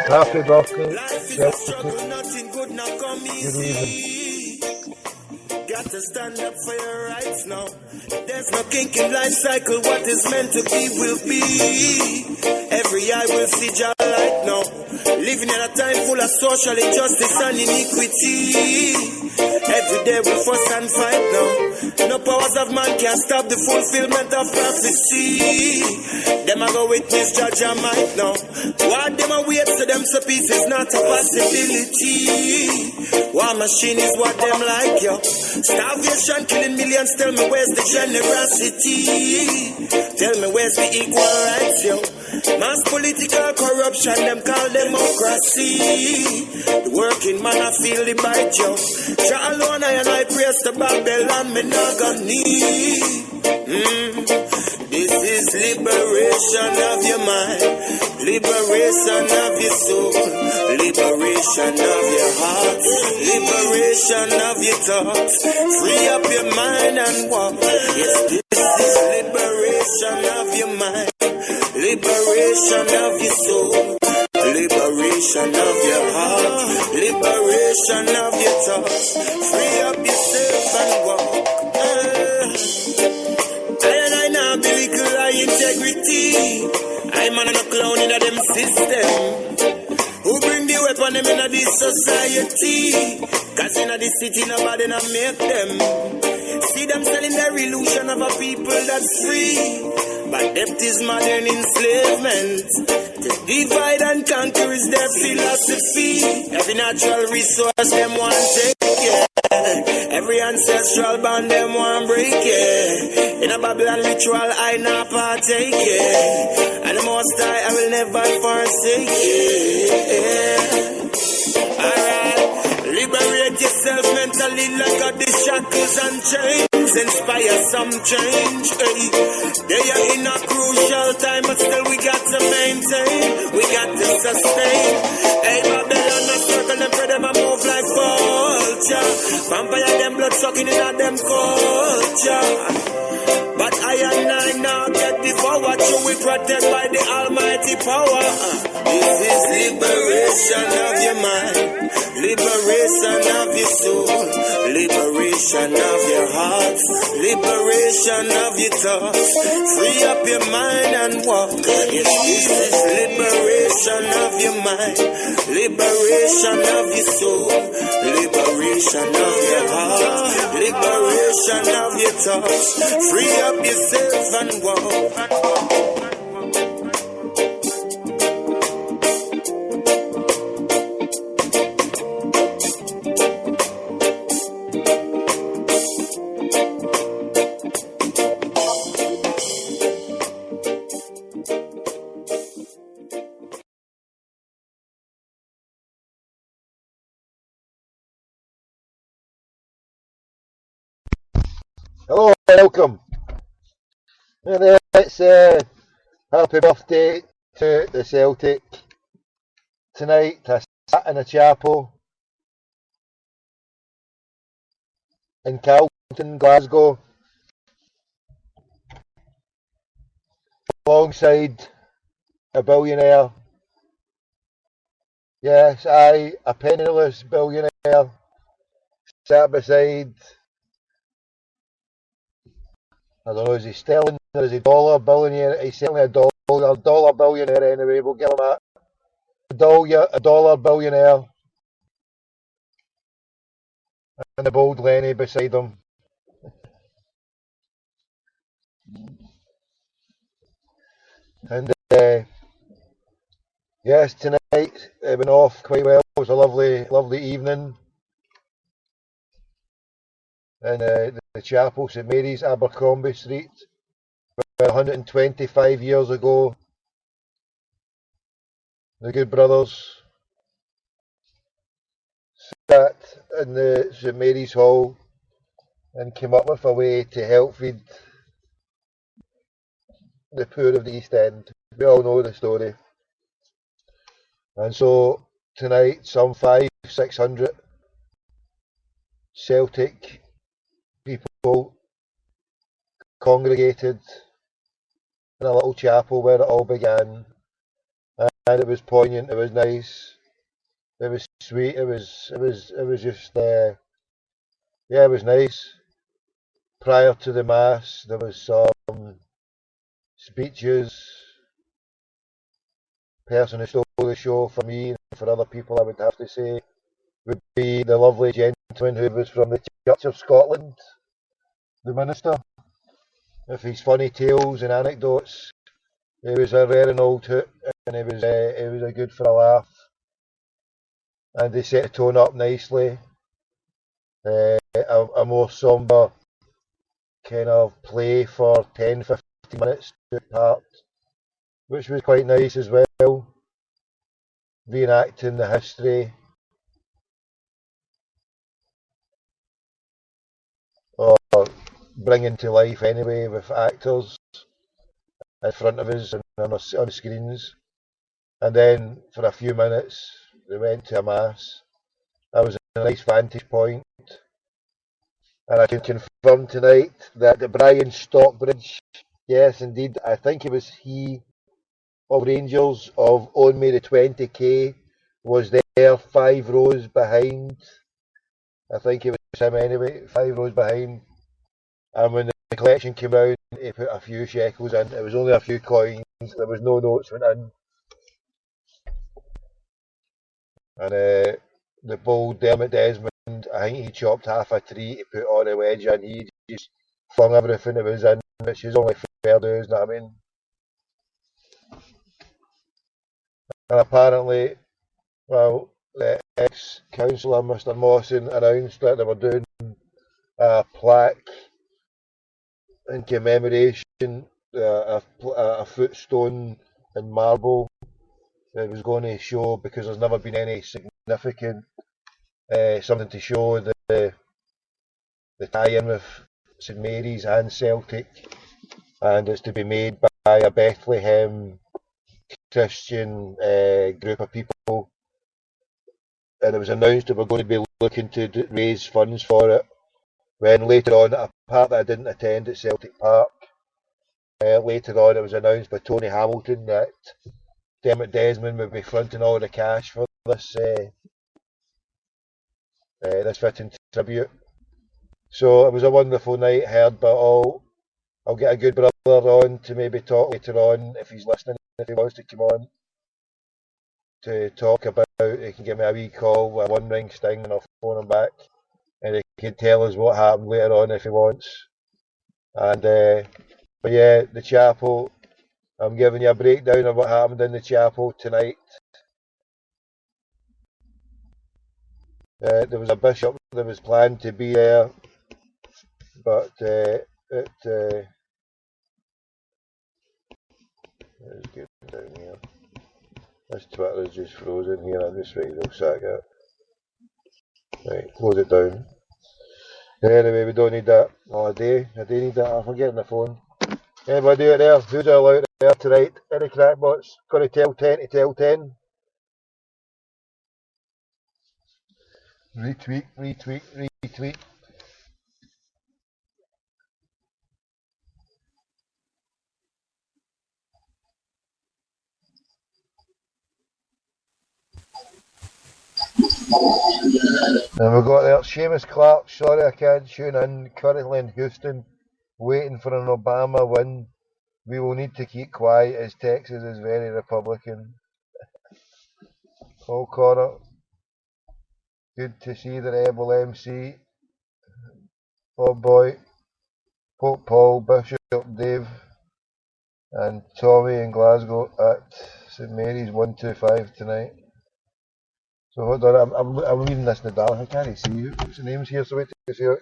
Happy birthday, Life is a Celtic. struggle, nothing good now come Good easy. evening. Got to stand up for your rights now. There's no kink in life cycle. What is meant to be will be. Every eye will see your light now. Living in a time full of social injustice and iniquity. Every day we fuss and fight now. No powers of man can stop the fulfillment of prophecy. Them a go witness judge and might now. What them a wait to them so peace is not a possibility. War machine is what them like, yo. Starvation killing millions, tell me where's the generosity? Tell me where's the equal rights, yo? Mass political corruption, them call democracy. The working man I feel the bite, yo. Jah alone I praise to Babylon, me not gonna need. This is liberation of your mind, liberation of your soul, liberation of your heart, liberation of your thoughts. Free up your mind and walk. Yes, this is liberation of your mind, liberation of your soul, liberation of your heart, liberation of your thoughts. Free up yourself and walk. I now biblical integrity. I'm on a clown in a them system. Who bring the weapon them in a this society? Cause in a this city nobody not make them. See them selling their illusion of a people that's free. But depth is modern enslavement. To divide and conquer is their philosophy. Every natural resource them want take, yeah. Every ancestral bond them want break, yeah. In a Babylon ritual I not partake, yeah. And the most I will never forsake, yeah. Alright. Liberate yourself mentally, let go the shackles and chains. Inspire some change, hey. They are in a crucial time, but still we got to maintain. We got to sustain. Hey, Babylon, a circle them, pray them a move like vulture. Vampire them blood sucking in a them culture. But I and I now get devoured, you will protect by the almighty power. This is liberation of your mind, liberation of your soul, liberation of your heart, liberation of your thoughts. Free up your mind and walk. Yes, this is liberation of your mind, liberation of your soul, liberation of your heart, liberation of your thoughts. Free up yourself and walk. Hello, welcome. And it's happy birthday to the Celtic tonight. I sat in a chapel in Calton, Glasgow, alongside a billionaire. Yes, a penniless billionaire, sat beside, I don't know, is he sterling or is he dollar billionaire? He's certainly a dollar billionaire anyway, we'll give him that. A dollar billionaire. And the bold Lenny beside him. And yes, tonight it went off quite well. It was a lovely evening. In the chapel, St Mary's, Abercrombie Street, where 125 years ago the good brothers sat in the St Mary's Hall and came up with a way to help feed the poor of the East End. We all know the story. And so tonight some 500-600 Celtic people congregated in a little chapel where it all began, it was poignant. It was nice. It was sweet. It was just yeah, it was nice. Prior to the mass, there was some speeches. Person who stole the show for me and for other people, I would have to say, would be the lovely gentleman who was from the Church of Scotland, the minister, with his funny tales and anecdotes. He was a raring old hoot, and he was a good for a laugh, and he set the tone up nicely. A more sombre kind of play for 10-15 minutes took part, which was quite nice as well, reenacting the history or bringing to life anyway with actors in front of us and on screens. And then for a few minutes, we went to a mass. That was a nice vantage point. And I can confirm tonight that the Brian Stockbridge, yes, indeed, I think it was he of Rangers of Own Me the 20k, was there 5 rows behind. I think it was him anyway, 5 rows behind. And when the collection came round, he put a few shekels in. It was only a few coins. There was no notes went in. And the bold Dermot Desmond, I think he chopped half a tree to put on a wedge and he just flung everything that was in, which is only fair dues, you know what I mean? And apparently, well, the ex-councillor, Mr Mawson, announced that they were doing a plaque in commemoration, a footstone in marble that was going to show, because there's never been any significant something to show the tie-in with St Mary's and Celtic, and it's to be made by a Bethlehem Christian group of people, and it was announced that we're going to be looking to raise funds for it. When later on, at a part that I didn't attend at Celtic Park, later on it was announced by Tony Hamilton that Dermot Desmond would be fronting all the cash for this fitting tribute. So it was a wonderful night, heard by all. I'll get a good brother on to maybe talk later on, if he's listening, if he wants to come on to talk about, he can give me a wee call with a one ring sting and I'll phone him back and he can tell us what happened later on if he wants. And but yeah, the chapel, I'm giving you a breakdown of what happened in the chapel tonight. There was a bishop that was planned to be there, but let's get down here. This Twitter is just frozen here. I'm just ready to sack it. Right, close it down. Anyway, we don't need that. Oh, I do need that. I'm forgetting the phone. Anybody out there? Who's all out there tonight? Any crackbots? Got to tell 10 to tell 10? Retweet. And we've got there Seamus Clark, sorry I can't tune in, currently in Houston, waiting for an Obama win. We will need to keep quiet as Texas is very Republican. Paul Connor, good to see the Rebel MC. Bob Boy, Pope Paul, Bishop Dave, and Tommy in Glasgow at St Mary's 125 tonight. So hold on, I'm reading this in the dark. I can't see what's the names here, so wait to see it.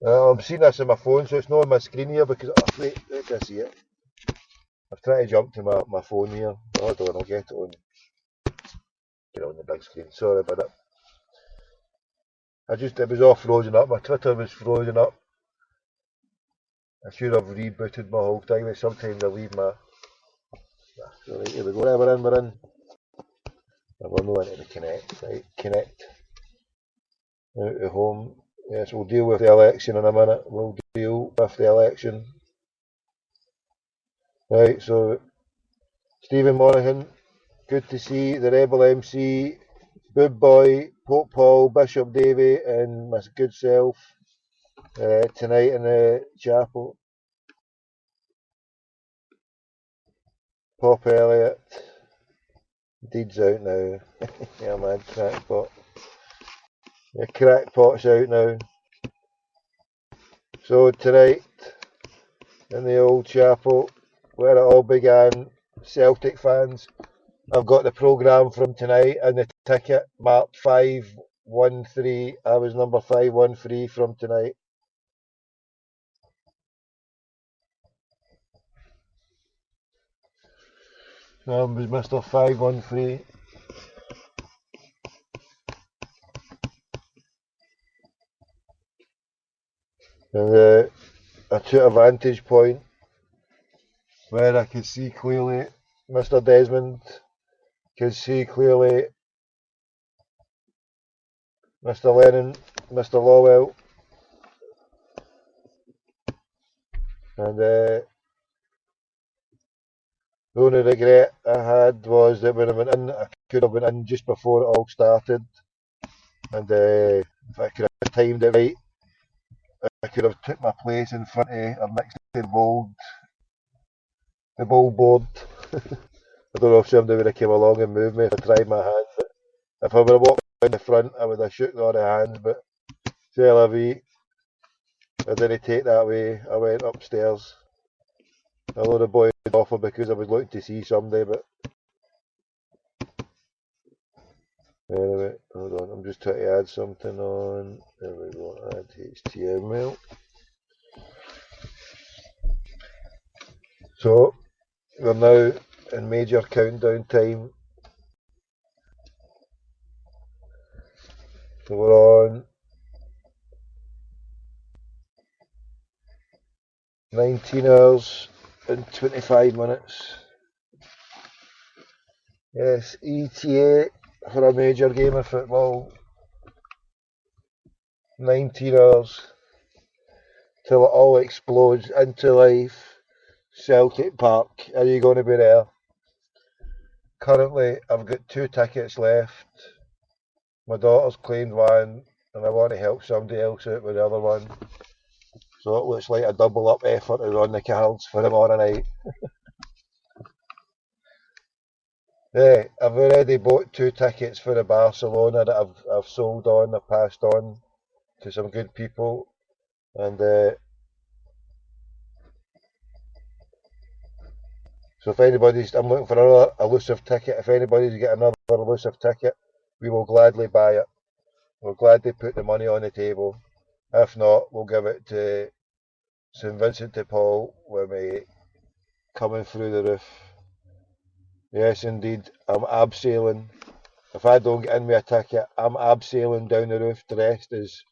I'm seeing this on my phone, so it's not on my screen here because wait to see it. I've tried to jump to my phone here. Hold on, I'll get it on the big screen. Sorry about it. It was all frozen up. My Twitter was frozen up. I should have rebooted my whole thing. Sometimes I leave my. Right, here we go. Right, we're in. We're not into the connect. Right, connect. Out to home. Yes, we'll deal with the election in a minute. We'll deal with the election. Right, so Stephen Monaghan good to see the Rebel MC, Boob Boy, Pope Paul, Bishop Davy, and my good self tonight in the chapel. Pop Elliot, Deed's out now. Yeah, man, crackpot. Yeah, crackpot's out now. So tonight in the old chapel, where it all began, Celtic fans, I've got the programme from tonight and the ticket marked 513. I was number 513 from tonight. I was Mr. 513. And I took a vantage point where I could see clearly Mr. Desmond, could see clearly Mr. Lennon, Mr. Lowell, and the only regret I had was that when I went in, I could have went in just before it all started, and if I could have timed it right, I could have took my place in front of or next to the ball board. I don't know if somebody would have come along and moved me if I tried my hand, but if I would have walked in the front, I would have shook all the hands, but c'est la vie. I didn't take that way. I went upstairs. A load of boys offered because I was looking to see somebody, but anyway, hold on. I'm just trying to add something on. There we go. Add HTML. So we're now in major countdown time. So we're on 19 hours and 25 minutes. Yes, ETA for a major game of football. 19 hours till it all explodes into life. Celtic Park, are you going to be there? Currently, I've got 2 tickets left. My daughter's claimed one, and I want to help somebody else out with the other one. So it looks like a double up effort is on the cards for tomorrow night. Yeah, I've already bought 2 tickets for the Barcelona that I've sold on, I've passed on to some good people, and so if anybody's, I'm looking for another elusive ticket. If anybody's got another elusive ticket, we will gladly buy it. We'll gladly put the money on the table. If not, we'll give it to St Vincent de Paul when we coming through the roof. Yes, indeed, I'm abseiling. If I don't get in with a ticket, I'm abseiling down the roof. The rest is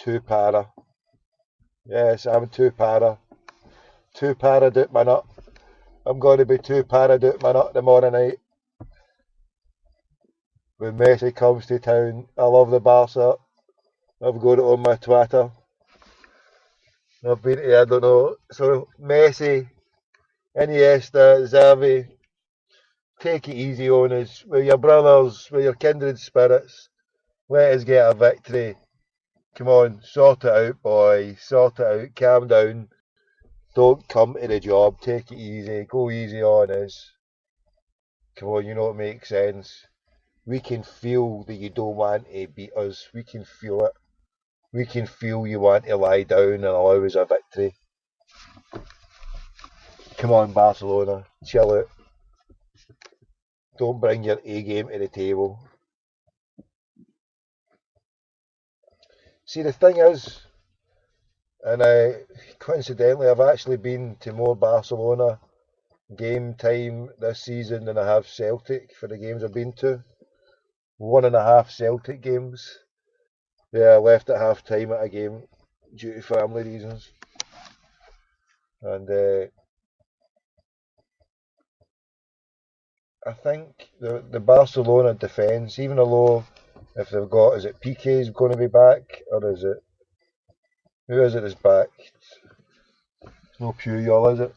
too para. Yes, I'm too para. Too para doot my nut. I'm going to be too para doot my nut tomorrow night. When Messi comes to town, I love the Barca. I've got it on my Twitter. I've been to, I don't know. So Messi, Iniesta, Xavi, take it easy on us. With your brothers, with your kindred spirits. Let us get a victory. Come on, sort it out, boy. Sort it out. Calm down. Don't come to the job. Take it easy. Go easy on us. Come on, you know it makes sense. We can feel that you don't want to beat us. We can feel it. We can feel you want to lie down and allow us a victory. Come on, Barcelona. Chill out. Don't bring your A game to the table. See, the thing is, and coincidentally, I've actually been to more Barcelona game time this season than I have Celtic for the games I've been to. 1.5 Celtic games. Yeah, I left at half time at a game due to family reasons. And I think the Barcelona defence, even although if they've got, is it PK's going to be back, or is it, who is it that's back? It's no Puyol, is it?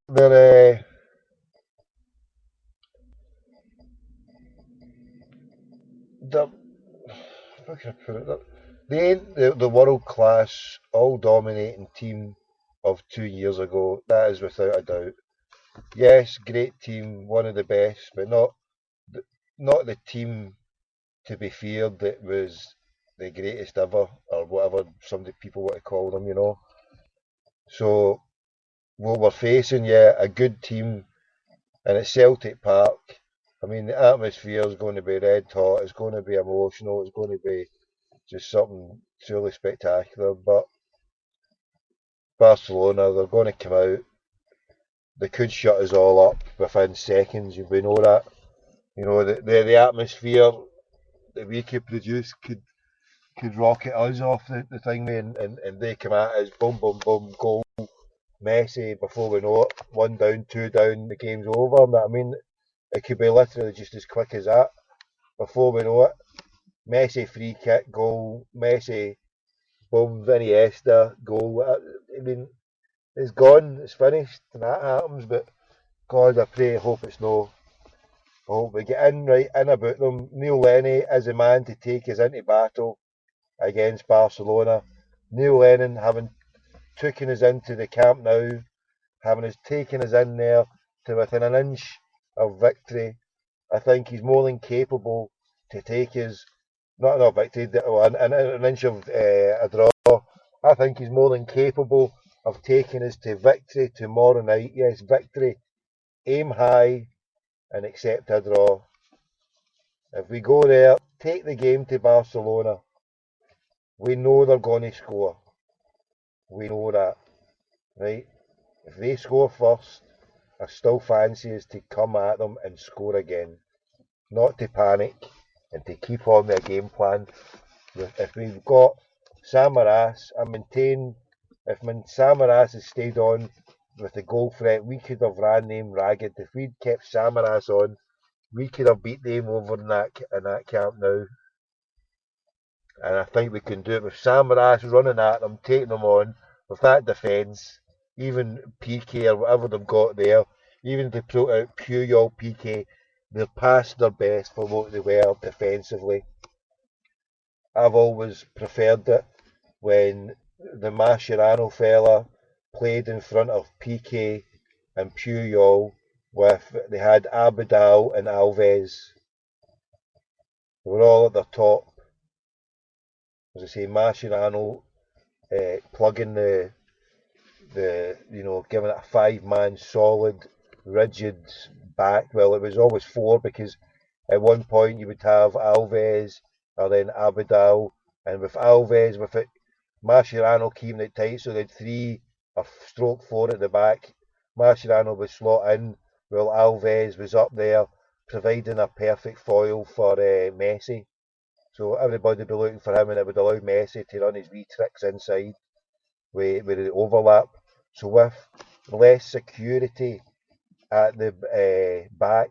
They're they're, how can I put it? They ain't the world class, all dominating team of 2 years ago. That is without a doubt. Yes, great team, one of the best, but not the team to be feared that was the greatest ever, or whatever some people want to call them, you know. So what we're facing, yeah, a good team, and at Celtic Park. I mean, the atmosphere is going to be red hot. It's going to be emotional. It's going to be just something truly spectacular. But Barcelona, they're going to come out. They could shut us all up within seconds. We know that. You know, the atmosphere that we could produce could rocket us off the thing, and they come at us, boom, boom, boom, goal, Messi, before we know it, one down, two down, the game's over. I mean, it could be literally just as quick as that. Before we know it, Messi free kick, goal, Messi, boom, Iniesta, goal. I mean, it's gone, it's finished, and that happens, but God, I pray, hope it's no. I hope we get in right in about them. Neil Lennon is a man to take us into battle against Barcelona. Neil Lennon having taken us into the Camp Nou, having us taken us in there to within an inch of victory. I think he's more than capable to take us, not a victory, an inch of a draw. I think he's more than capable of taking us to victory tomorrow night. Yes, victory. Aim high and accept a draw. If we go there, take the game to Barcelona, we know they're going to score. We know that, right? If they score first, I still fancy us to come at them and score again. Not to panic and to keep on their game plan. If we've got Samaras, I maintain if Samaras had stayed on with the goal threat, we could have ran them ragged. If we'd kept Samaras on, we could have beat them over in that Camp now. And I think we can do it with Samaras running at them, taking them on, with that defence, even PK or whatever they've got there, even if they put out Puyol PK, they're past their best for what they were defensively. I've always preferred it when the Mascherano fella played in front of PK and Puyol they had Abidal and Alves. They were all at the top. As I say, Mascherano plugging giving it a 5-man solid, rigid back. Well, it was always four because at one point you would have Alves or then Abidal, and with Alves, with it, Mascherano keeping it tight, so they had three or stroke four at the back. Mascherano was slot in, while Alves was up there providing a perfect foil for Messi. So everybody would be looking for him, and it would allow Messi to run his wee tricks inside with the overlap. So with less security at the back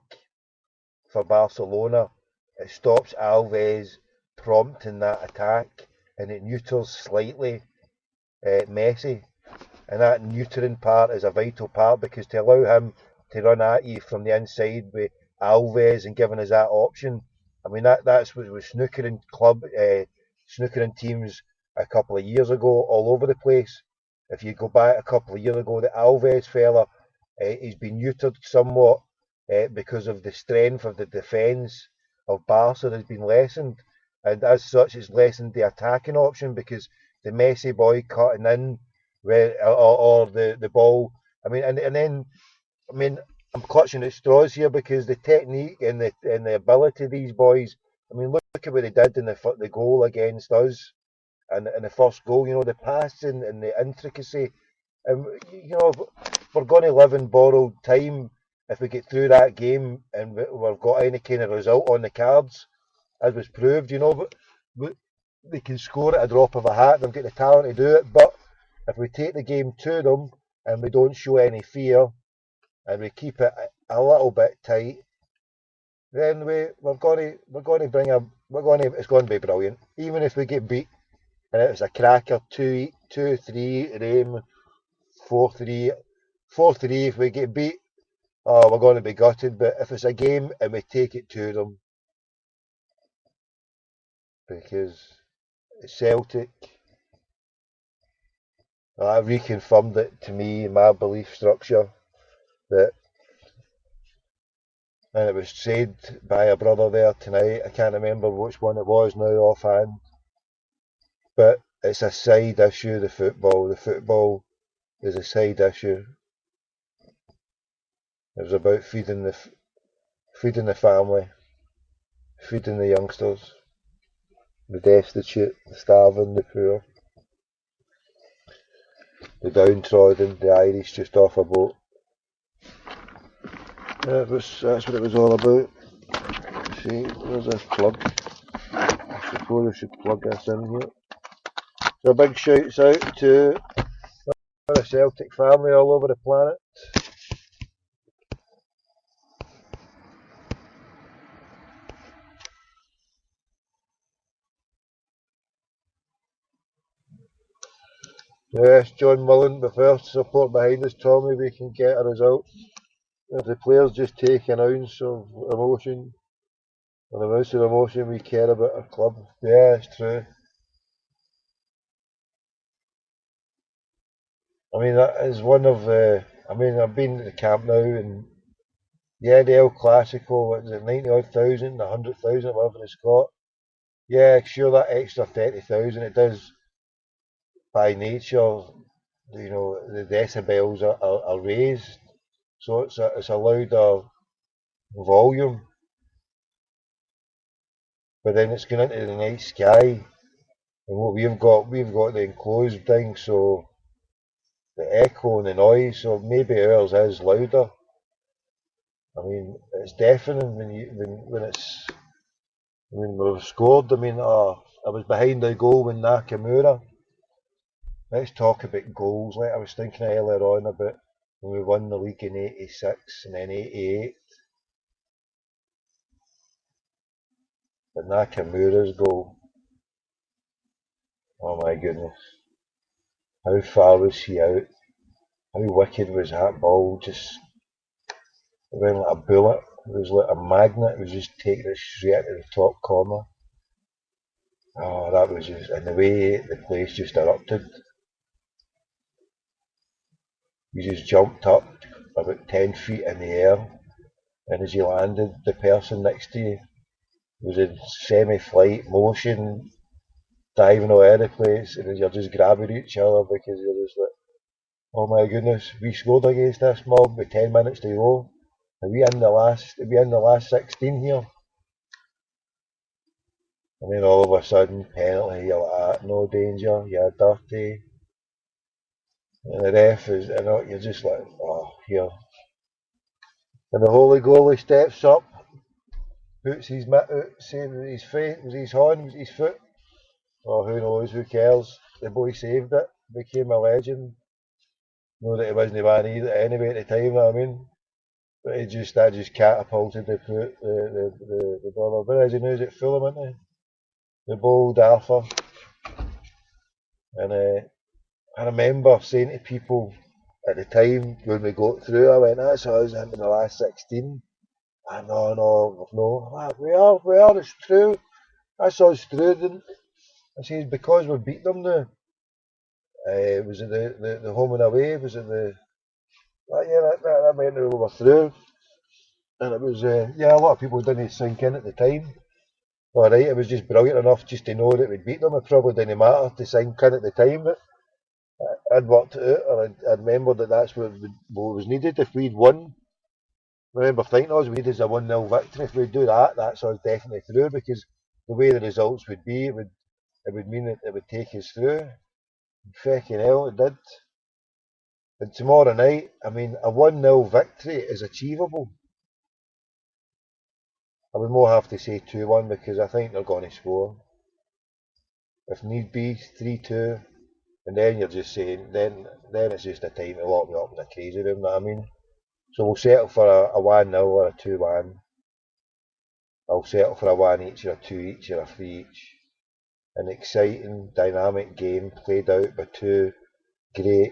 for Barcelona, it stops Alves prompting that attack, and it neuters slightly Messi. And that neutering part is a vital part because to allow him to run at you from the inside with Alves and giving us that option, I mean that's what was snookering teams a couple of years ago all over the place. If you go back a couple of years ago, the Alves fella, he's been neutered somewhat because of the strength of the defence of Barca has been lessened, and as such, it's lessened the attacking option because the Messi boy cutting in or the ball. I mean, and then I mean, I'm clutching at straws here because the technique and the ability of these boys. I mean, look at what they did in the goal against us, and in the first goal. You know, the passing and the intricacy. And we're going to live in borrowed time if we get through that game and we've got any kind of result on the cards, as was proved. But they can score at a drop of a hat. They've got the talent to do it. But if we take the game to them and we don't show any fear and we keep it a little bit tight, then it's going to be brilliant. Even if we get beat and it was a cracker 2-3 at aim, 4-3, 4-3 if we get beat. Oh, we're going to be gutted. But if it's a game and we take it to them, because Celtic, that reconfirmed it to me, my belief structure, that, and it was said by a brother there tonight, I can't remember which one it was now offhand, but it's a side issue, the football. The football is a side issue. It was about feeding the family, feeding the youngsters, the destitute, the starving, the poor, the downtrodden, the Irish just off a boat. That's what it was all about. See, there's this plug. I suppose I should plug this in here. So big shouts out to the Celtic family all over the planet. Yes, John Mullen, the first support behind us, Tommy, we can get a result. If the players just take an ounce of emotion, an ounce of emotion, we care about our club. Yeah, it's true. I mean, that is one of the. I mean, I've been to the camp now, and yeah, the El Clasico, what is it, 90 odd thousand, 100,000, whatever it's got. Yeah, sure, that extra 30,000, it does by nature, the decibels are raised, so it's a louder volume, but then it's going into the night sky, and what we've got the enclosed thing, so the echo and the noise, so maybe ours is louder. I mean, it's deafening when we've scored. I mean, I was behind the goal when Nakamura. Let's talk about goals. Like I was thinking earlier on about when we won the league in '86 and then '88. But Nakamura's goal, oh my goodness. How far was he out? How wicked was that ball? Just it went like a bullet. It was like a magnet. It was just taking it straight to the top corner. Oh, that was just, and the way the place just erupted. You just jumped up about 10 feet in the air, and as you landed, the person next to you was in semi-flight motion, diving all over the place, and you're just grabbing each other because you're just like, oh my goodness, we scored against this mob with 10 minutes to go. Are we in the last 16 here? And then all of a sudden, penalty, you're like, no danger, you're dirty. And the ref is, you're just like, oh, here. And the holy goalie steps up, puts his mitt out, saying with his face, was his hand, was his foot. Oh, who knows, who cares? The boy saved it, became a legend. Know that he wasn't one either anyway at the time, you know what I mean? But that just catapulted the brother. Where is he now? Is it Fulham, isn't he? The bold Arthur. And I remember saying to people at the time when we got through, I went, that's us in the last 16. No. We are, it's true. That's us through. I says, because we beat them now. Was it the home and away? Was it the. Yeah, that meant we were through. And it was, a lot of people didn't sink in at the time. Alright, it was just brilliant enough just to know that we'd beat them. It probably didn't matter to sink in at the time, but I'd worked it out, and I remembered that that's what was needed if we'd won. I remember thinking, we needed a 1-0 victory. If we'd do that, that's us definitely through, because the way the results would be, it would mean that it would take us through. Feckin' hell, it did. And tomorrow night, I mean, a 1-0 victory is achievable. I would more have to say 2-1 because I think they're going to score. If need be, 3-2. And then you're just saying, then it's just a time to lock me up in a crazy room, you know what I mean? So we'll settle for a 1-0 or a 2-1. I'll settle for a 1 each or a 2 each or a 3 each. An exciting, dynamic game played out by two great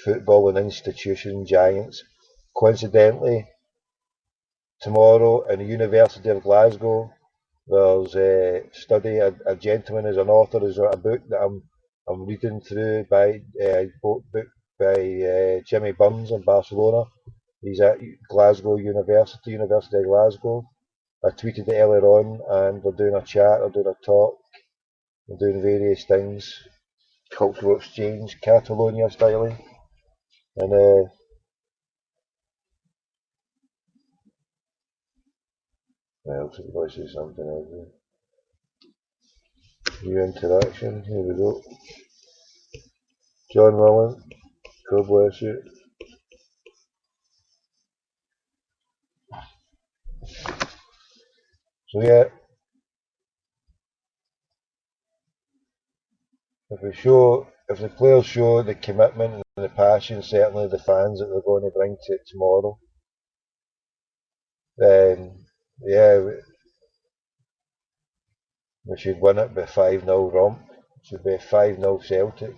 footballing institution giants. Coincidentally, tomorrow in the University of Glasgow, There's Study a Gentleman as an author is a book that I'm reading through by book by Jimmy Burns in Barcelona. He's at Glasgow University of Glasgow. I tweeted it earlier on, and they're doing a chat, they're doing a talk, they're doing various things, cultural exchange, Catalonia styling, and what else have I say something else? New interaction, here we go. John Willen, God bless you. So yeah, if the players show the commitment and the passion, certainly the fans that they're going to bring to it tomorrow, then yeah, we should win it by 5-0 romp. It should be a 5-0 Celtic.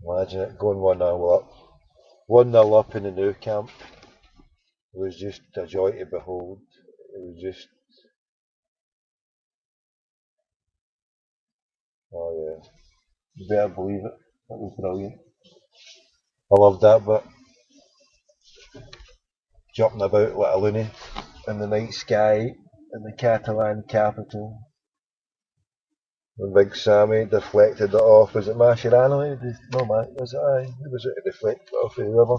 Imagine it going 1-0 up. 1-0 up in the Nou Camp. It was just a joy to behold. It was just, oh yeah, you better believe it. It was brilliant. I loved that bit. Jumping about like a loony in the night sky in the Catalan capital. When Big Sammy deflected it off, was it Mascherano? No, was it I? Who was it who deflected it off the river?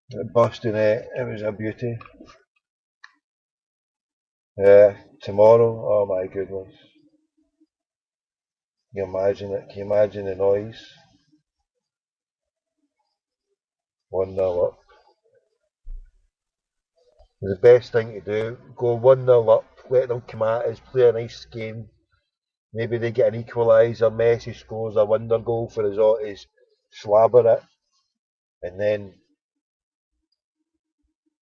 It busted it. It was a beauty. Yeah, tomorrow, oh my goodness. Can you imagine it? Can you imagine the noise? 1-0 up. The best thing to do, go 1-0 up, let them come at us, play a nice game. Maybe they get an equaliser, Messi scores a wonder goal for his Otis, slabber it, and then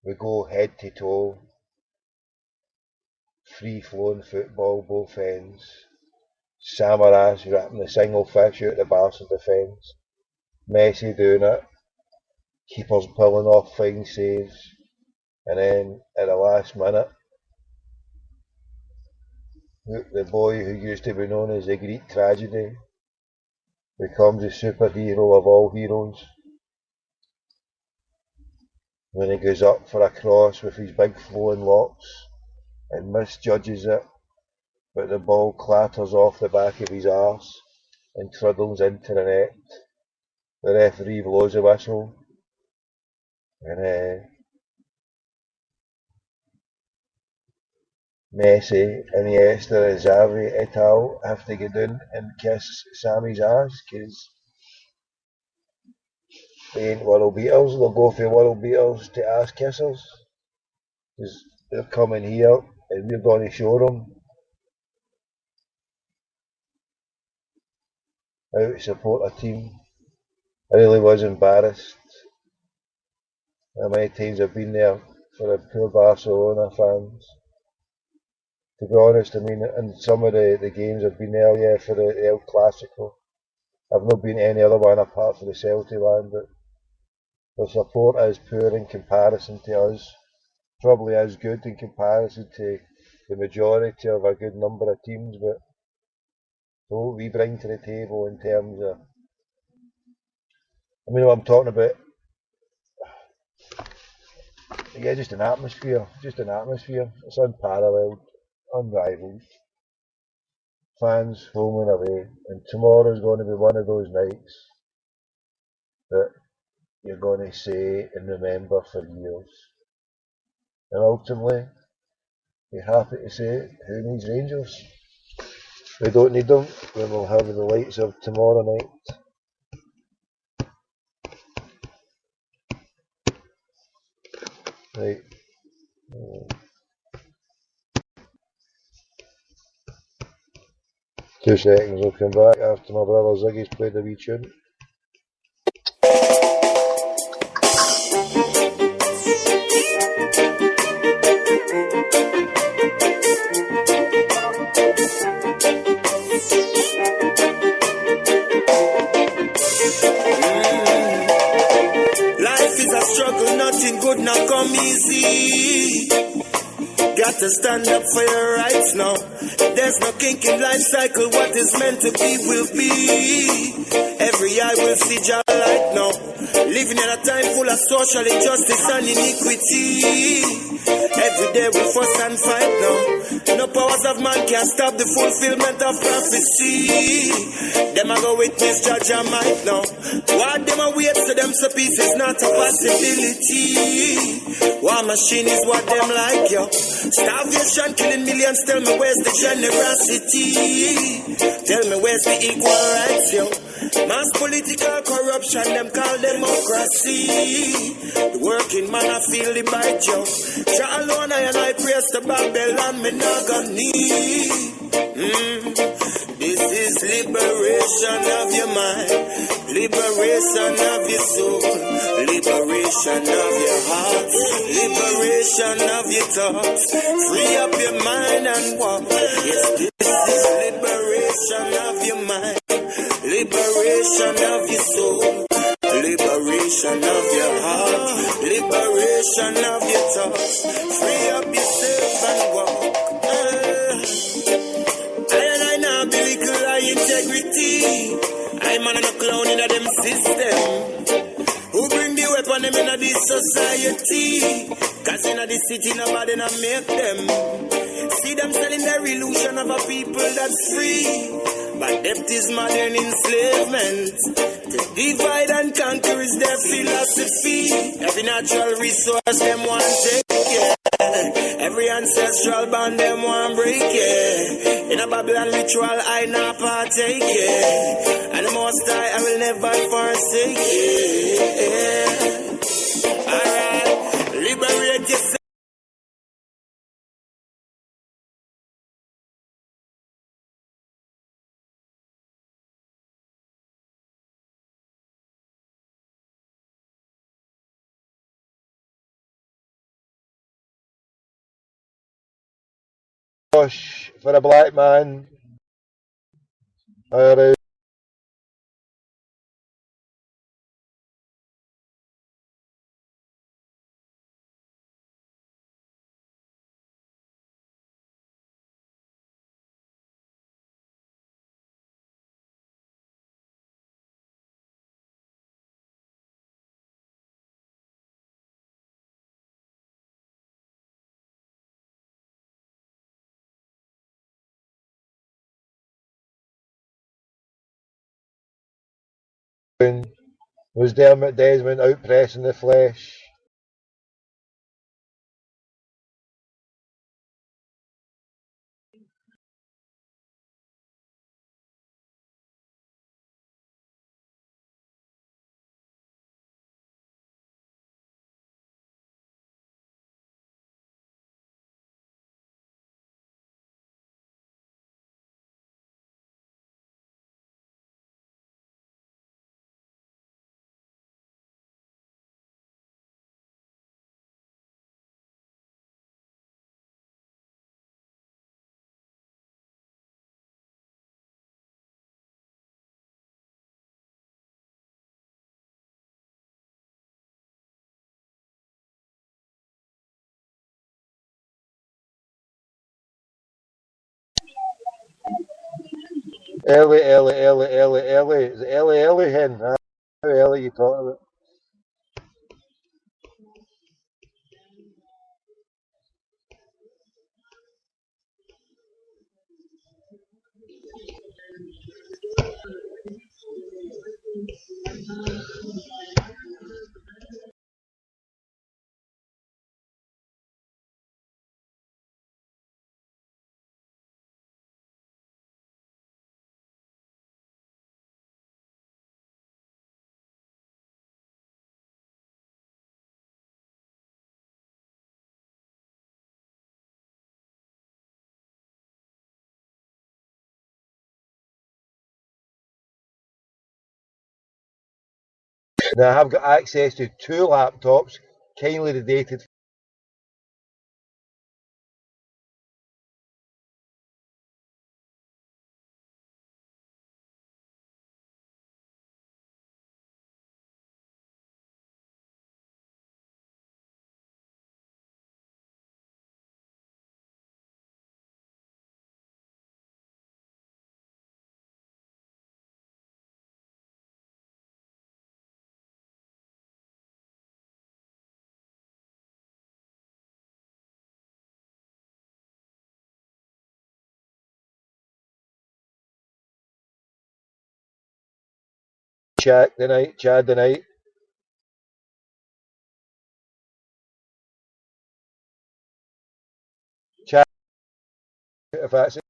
we go head to toe, free flowing football, both ends. Samaras ripping the single fish out of the Barca defence. Messi doing it. Keepers pulling off fine saves. And then at the last minute, the boy who used to be known as the Greek tragedy becomes the superhero of all heroes. When he goes up for a cross with his big flowing locks and misjudges it, but the ball clatters off the back of his arse and triddles into the net. The referee blows a whistle, and Messi, Iniesta and Xavi et al. Have to get down and kiss Sammy's ass because they ain't world beaters. They'll go for world beaters to ass kissers because they're coming here and we're going to show them how to support a team. I really was embarrassed how many times I've been there for the poor Barcelona fans. To be honest, I mean, in some of the games I've been there, yeah, for the El Clasico. I've not been to any other one apart from the Celtic one, but the support is poor in comparison to us. Probably is good in comparison to the majority of a good number of teams, but what we bring to the table in terms of, I mean, what I'm talking about, yeah, just an atmosphere. It's unparalleled, unrivaled. Fans home and away, and tomorrow is going to be one of those nights that you're going to say and remember for years. And ultimately, be happy to say, who needs Rangers? We don't need them when we'll have the lights of tomorrow night. Right. 2 seconds, I'll come back after my brother Ziggy's played the wee tune. Life is a struggle, nothing good not come easy. Got to stand up for your rights now. There's no kink in life cycle. What is meant to be will be. Every eye will see your light now. Living in a time full of social injustice and iniquity. Every day we fuss and fight now. No powers of man can stop the fulfillment of prophecy. Them a go witness judge and might now. What them a wait so them so peace is not a possibility. War machine is what them like, yo. Starvation killing millions, tell me where's the generosity? Tell me where's the equal rights, yo? Mass political corruption, them call democracy. The working man I feel the bite, yo. Jah alone I praise the Babylon, me not gonna need. This is liberation of your mind, liberation of your soul, liberation of your heart, liberation of your thoughts. Free up your mind and walk. Yes, this is liberation of your mind, liberation of your soul, liberation of your heart, liberation of your thoughts. Free up yourself and walk. I now be little high integrity. I'm on a clown in a them system. Who bring the weapon them in this society? Cause in the city nobody not make them. See them selling their illusion of a people that's free. But debt is modern enslavement. To divide and conquer is their philosophy. Every natural resource them want take, yeah. Every ancestral bond them want break, yeah. In a Babylon ritual I not partake, yeah. And the most I will never forsake, yeah. Alright, liberate yourself. Gosh, for a black man, or was Dermot Desmond out pressing the flesh? Ellie. Is it Ellie hen? How Ellie you talking about? Now I have got access to 2 laptops, kindly dated Chad the night. Chad, if that's it.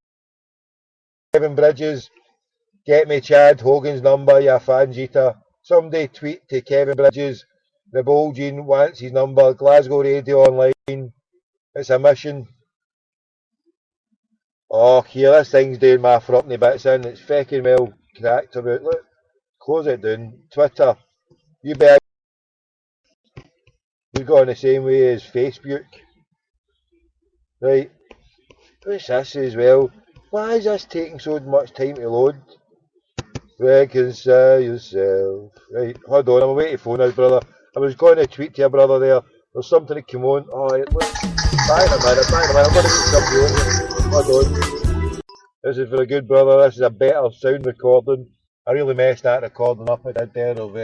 Kevin Bridges, get me Chad Hogan's number, you fanjeter. Somebody tweet to Kevin Bridges, the Bolgene wants his number, Glasgow Radio Online. It's a mission. Oh, here, this thing's doing my frothy bits in. It's fecking well cracked about. Look, close it down. Twitter, you bet. We've gone the same way as Facebook. Right, what's this as well? Why is this taking so much time to load? Reconcile yourself. Right, hold on, I'm away to phone us, brother. I was going to tweet to your brother there. There's something that came on. Oh, look. Bang a minute. I'm going to get something on. Hold on. This is for a good brother. This is a better sound recording. I really messed that recording up I did there of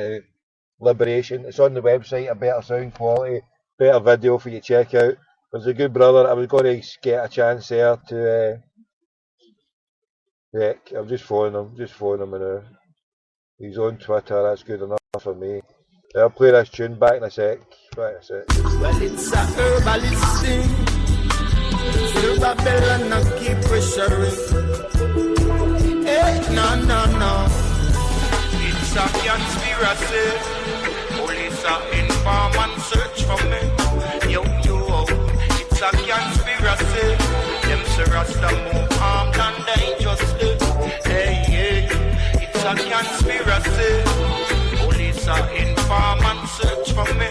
Liberation. It's on the website, a better sound quality, better video for you to check out. There's a good brother. I was going to get a chance there to I'm just following him now. He's on Twitter, that's good enough for me. I'll play this tune back in a sec. Well, it's a herbalist thing. Still Babylon and keep pressuring. Hey, no. It's a conspiracy. Police are inform and search for me. Yo, it's a conspiracy. Them say Rasta move armed and dangerously. Hey, it's a conspiracy. Police are inform and search for me.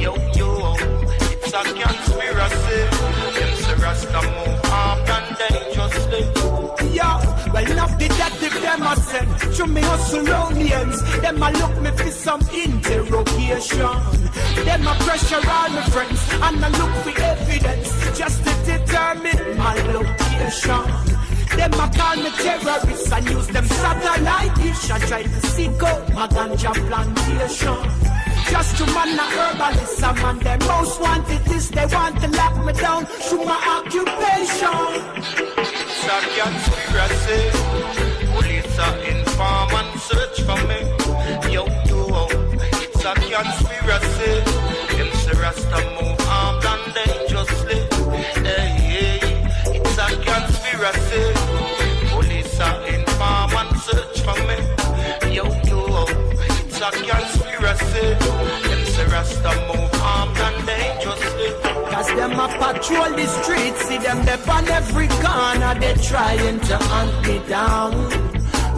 Yo, it's a conspiracy. Them say Rasta move armed and dangerously. Yo, well enough detective them a send. Show me hustle round the ends. Them a look me for some interrogation. Them a pressure all my friends. And I look for evidence just to determine my location. Them a call me terrorists and use them satellite dish. I try to seek out my ganja plantation. Just to man a herbalist, a man them most wanted this. They want to lock me down through my occupation. It's a conspiracy. Police are inform and search for me. Yo, it's a conspiracy. Them say Rasta move armed and dangerously. Hey, it's a conspiracy. Police are inform and search for me. Yo, it's a conspiracy. Them say Rasta move armed and dangerously. Cause them a patrol the streets, see them they on every corner, they trying to hunt me down.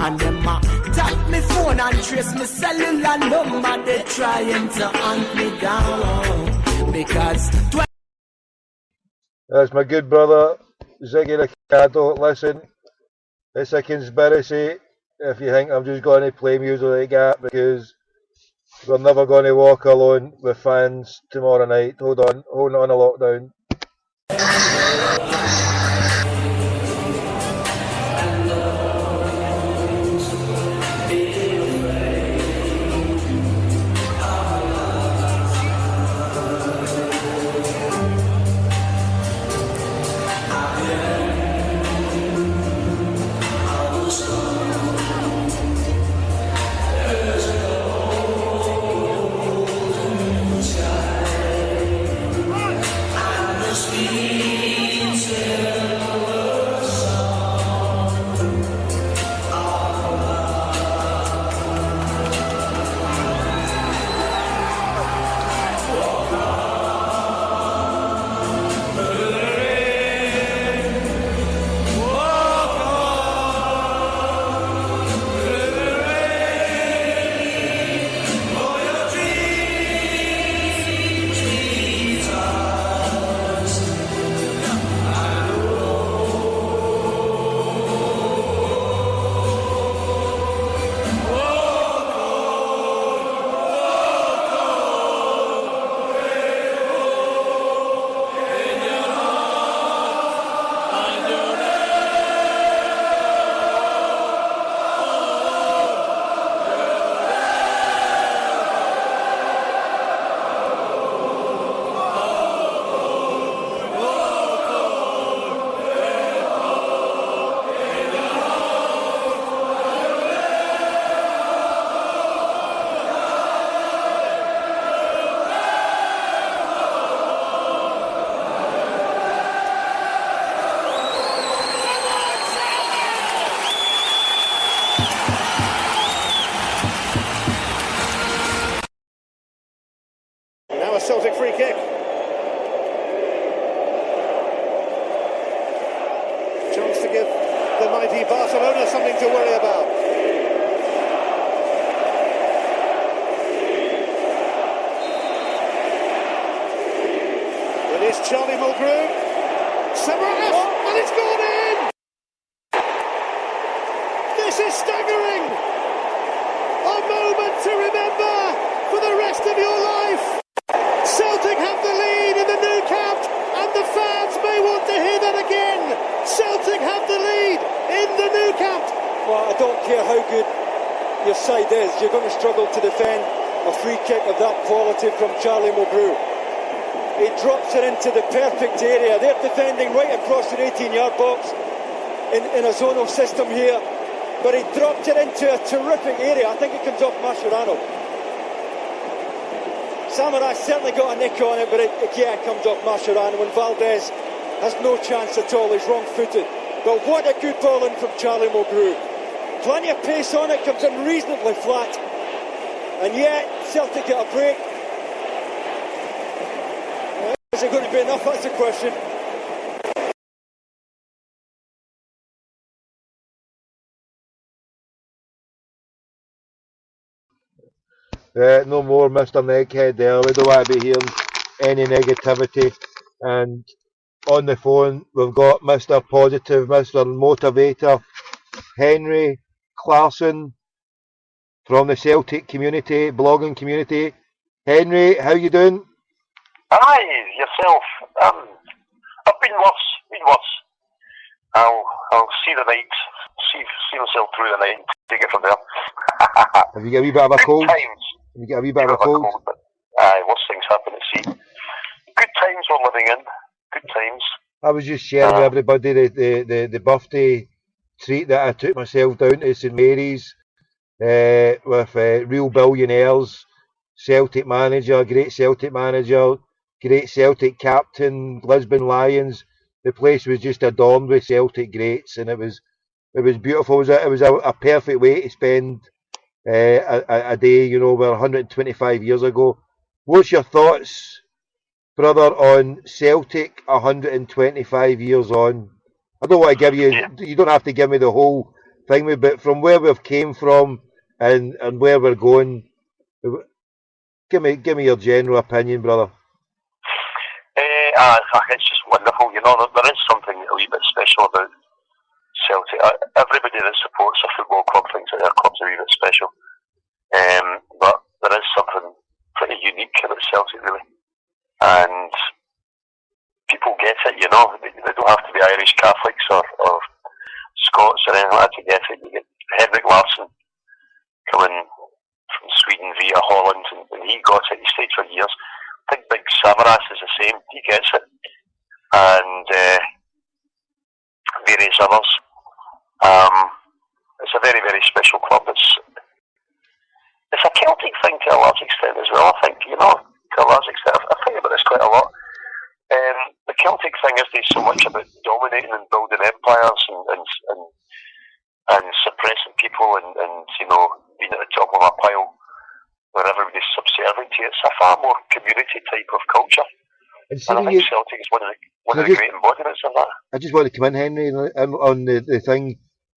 And them a tap me phone and trace me cellular number, they trying to hunt me down. Because that's my good brother Ziggy Ricardo. Listen, it's a conspiracy if you think I'm just going to play music like that, because we're never going to walk alone with fans tomorrow night. Hold on a lockdown. free kick. Chance to give the mighty Barcelona something to worry about. It is Charlie Mulgrew. Samaras, and it's gone in! This is staggering! A moment to remember for the rest of your life! Celtic have the lead in the new camp, and the fans may want to hear that again! Celtic have the lead in the new camp! Well, I don't care how good your side is, you're going to struggle to defend a free kick of that quality from Charlie Mulgrew. He drops it into the perfect area. They're defending right across the 18-yard box in a zonal system here. But he dropped it into a terrific area. I think it comes off Mascherano. Samaras certainly got a nick on it, but it again comes off Mascherano. And Valdez has no chance at all. He's wrong-footed. But what a good ball in from Charlie Mulgrew. Plenty of pace on it, comes in reasonably flat. And yet, Celtic get a break. Is it going to be enough? That's the question. No more Mr. Neckhead there. We don't want to be hearing any negativity. And on the phone, we've got Mr. Positive, Mr. Motivator, Henry Clarkson from the Celtic community, blogging community. Henry, how you doing? Hi, yourself. I've been worse. I'll see the night, see myself through the night and take it from there. Have you got a wee bit of a cold? Good times. Have you got a wee bit of a cold? But, worse things happen at sea. Good times we're living in. Good times. I was just sharing with everybody the birthday treat that I took myself down to St Mary's with real billionaires, Celtic manager, great Celtic manager, great Celtic captain, Lisbon Lions. The place was just adorned with Celtic greats, and it was beautiful. It was a perfect way to spend a day. You know, we're 125 years ago. What's your thoughts, brother, on Celtic 125 years on? I don't want to give you. You don't have to give me the whole thing, but from where we've came from and where we're going, give me your general opinion, brother. It's just wonderful. You know, there is something a wee bit special about Celtic. Everybody that supports a football club thinks that their club's a wee bit special. But there is something pretty unique about Celtic, really. And people get it, you know. They don't have to be Irish Catholics or Scots or anything like that to get it. You get Henrik Larsson coming from Sweden via Holland, and he got it. He stayed for years. I think Big Samaras is the same. He gets it. And various others. It's a very, very special club. It's a Celtic thing to a large extent as well, I think, you know, to a large extent. I think about this quite a lot. The Celtic thing is there's so much about dominating and building empires and suppressing people and you know, being at the top of a pile where everybody's subservient to it. It's a far more community type of culture. And I think Celtic is one of the great embodiments of that. I just want to come in, Henry, on the thing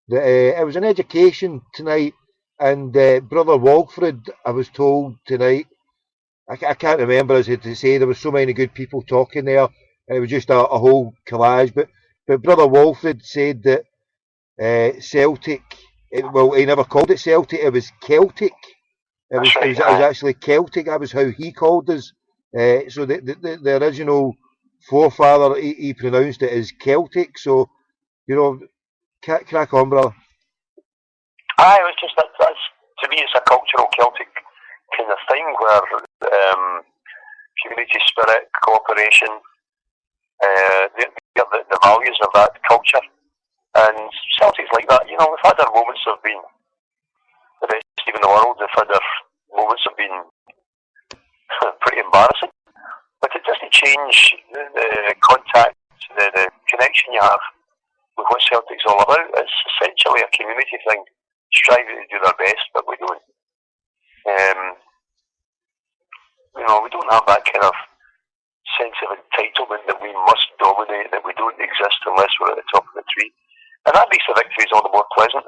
that it was an education tonight, and Brother Walfred, I was told tonight, I can't remember as to say there was so many good people talking there, and it was just a whole collage. But Brother Walfred said that Celtic, well, he never called it Celtic; it was Celtic. It was actually Celtic. That was how he called us. So the original forefather, he pronounced it as Celtic. So, you know, crack on, brother. It was just that's to me, it's a cultural Celtic kind of thing where community spirit, cooperation, the values of that culture, and Celtic's like that. You know, we've had our moments of being the best team in the world. We've had our moments of being pretty embarrassing, but it doesn't change the contact, the connection you have with what Celtic's all about. It's essentially a community thing, striving to do their best, but we don't. You know, we don't have that kind of sense of entitlement that we must dominate, that we don't exist unless we're at the top of the tree. And that makes the victories all the more pleasant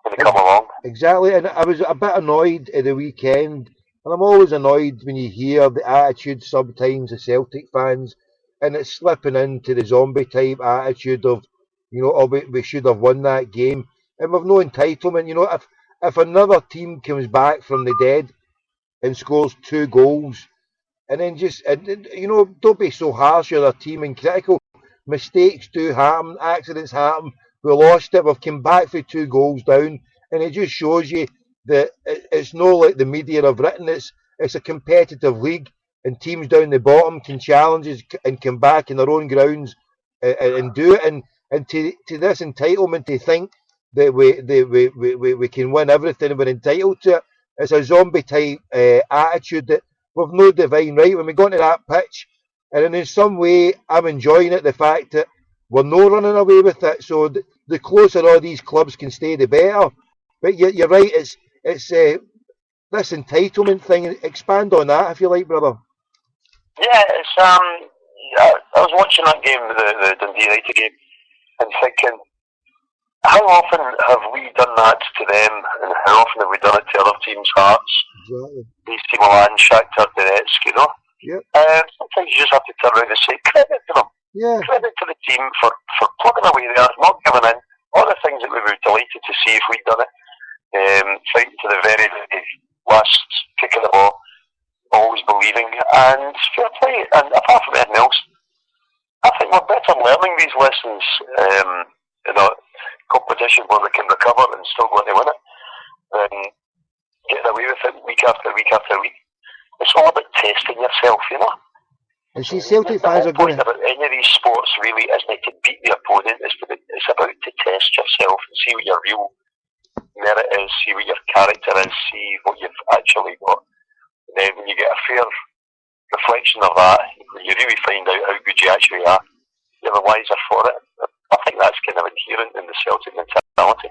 when they come along. Exactly, and I was a bit annoyed at the weekend, and I'm always annoyed when you hear the attitude sometimes of Celtic fans, and it's slipping into the zombie type attitude of, oh, we should have won that game, and we've no entitlement. If another team comes back from the dead and scores 2 goals, and then don't be so harsh on our team and critical. Mistakes do happen, accidents happen. We lost it, we've come back for 2 goals down, and it just shows you that it's not like the media have written. It's a competitive league, and teams down the bottom can challenge us and come back in their own grounds and do it. And to this entitlement to think that we can win everything and we're entitled to it, it's a zombie type attitude that we've no divine right. When we go into that pitch, and in some way I'm enjoying it, the fact that we're not running away with it. So the closer all these clubs can stay, the better. But you're right, it's this entitlement thing. Expand on that if you like, brother. Yeah, it's I was watching that game, the Dundee United game, and thinking, how often have we done that to them, and how often have we done it to other teams' hearts? Exactly. AC Milan, Shakhtar Donetsk, Yep. Sometimes you just have to turn around and say credit to them. Yeah. Credit to the team for plugging away there, not giving in. All the things that we were delighted to see if we'd done it. Fighting to the very last kick of the ball, always believing, and fair play. And apart from anything else, I think we're better learning these lessons in a competition where we can recover and still go on to win it than getting away with it week after week after week. It's all about testing yourself, And see, Celtic fans are the point going to... about any of these sports really isn't to beat the opponent, it's about to test yourself and see what your real merit is, see what your character is, see what you've actually got. And then when you get a fair reflection of that, you really find out how good you actually are. You're the wiser for it. I think that's kind of inherent in the Celtic mentality.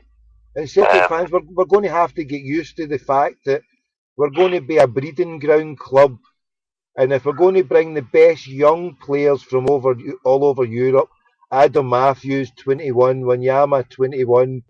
And Celtic fans, we're going to have to get used to the fact that we're going to be a breeding ground club, and if we're going to bring the best young players from all over Europe, Adam Matthews 21, Wanyama 21,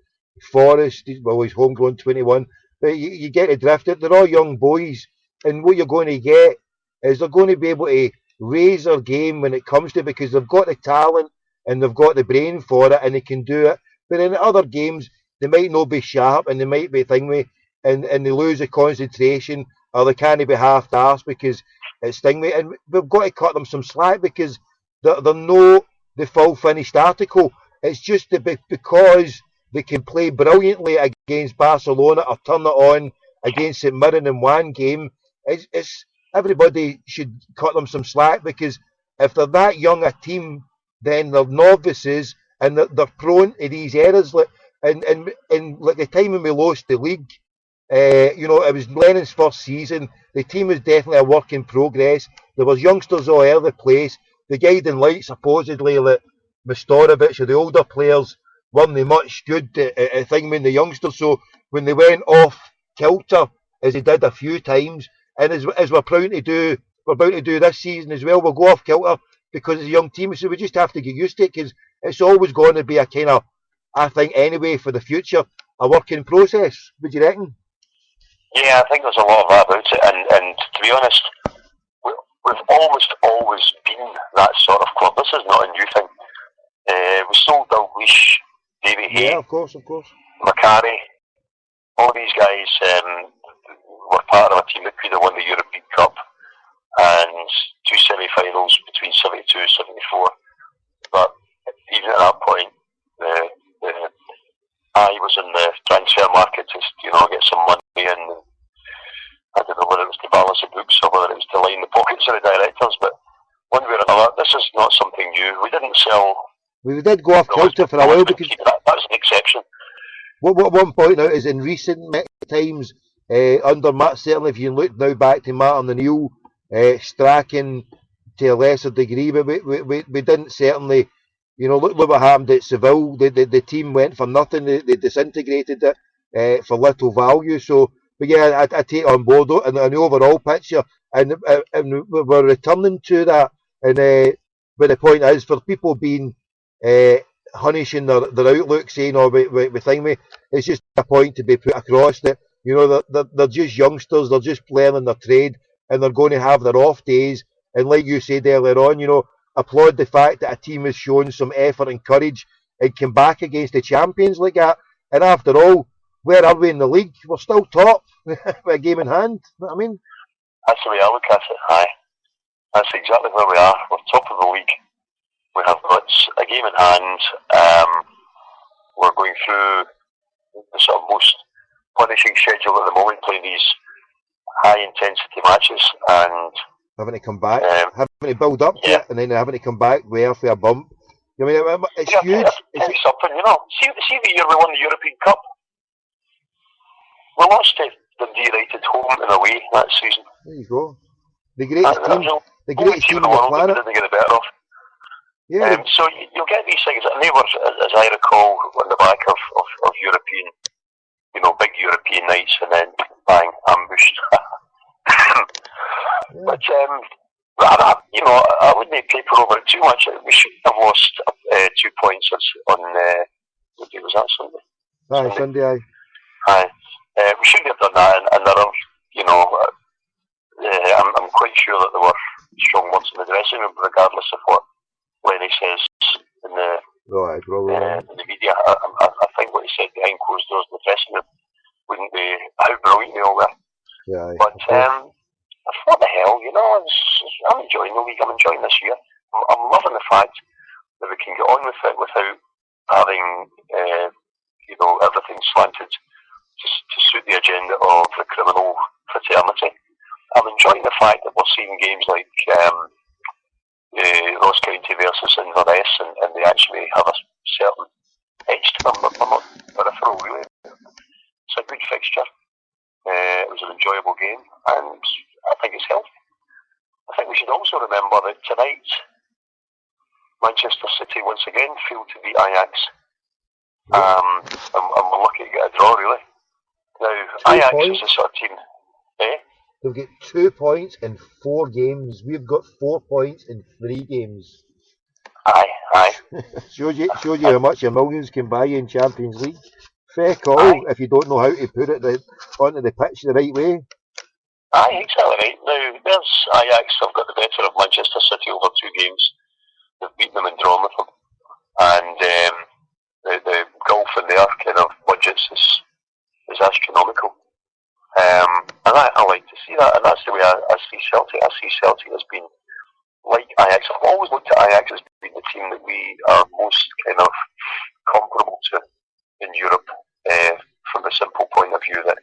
Forrest, well, he's homegrown 21, but you get the drift. They're all young boys, and what you're going to get is they're going to be able to raise their game when it comes to it, because they've got the talent and they've got the brain for it, and they can do it. But in other games, they might not be sharp, and they might be thingy, and they lose the concentration, or they can't be half-arsed because it's thingy. And we've got to cut them some slack, because they're not the full finished article. It's just because they can play brilliantly against Barcelona or turn it on against St Mirren in one game. It's everybody should cut them some slack, because if they're that young a team, then they're novices and they're prone to these errors. And like the time when we lost the league, it was Lennon's first season. The team was definitely a work in progress. There was youngsters all over the place. The guiding light, supposedly, like Mastorovic or the older players, weren't they much good at thing when the youngsters. So when they went off kilter, as they did a few times, and as we're about to do this season as well, we'll go off kilter because it's a young team. So we just have to get used to it, because it's always going to be a kind of, I think anyway, for the future, a working process. Would you reckon? Yeah, I think there's a lot of that about it, and to be honest, we've almost always been that sort of club. This is not a new thing. We sold Dalglish, Davy Hay, yeah, of course, Macari, all these guys were part of a team that could have won the European Cup and 2 semi-finals between 72 and 74. But even at that point, the eye was in the transfer market to get some money in. I don't know whether it was to balance the books or whether it was to line the pockets of the directors, but one way or another, this is not something new. We didn't sell. We did go off kilter for a while, because that's an exception. What one point out is in recent times, under Matt, certainly if you look now back to Martin O'Neill, Strachan to a lesser degree, but we didn't certainly, look what happened at Seville. The team went for nothing. They disintegrated it for little value. So But yeah, I take on board and the overall picture, and we're returning to that. And but the point is, for people being hunishing their outlook, saying, "Oh, we think me," it's just a point to be put across that they're just youngsters, they're just learning their trade, and they're going to have their off days. And like you said earlier on, applaud the fact that a team has shown some effort and courage and came back against the champions like that. And after all, where are we in the league? We're still top with a game in hand. You know what I mean? That's the way I look at it. Aye, that's exactly where we are. We're top of the league. We have got a game in hand. We're going through the sort of most punishing schedule at the moment, playing these high intensity matches and having to come back, having to build up to it, and then having to come back where for a bump. I mean, it's huge. It's something, See the year we won the European Cup. We lost to the D-rated home and away that season. There you go. The greatest team on the planet. Didn't get the better of. Yeah. So you'll get these things, and they were, as I recall, on the back of European, big European nights, and then bang, ambushed. But I wouldn't paper over it too much. We shouldn't have lost 2 points on what day was that, Sunday? Aye, Sunday, aye. Aye. We shouldn't have done that, and there are, I'm quite sure that there were strong words in the dressing room, regardless of what Lenny says in the media. I think what he said behind closed doors in the dressing room wouldn't be how brilliant they all were. Yeah, but what the hell, I'm enjoying the league. I'm enjoying this year. I'm loving the fact that we can get on with it without having everything slanted to suit the agenda of the criminal fraternity. I'm enjoying the fact that we're seeing games like Ross County versus Inverness, and they actually have a certain edge to them, but they're not peripheral really. It's a good fixture. It was an enjoyable game, and I think it's healthy. I think we should also remember that tonight Manchester City once again failed to beat Ajax, and we're lucky to get a draw really. Now, Ajax is the sort of team, They've got 2 points in 4 games. We've got 4 points in 3 games. Aye. shows you how much your millions can buy you in Champions League. Feck all, if you don't know how to put it onto the pitch the right way. Aye, exactly right. Now, there's Ajax have got the better of Manchester City over 2 games. They've beaten them and drawn with them. And the gulf in their kind of budgets is astronomical. And I like to see that, and that's the way I see Celtic. I see Celtic as being like Ajax. I've always looked at Ajax as being the team that we are most kind of comparable to in Europe, from the simple point of view that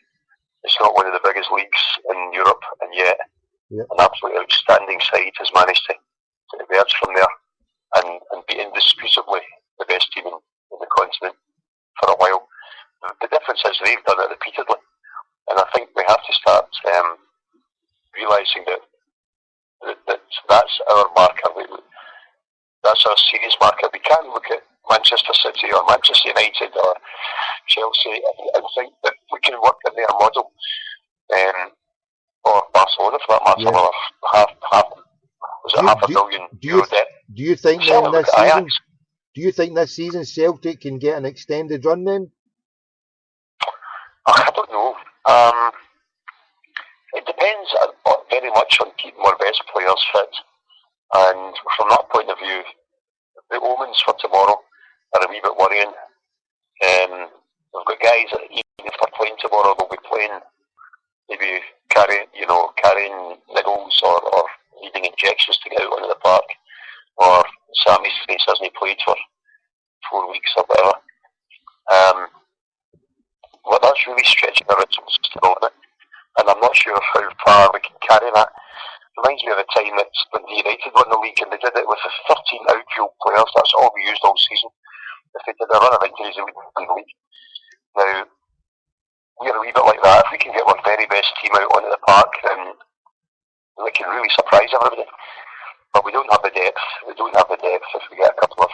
it's not one of the biggest leagues in Europe, and yet an absolutely outstanding side has managed to emerge from there and be indisputably the best team in the continent for a while. The difference is they've done it repeatedly. And I think we have to start realising that that's our marker. That's our serious marker. We can't look at Manchester City or Manchester United or Chelsea and think that we can work in their model, or Barcelona for that matter. Yeah. Half a billion euro debt. Do you think then this season? Do you think this season Celtic can get an extended run then? I don't know. It depends very much on keeping our best players fit, and from that point of view, the omens for tomorrow are a wee bit worrying. We've got guys that even if they're playing tomorrow, they'll be playing maybe carrying niggles or needing injections to get out onto the park, or Sammy's face hasn't played for 4 weeks or whatever. Well, that's really stretching the rituals still, isn't it? And I'm not sure how far we can carry that. Reminds me of the time that when United won the league, and they did it with the 13 outfield players. That's all we used all season. If they did a run of injuries, they wouldn't win the league. Now, we're a wee bit like that. If we can get our very best team out onto the park, then we can really surprise everybody. But we don't have the depth. We don't have the depth if we get a couple of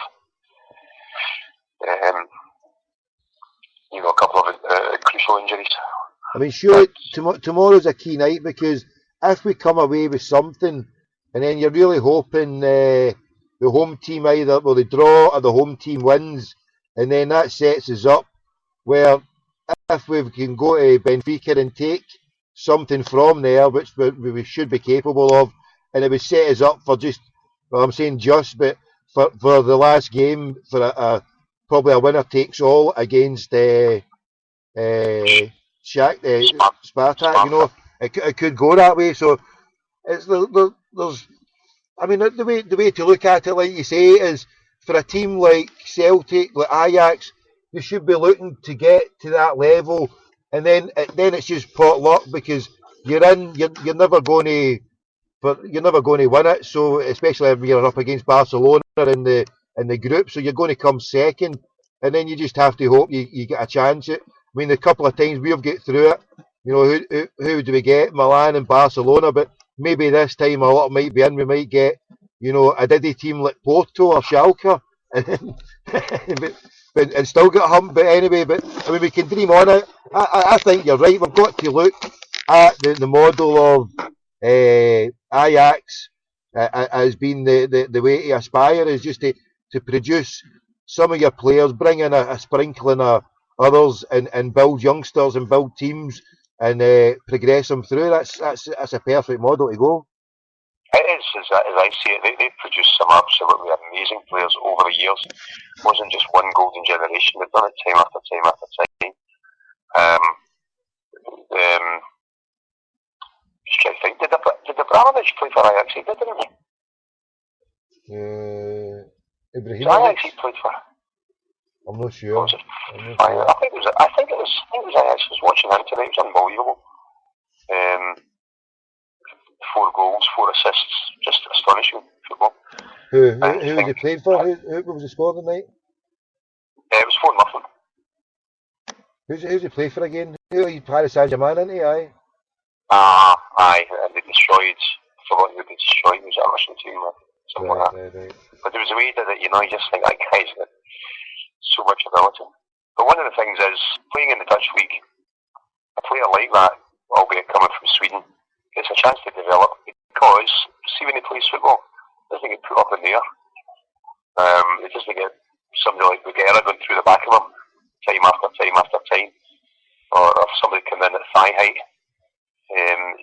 crucial injuries. I mean, sure, tomorrow's a key night because if we come away with something, and then you're really hoping the home team either they draw or the home team wins, and then that sets us up where if we can go to Benfica and take something from there, which we should be capable of, and it would set us up for just, well, I'm saying just, but for the last game for probably a winner takes all against Spartak. You know, it could go that way. So it's there's, I mean, the way to look at it, like you say, is for a team like Celtic, like Ajax, you should be looking to get to that level, and then it's just pot luck because you're never going to. But you're never going to win it. So especially if you're up against Barcelona in the group, so you're going to come second, and then you just have to hope you get a chance. I mean, the couple of times we've get through it, you know, who do we get? Milan and Barcelona, but maybe this time a lot might be in. We might get, you know, a diddy team like Porto or Schalke, and and still get humped. But anyway, but I mean, we can dream on it. I think you're right. We've got to look at the model of Ajax as being the way to aspire is just to produce some of your players, bring in a sprinkling of others, and build youngsters and build teams and progress them through. That's a perfect model to go. It is, as I see it. They've produced some absolutely amazing players over the years. It wasn't just one golden generation. They've done it time after time after time. Just trying to think. Did Abramovich play for Ajax? He did, didn't he? Ibrahimovic? Ajax he played for. I'm not sure. Was it? I think it was Ajax. I was watching him today. It was unbelievable. 4 goals, 4 assists, just astonishing football. Who was he playing for? Who was the score tonight? It was 4-0. Who's he play for again? He Paris Saint-Germain, isn't he? Aye. Aye. They destroyed. I forgot who they destroyed. It was a Russian team or something like that. Right. But there was a way that you just think that guy's got so much ability. But one of the things is playing in the Dutch league. A player like that, albeit coming from Sweden, gets a chance to develop because see when he plays football, he doesn't get put up in the air. He doesn't get somebody like Guerra going through the back of him time after time after time, or if somebody come in at thigh height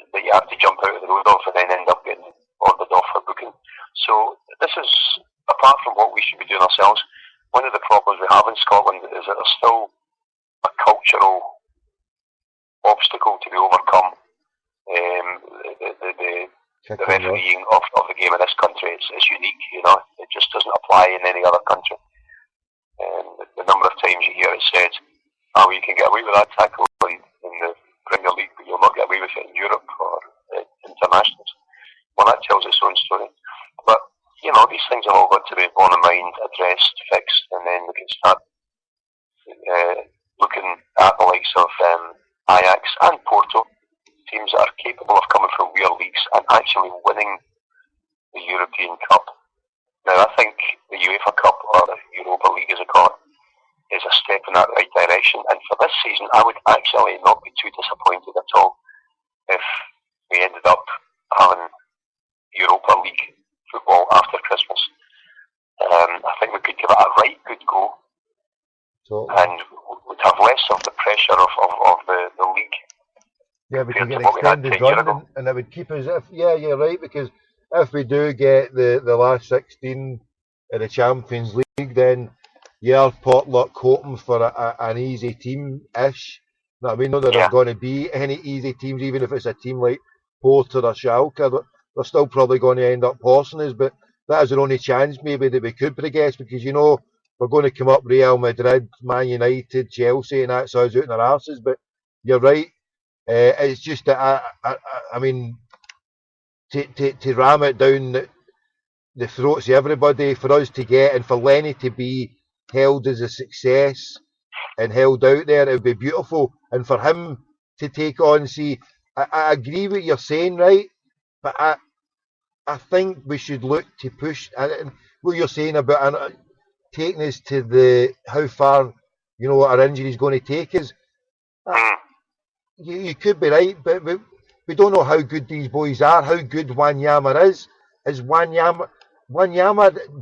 that you have to jump out of the road off and then end up getting ordered off for booking. So this is, apart from what we should be doing ourselves, one of the problems we have in Scotland is that there's still a cultural obstacle to be overcome. The refereeing of the game in this country is unique, it just doesn't apply in any other country. The number of times you hear it said, you can get away with that tackle in the Premier League, but you'll not get away with it in Europe or internationals. Well, that tells its own story. But, these things have all got to be borne in mind, addressed, fixed, and then we can start looking at the likes of Ajax and Porto, teams that are capable of coming from weird leagues and actually winning the European Cup. Now, I think the UEFA Cup, or the Europa League as they call it, is a step in that right direction. And for this season, I would actually not be too disappointed at all if we ended up having Europa League football after Christmas. I think we could give it a right good go, and we'd have less of the pressure of the league. Yeah, we could get an extended run, and it would keep us. You're right, because if we do get the last 16 in the Champions League, then you're potluck hoping for an easy team-ish. I mean, not that there's going to be any easy teams, even if it's a team like Porto or Schalke. They're still probably going to end up horsing us, but that is the only chance maybe that we could progress, because we're going to come up Real Madrid, Man United, Chelsea, and that's us out in our arses. But you're right. It's just that I mean, to ram it down the throats of everybody, for us to get, and for Lenny to be held as a success and held out there, it would be beautiful. And for him to take on, I agree with you're saying, right? But I think we should look to push. And what you're saying about taking us to how far our injury is going to take us. you could be right, but we don't know how good these boys are, how good Wanyama is. Is Wanyama?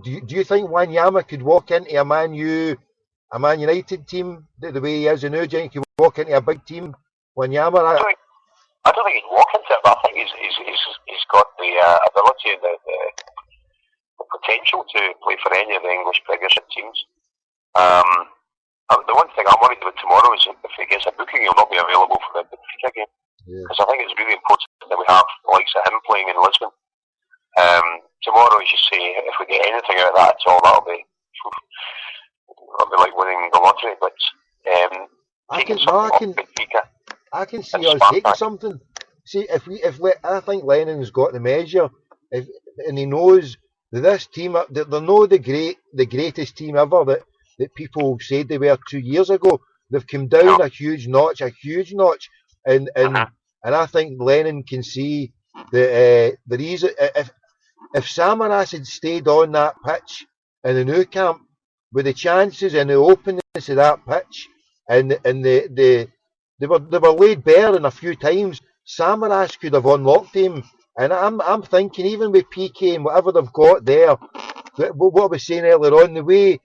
Do you think Wanyama could walk into a Man United team the way he is in Urgent? He could walk into a big team. Wanyama, I don't think he'd walk into it, but I think he's got the ability and the potential to play for any of the English Premiership teams. The one thing I'm worried about tomorrow is if he gets a booking, he'll not be available for the Benfica game. Because I think it's really important that we have the likes of him playing in Lisbon. Tomorrow, as you say, if we get anything out of that at all, that'll be like winning the lottery. But I can see us taking something. See, I think Lennon's got the measure, and he knows that this team, they're not the greatest team ever that people said they were 2 years ago. They've come down a huge notch, and I think Lennon can see that the reason if Samaras had stayed on that pitch in the new camp, with the chances and the openness of that pitch, and they were laid bare in a few times, Samaras could have unlocked him. And I'm thinking, even with PK and whatever they've got there, what I was saying earlier on, the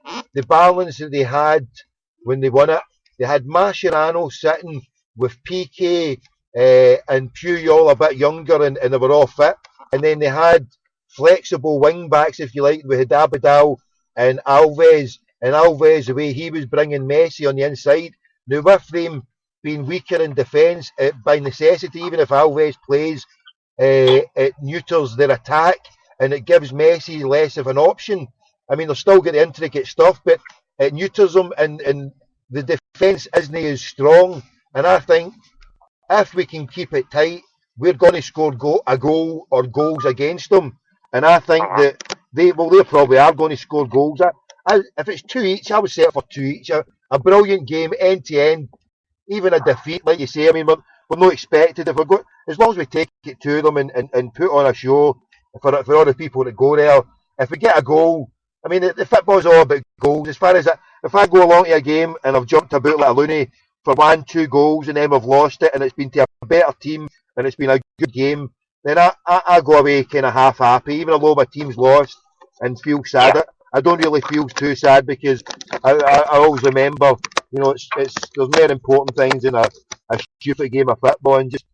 balance that they had when they won it, they had Mascherano sitting with PK and Puyol a bit younger, and they were all fit. And then they had flexible wing backs, if you like, with Abidal and Alves. And Alves, the way he was bringing Messi on the inside. Now, with them being weaker in defence by necessity, even if Alves plays, it neuters their attack and it gives Messi less of an option. I mean, they'll still get the intricate stuff, but it neuters them, and the defence isn't as strong. And I think if we can keep it tight, we're going to score a goal or goals against them. And I think that they probably are going to score goals. If it's 2 each, I would set it for 2 each. A brilliant game, end to end. Even a defeat, like you say. I mean, we're not expected. If we're go, as long as we take it to them and put on a show for all the people that go there. If we get a goal, I mean, the football's all about goals. As far as that, if I go along to a game and I've jumped about like a loony for 1-2 goals and then we've lost it and it's been to a better team and it's been a good game, then I go away kind of half happy, even though my team's lost, and feel sad. I don't really feel too sad because I always remember, you know, there's more important things in a stupid game of football, and just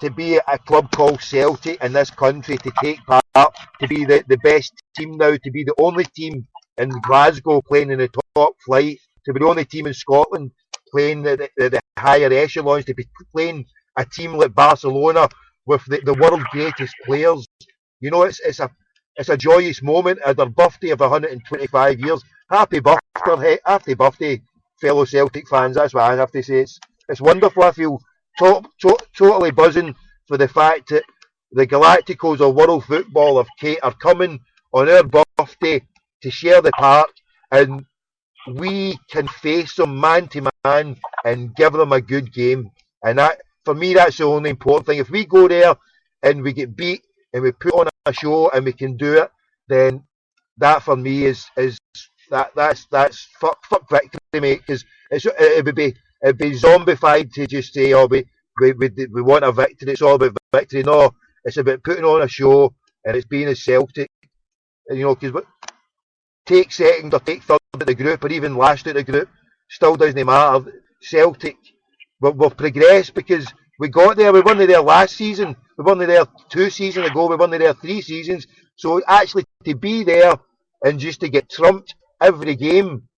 to be a club called Celtic in this country, to take part, to be the best team now, to be the only team in Glasgow playing in the top flight, to be the only team in Scotland playing the higher echelons, to be playing a team like Barcelona with the world's greatest players. You know, it's a joyous moment at their birthday of 125 years. Happy birthday, fellow Celtic fans. That's what I have to say. It's wonderful. I feel totally buzzing for the fact that the Galacticos of world football are coming on our birthday to share the park, and we can face them man to man and give them a good game. And that, for me, that's the only important thing. If we go there and we get beat and we put on a show and we can do it, then that for me is that's fuck victory, mate. Because it would be zombified to just say, oh, we want a victory. It's all about victory. No, it's about putting on a show, and it's being a Celtic. And, you know, because take second or take third at the group, or even last at the group, still doesn't matter. Celtic, we've progressed because we got there. We weren't there last season. We weren't there 2 seasons ago. We weren't there 3 seasons. So actually to be there and just to get trumped every game.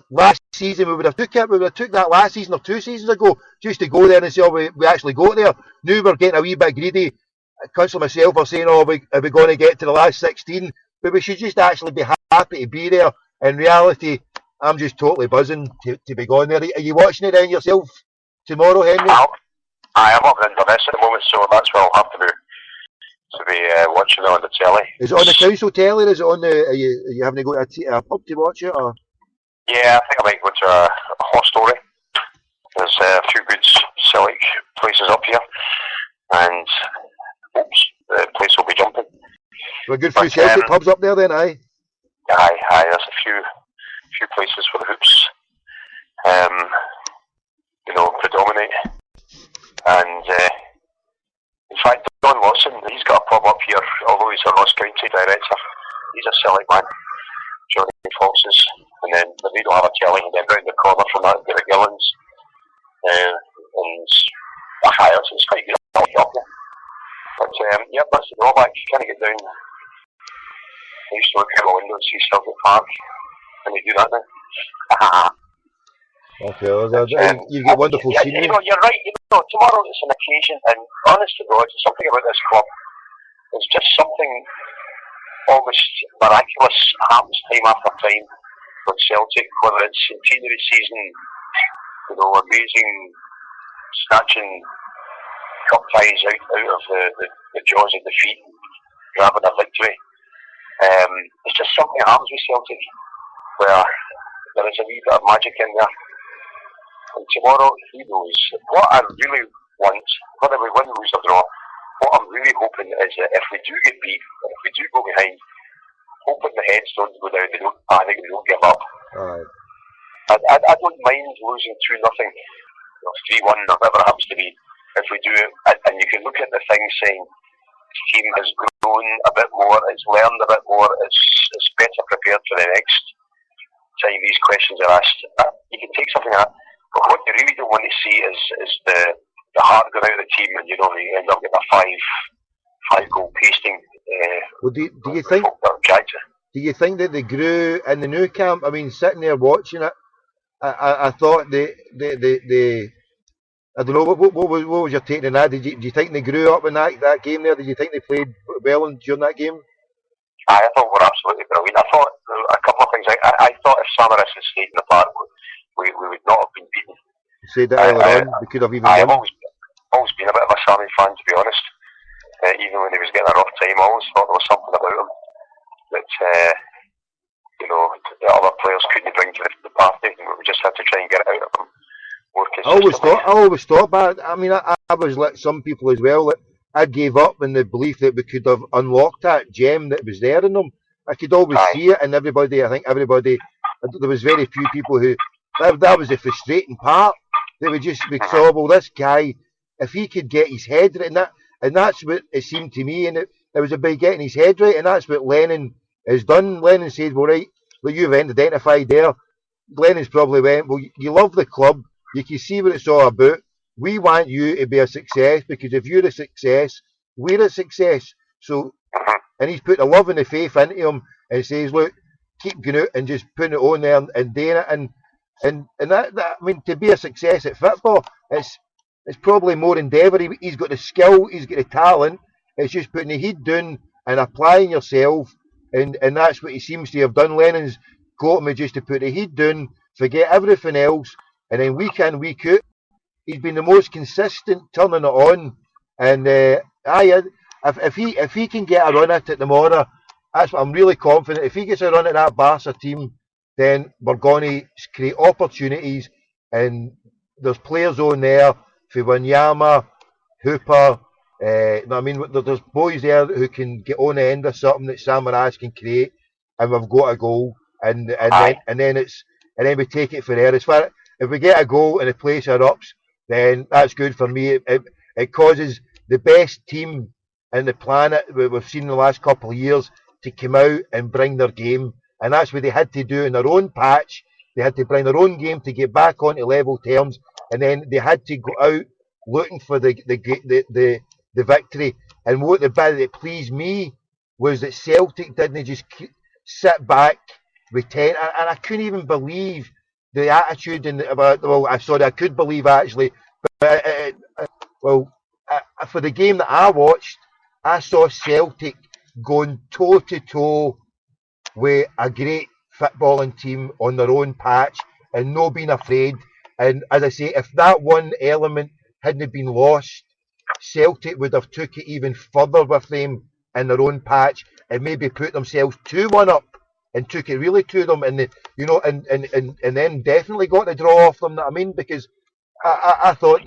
Last season we would have took it. We would have took that last season or 2 seasons ago just to go there and say, oh, we actually got there. Now we're getting a wee bit greedy. Council myself are saying, oh, are we going to get to the last 16? But we should just actually be happy to be there. In reality, I'm just totally buzzing to be going there. Are you watching it then yourself tomorrow, Henry? I am up in Inverness at the moment, so that's where I'll have to be watching it on the telly. Is it on the council telly, or is it on the? Are you having to go to a pub to watch it? Or? Yeah, I think I might go to a hostelry. There's a few good Celtic places up here, and the place will be jumping. Well, a good few Celtic pubs up there then, aye? Aye, there's a few places for the hoops. predominate. And in fact, Don Watson, he's got a pub up here, although he's a Ross County director. He's a Celtic man, Johnny Foxes. And then they don't have a telly, and then round the corner from that, Gary Gillans. And it's quite good. But that's the drawback. You can't get down. I used to look out my window and see Celtic Park. Can you do that now? Okay, you get wonderful scenery. You're right. Tomorrow it's an occasion, and honest to God, something about this club. It's just something almost miraculous happens time after time with Celtic, whether it's centenary season, amazing snatching cup ties out of the jaws of defeat, grabbing a victory. It's just something that happens with Celtic where there is a wee bit of magic in there. And tomorrow, who knows? What I really want, whether we win, lose or draw, what I'm really hoping is that if we do get beat, if we do go behind, hoping the heads don't go down, they don't panic, they don't give up. Right. I don't mind losing 2-0, 3-1, or whatever it happens to be, if we do it. And you can look at the thing saying, this team has grown a bit more, it's learned a bit more, it's better prepared for the next time these questions are asked. You can take something like that, but what you really don't want to see is the heart going out of the team, and you end up getting a five goal pasting. Well, do you think that they grew in the new camp? I mean, sitting there watching it, I thought they I don't know what was your take on that? Do you think they grew up in that game there? Did you think they played well during that game? I thought we were absolutely brilliant. I thought a couple of things. I thought if Samaras had stayed in the park, we would not have been beaten. You said that earlier on. We could have even won. I've always been a bit of a Sammy fan, to be honest. Even when he was getting a rough time, I always thought there was something about him that the other players couldn't bring to the party. We just had to try and get it out of him. I always thought, but I mean, I was like some people as well. That I gave up in the belief that we could have unlocked that gem that was there in them. I could always see it, and I think everybody, there was very few people who, that was the frustrating part. They would just be so, well, this guy, if he could get his head right, and that's what it seemed to me, and it was about getting his head right, and that's what Lennon has done. Lennon said, well, right, well, you've identified there. Lennon's probably went, well, you love the club, you can see what it's all about. We want you to be a success, because if you're a success, we're a success. So, and he's put the love and the faith into him and says, look, keep going out and just putting it on there and doing it. And that I mean, to be a success at football, it's probably more endeavour. He's got the skill, he's got the talent. It's just putting the heat down and applying yourself, and that's what he seems to have done. Lennon's got me just to put the heat down, forget everything else, and then week in, week out, he's been the most consistent turning it on. And if he can get a run at it tomorrow, that's what I'm really confident. If he gets a run at that Barca team, then we're going to create opportunities, and there's players on there for Wanyama, Hooper. I mean, there's boys there who can get on the end of something that Samaras can create, and we've got a goal, and then we take it from there. As far if we get a goal and the place erupts, then that's good for me. It causes the best team in the planet we've seen in the last couple of years to come out and bring their game, and that's what they had to do in their own patch. They had to bring their own game to get back onto level terms, and then they had to go out looking for the victory. And what the bit that pleased me was that Celtic didn't just sit back with 10, and I couldn't even believe the attitude I could believe actually, but for the game that I watched, I saw Celtic going toe to toe with a great footballing team on their own patch and not being afraid. And as I say, if that one element hadn't been lost, Celtic would have took it even further with them in their own patch and maybe put themselves 2-1 up and took it really to them, and and then definitely got the draw off them. I mean, because I thought,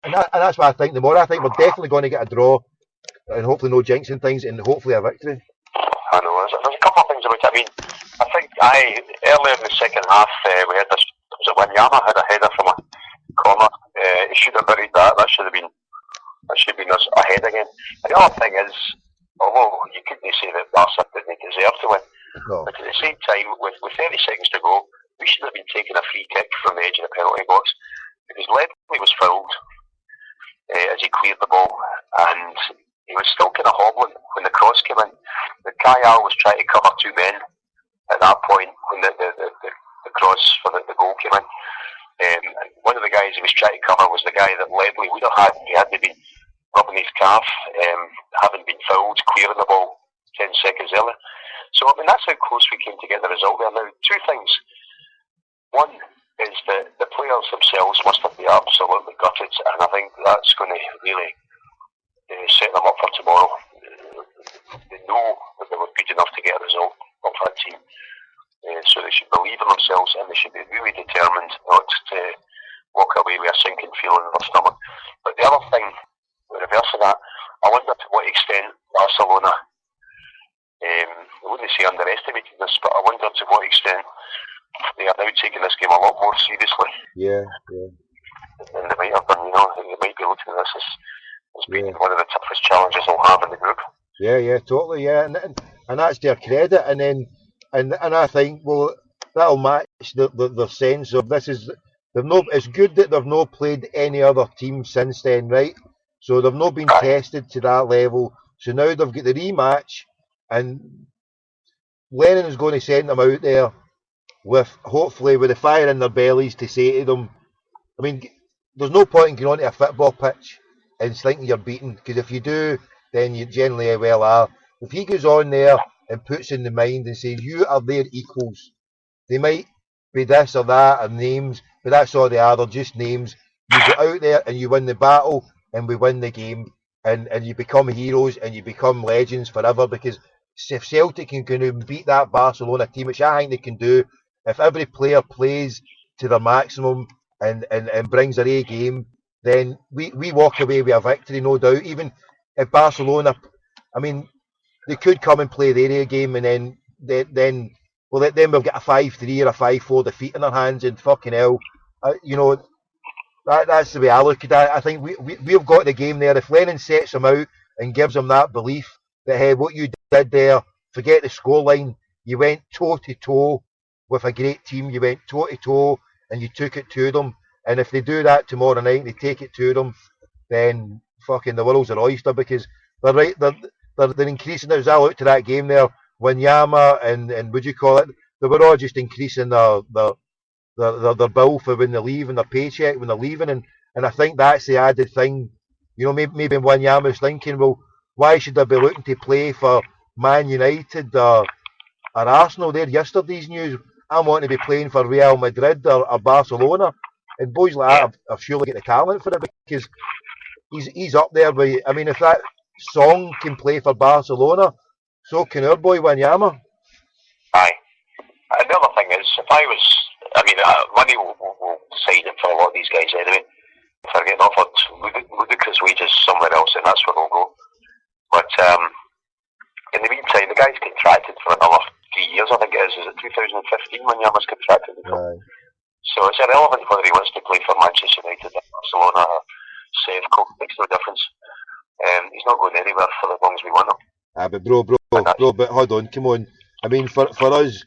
and that's what I think. The more I think we're definitely going to get a draw, and hopefully no jinxing things, and hopefully a victory. I know there's a couple of things about it. I mean, I think earlier in the second half we had this. Was it Wanyama had a header from a corner should have buried that. That should have been us ahead again. And the other thing is, although you couldn't say that Barca didn't deserve to win, but at the same time, with 30 seconds to go, we should have been taking a free kick from the edge of the penalty box, because Ledley was fouled as he cleared the ball, and he was still kind of hobbling when the cross came in. The Kyle was trying to cover two men at that point when the cross for the goal came in. And one of the guys he was trying to cover was the guy that Ledley would have had. He had to be rubbing his calf, having been fouled, clearing the ball 10 seconds earlier. So, I mean, that's how close we came to get the result there. Now, two things. One is that the players themselves must have been absolutely gutted, and I think that's going to really set them up for tomorrow. They know that they were good enough to get a result of that team. So they should believe in themselves, and they should be really determined not to walk away with a sinking feeling in their stomach. But the other thing, the reverse of that, I wonder to what extent Barcelona, I wouldn't say underestimated this, but I wonder to what extent they are now taking this game a lot more seriously. Yeah. And they might have done, they might be looking at this as being one of the toughest challenges they'll have in the group. Yeah, totally, yeah, and that's their credit, and I think, well, that'll match the sense of this is it's good that they've not played any other team since then, right? So they've not been tested to that level. So now they've got the rematch, and Lennon is going to send them out there with hopefully with the fire in their bellies to say to them, I mean, there's no point in going onto a football pitch and thinking you're beaten, because if you do, then you generally well are. If he goes on there and puts in the mind and says you are their equals, they might be this or that or names, but that's all they are. They're just names. You go out there and you win the battle, and we win the game, and you become heroes and you become legends forever. Because if Celtic can go and beat that Barcelona team, which I think they can do, if every player plays to their maximum and brings their A game, then we walk away with a victory, no doubt. Even if Barcelona, I mean, they could come and play their A game, and then we've got a 5-3 or a 5-4 defeat in their hands, and fucking hell, that's the way I look at it. I think we've got the game there. If Lennon sets them out and gives them that belief that, hey, what you did there, forget the scoreline, you went toe-to-toe with a great team, you went toe-to-toe and you took it to them, and if they do that tomorrow night and they take it to them, then fucking the world's an oyster, because they're increasing, as I looked to that game there, Wanyama and would you call it, they were all just increasing their bill for when they leave, and their paycheck when they're leaving, and I think that's the added thing. Maybe Wanyama's thinking, well, why should I be looking to play for Man United or Arsenal? They're yesterday's news. I'm wanting to be playing for Real Madrid or Barcelona, and boys like that have surely got the talent for it, because he's up there. I mean, if that Song can play for Barcelona, so can our boy Wanyama. Aye. And the other thing is, money will decide it for a lot of these guys anyway. If they're getting offered ludicrous wages somewhere else, then that's where they'll go. But in the meantime, the guy's contracted for another 3 years, I think it is. Is it 2015 when Yama's contracted? So it's irrelevant whether he wants to play for Manchester United or Barcelona or Sevco. Makes no difference. He's not going anywhere for as long as we want him. But but hold on, come on. I mean, for us,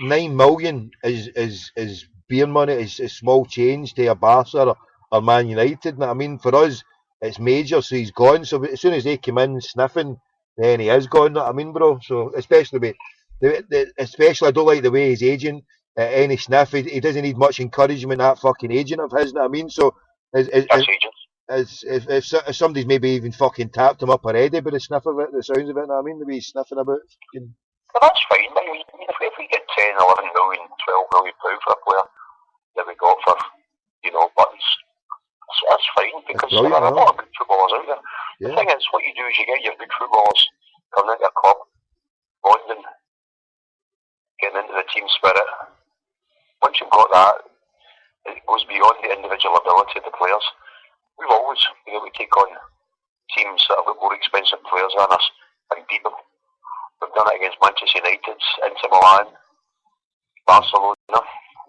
9 million is beer money, is small change to a Barca or Man United. I mean, for us, it's major, so he's gone. So as soon as they come in sniffing, then he is gone. I mean, bro. So especially I don't like the way his agent, any sniff. He doesn't need much encouragement. That fucking agent of his. I mean, so if somebody's maybe even fucking tapped him up already by the sniff of it, the sounds of it. I mean, the way he's sniffing about. Well, that's fine. I mean, if we get 10, 11 million, 12 million pounds for a player that we got for, buttons, that's fine, because there are a lot of good footballers out there. Yeah. The thing is, what you do is you get your good footballers coming into a club, bonding, getting into the team spirit. Once you've got that, it goes beyond the individual ability of the players. We've always been able to take on teams that have got more expensive players than us and beat them. We've done it against Manchester United, Inter Milan, Barcelona,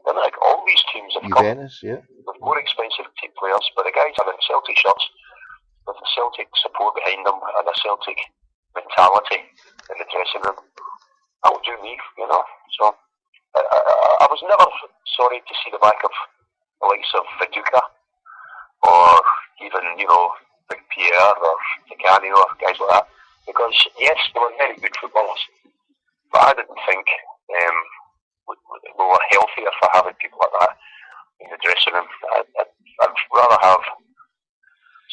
And like all these teams have come Juventus, yeah, with more expensive team players, but the guys are in Celtic shirts with a Celtic support behind them and a Celtic mentality in the dressing room. That will do me, you know. So I was never sorry to see the back of the likes of Viduka or even, you know, Big Pierre or Ticani or guys like that, because yes, they were very good footballers, but I didn't think we were healthier for having people like that in the dressing room. I'd rather have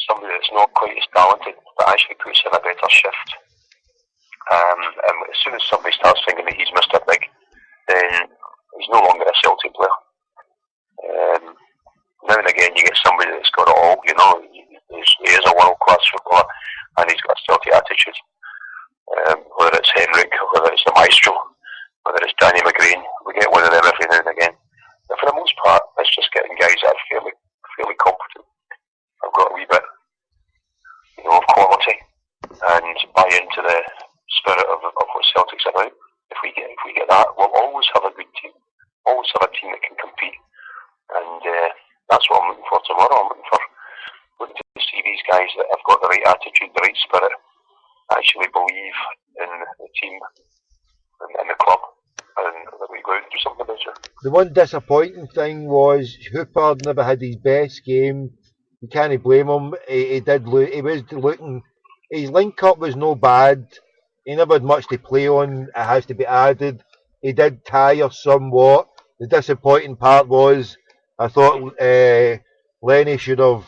somebody that's not quite as talented that actually puts in a better shift. And as soon as somebody starts thinking that he's Mr. Big, then he's no longer a Celtic player. Now and again, you get somebody that's got it all. You know, he is a world-class footballer, and he's got a Celtic attitude. Whether it's Henrik, whether it's the Maestro, whether it's Danny McGrain, we get one of them every now and again. But for the most part, it's just getting guys that are fairly competent. I've got a wee bit, you know, of quality, and buy into the spirit of what Celtic's about. If we get that, we'll always have a good team. Always have a team that can compete, and that's what I'm looking for tomorrow. I'm looking to see these guys that have got the right attitude, the right spirit, actually believe in the team and the club, and that we go out and do something about it. The one disappointing thing was Hooper never had his best game. You can't blame him. He was looking. His link up was no bad. He never had much to play on. It has to be added. He did tire somewhat. The disappointing part was I thought Lenny should have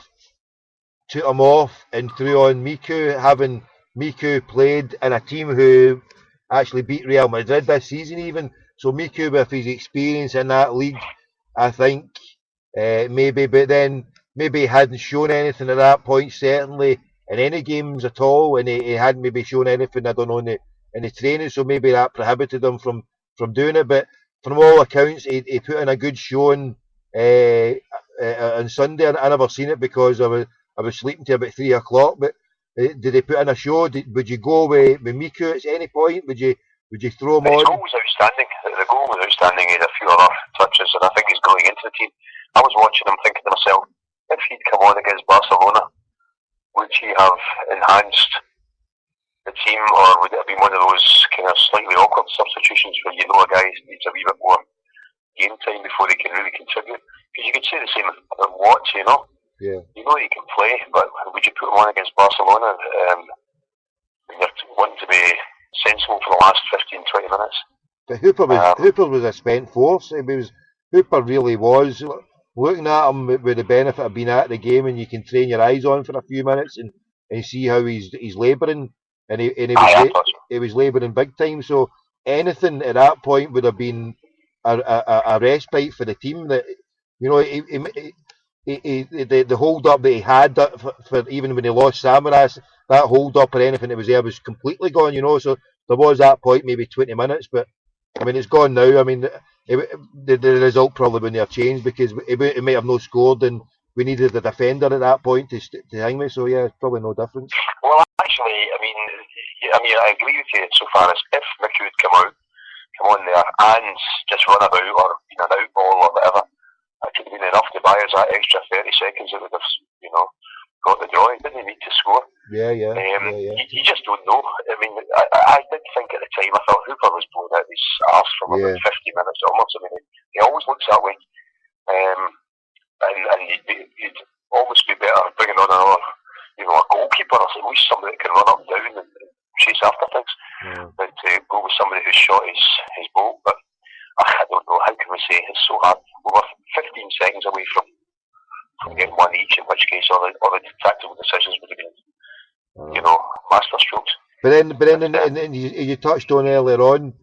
took him off and threw on Miku. Having Miku played in a team who actually beat Real Madrid this season even. So Miku, with his experience in that league, I think maybe, but then maybe he hadn't shown anything at that point, certainly in any games at all, and he hadn't maybe shown anything, I don't know, in the training, so maybe that prohibited him from doing it. But from all accounts, he put in a good showing on Sunday. I never seen it because I was sleeping till about 3 o'clock, but did he put in a show? Would you go with Miku at any point? Would you throw him on? His goal was outstanding. The goal was outstanding. He had a few other touches, and I think he's going into the team. I was watching him thinking to myself, if he'd come on against Barcelona, would he have enhanced the team, or would it have been one of those kind of slightly awkward substitutions where you know a guy needs a wee bit more game time before he can really contribute? Because you could say the same about Watts, you know. Yeah. You know he can play, but would you put him on against Barcelona when you're wanting to be sensible for the last 15-20 minutes? But Hooper was a spent force. Hooper really was. Looking at him with the benefit of being at the game, and you can train your eyes on for a few minutes and see how he's labouring, and he was labouring big time. So anything at that point would have been a respite for the team. That, you know, the hold up that he had for even when he lost Samaras, that hold up or anything that was there was completely gone. You know, so there was that point, maybe 20 minutes, but I mean it's gone now. I mean the result probably wouldn't have changed because it may have no scored, and we needed a defender at that point to hang with. So yeah, it's probably no difference. Well, actually, I mean, I agree with you so far as if Mickey would come on there and just run about or an out ball or whatever, that could have been enough to buy us that extra 30 seconds that would have, you know, got the draw. He didn't need to score. Yeah. You just don't know. I mean, I did think at the time, I thought Hooper was blown out his arse for about 50 minutes almost. I mean, he always looks that way. And you'd almost be better bringing on another, you know, a goalkeeper or at least somebody that can run up and down and chase after things. Yeah. But go with somebody who's shot his bolt. But I don't know, how can we say it's so hard? We were 15 seconds away from getting one each, in which case all the tactical decisions would have been, you know, master strokes. But then you touched on earlier on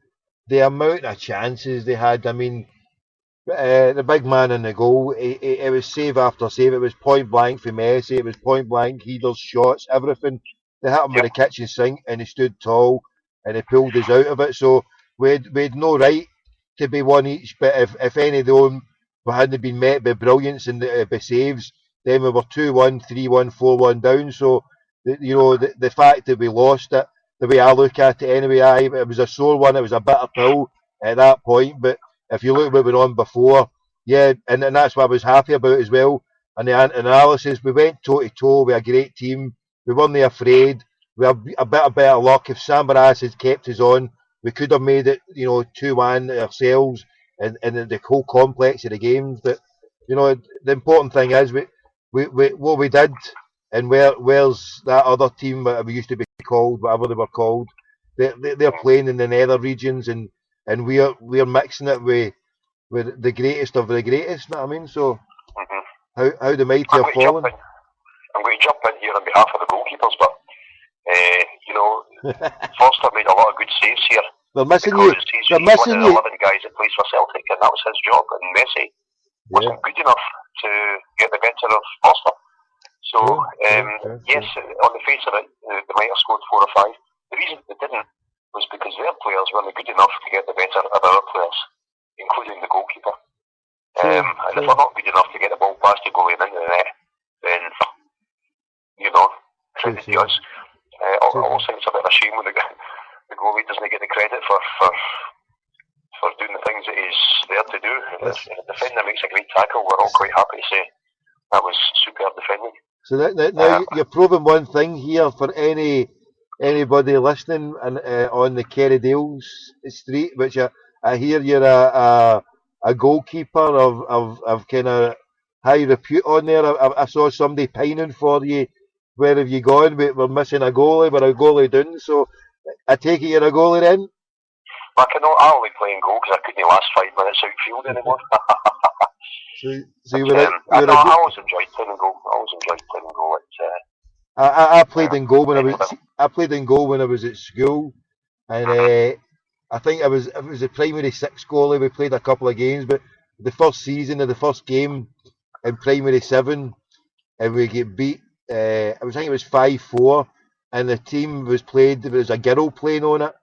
the amount of chances they had. I mean, the big man in the goal, it was save after save. It was point blank for Messi. It was point blank headers, shots, everything. They hit him with the kitchen sink, and he stood tall, and he pulled us out of it. So we had no right to be one each. But if any of them hadn't been met by brilliance and by saves, then we were 2-1, 3-1, 4-1 down. So the fact that we lost it, the way I look at it anyway, it was a sore one. It was a bitter pill at that point. But if you look what went on before, yeah, and that's what I was happy about as well. And the analysis, we went toe to toe with a great team. We weren't afraid. We had a bit of better luck. If Samaras had kept us on, we could have made it, 2-1 ourselves, and the whole complex of the games. But the important thing is we what we did, and where's that other team that we used to be called, whatever they were called. They're playing in the nether regions, and we're mixing it with the greatest of the greatest. Know what I mean? So Mm-hmm. how the mighty have fallen. I'm going to jump in here on behalf of the goalkeepers, but Foster made a lot of good saves here. They're missing you. They're missing you. He's one of the 11 you. guys that plays for Celtic, and that was his job. And Messi wasn't good enough to get the better of Foster. So yes, on the face of it, they might have scored 4 or 5. The reason they didn't was because their players weren't good enough to get the better of our players, including the goalkeeper. And if we're not good enough to get the ball past the goalie and into the net, then credit to us. I always think it's a bit of a shame when the goalie doesn't get the credit for doing the things that he's there to do. If the defender makes a great tackle, we're all quite happy to say that was superb defending. So now you're proving one thing here for anybody listening on the Kerrydale Street, which I hear you're a goalkeeper of kind of high repute on there. I saw somebody pining for you. Where have you gone? We're missing a goalie. We're a goalie down. So I take it you're a goalie then? I only play in goal because I couldn't last 5 minutes outfield anymore. So you were I always enjoyed playing in goal. I played in goal when I was at school, and I think I was a primary 6 goalie. We played a couple of games, but the first season of the first game in primary 7, and we get beat. I think it was 5-4, and the team was played. There was a girl playing on it,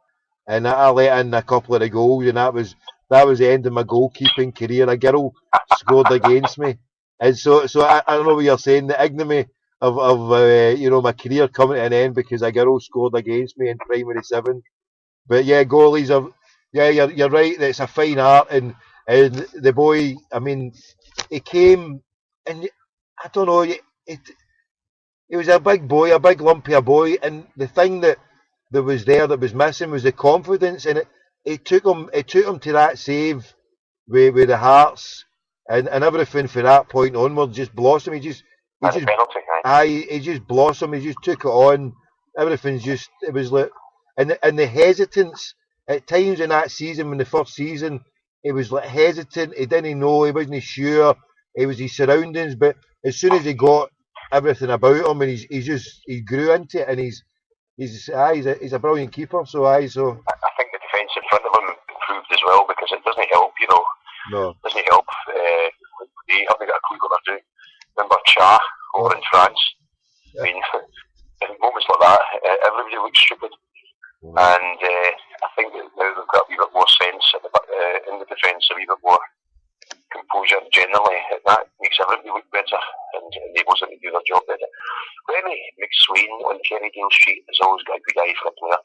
and I let in a couple of the goals, and that was the end of my goalkeeping career. A girl scored against me, and so I don't know what you're saying. The ignominy of my career coming to an end because a girl scored against me in primary 7. But yeah, goalies are. Yeah, you're right. It's a fine art, and the boy. I mean, he came, and I don't know. He was a big boy, a big lumpy boy, and the thing that was there that was missing was the confidence, and it took him to that save with the Hearts and everything from that point onward just blossomed. He just blossomed. He just took it on. Everything's just it was like, and the hesitance at times in that season, when the first season, he was like hesitant. He didn't know. He wasn't sure. It was his surroundings, but as soon as he got everything about him, and he grew into it, and he's a brilliant keeper. So I think the defence in front of him improved as well, because it doesn't help, No. It doesn't help. They haven't got a clue what they're doing. Remember Cha over in France? Yeah. I mean, in moments like that, everybody looks stupid. And I think that now they've got a wee bit more sense in the defence, a wee bit more composure generally. That makes everybody look better and enables them to do their job better. Remy McSwain on Kerrydale Street has always got a good eye for a player,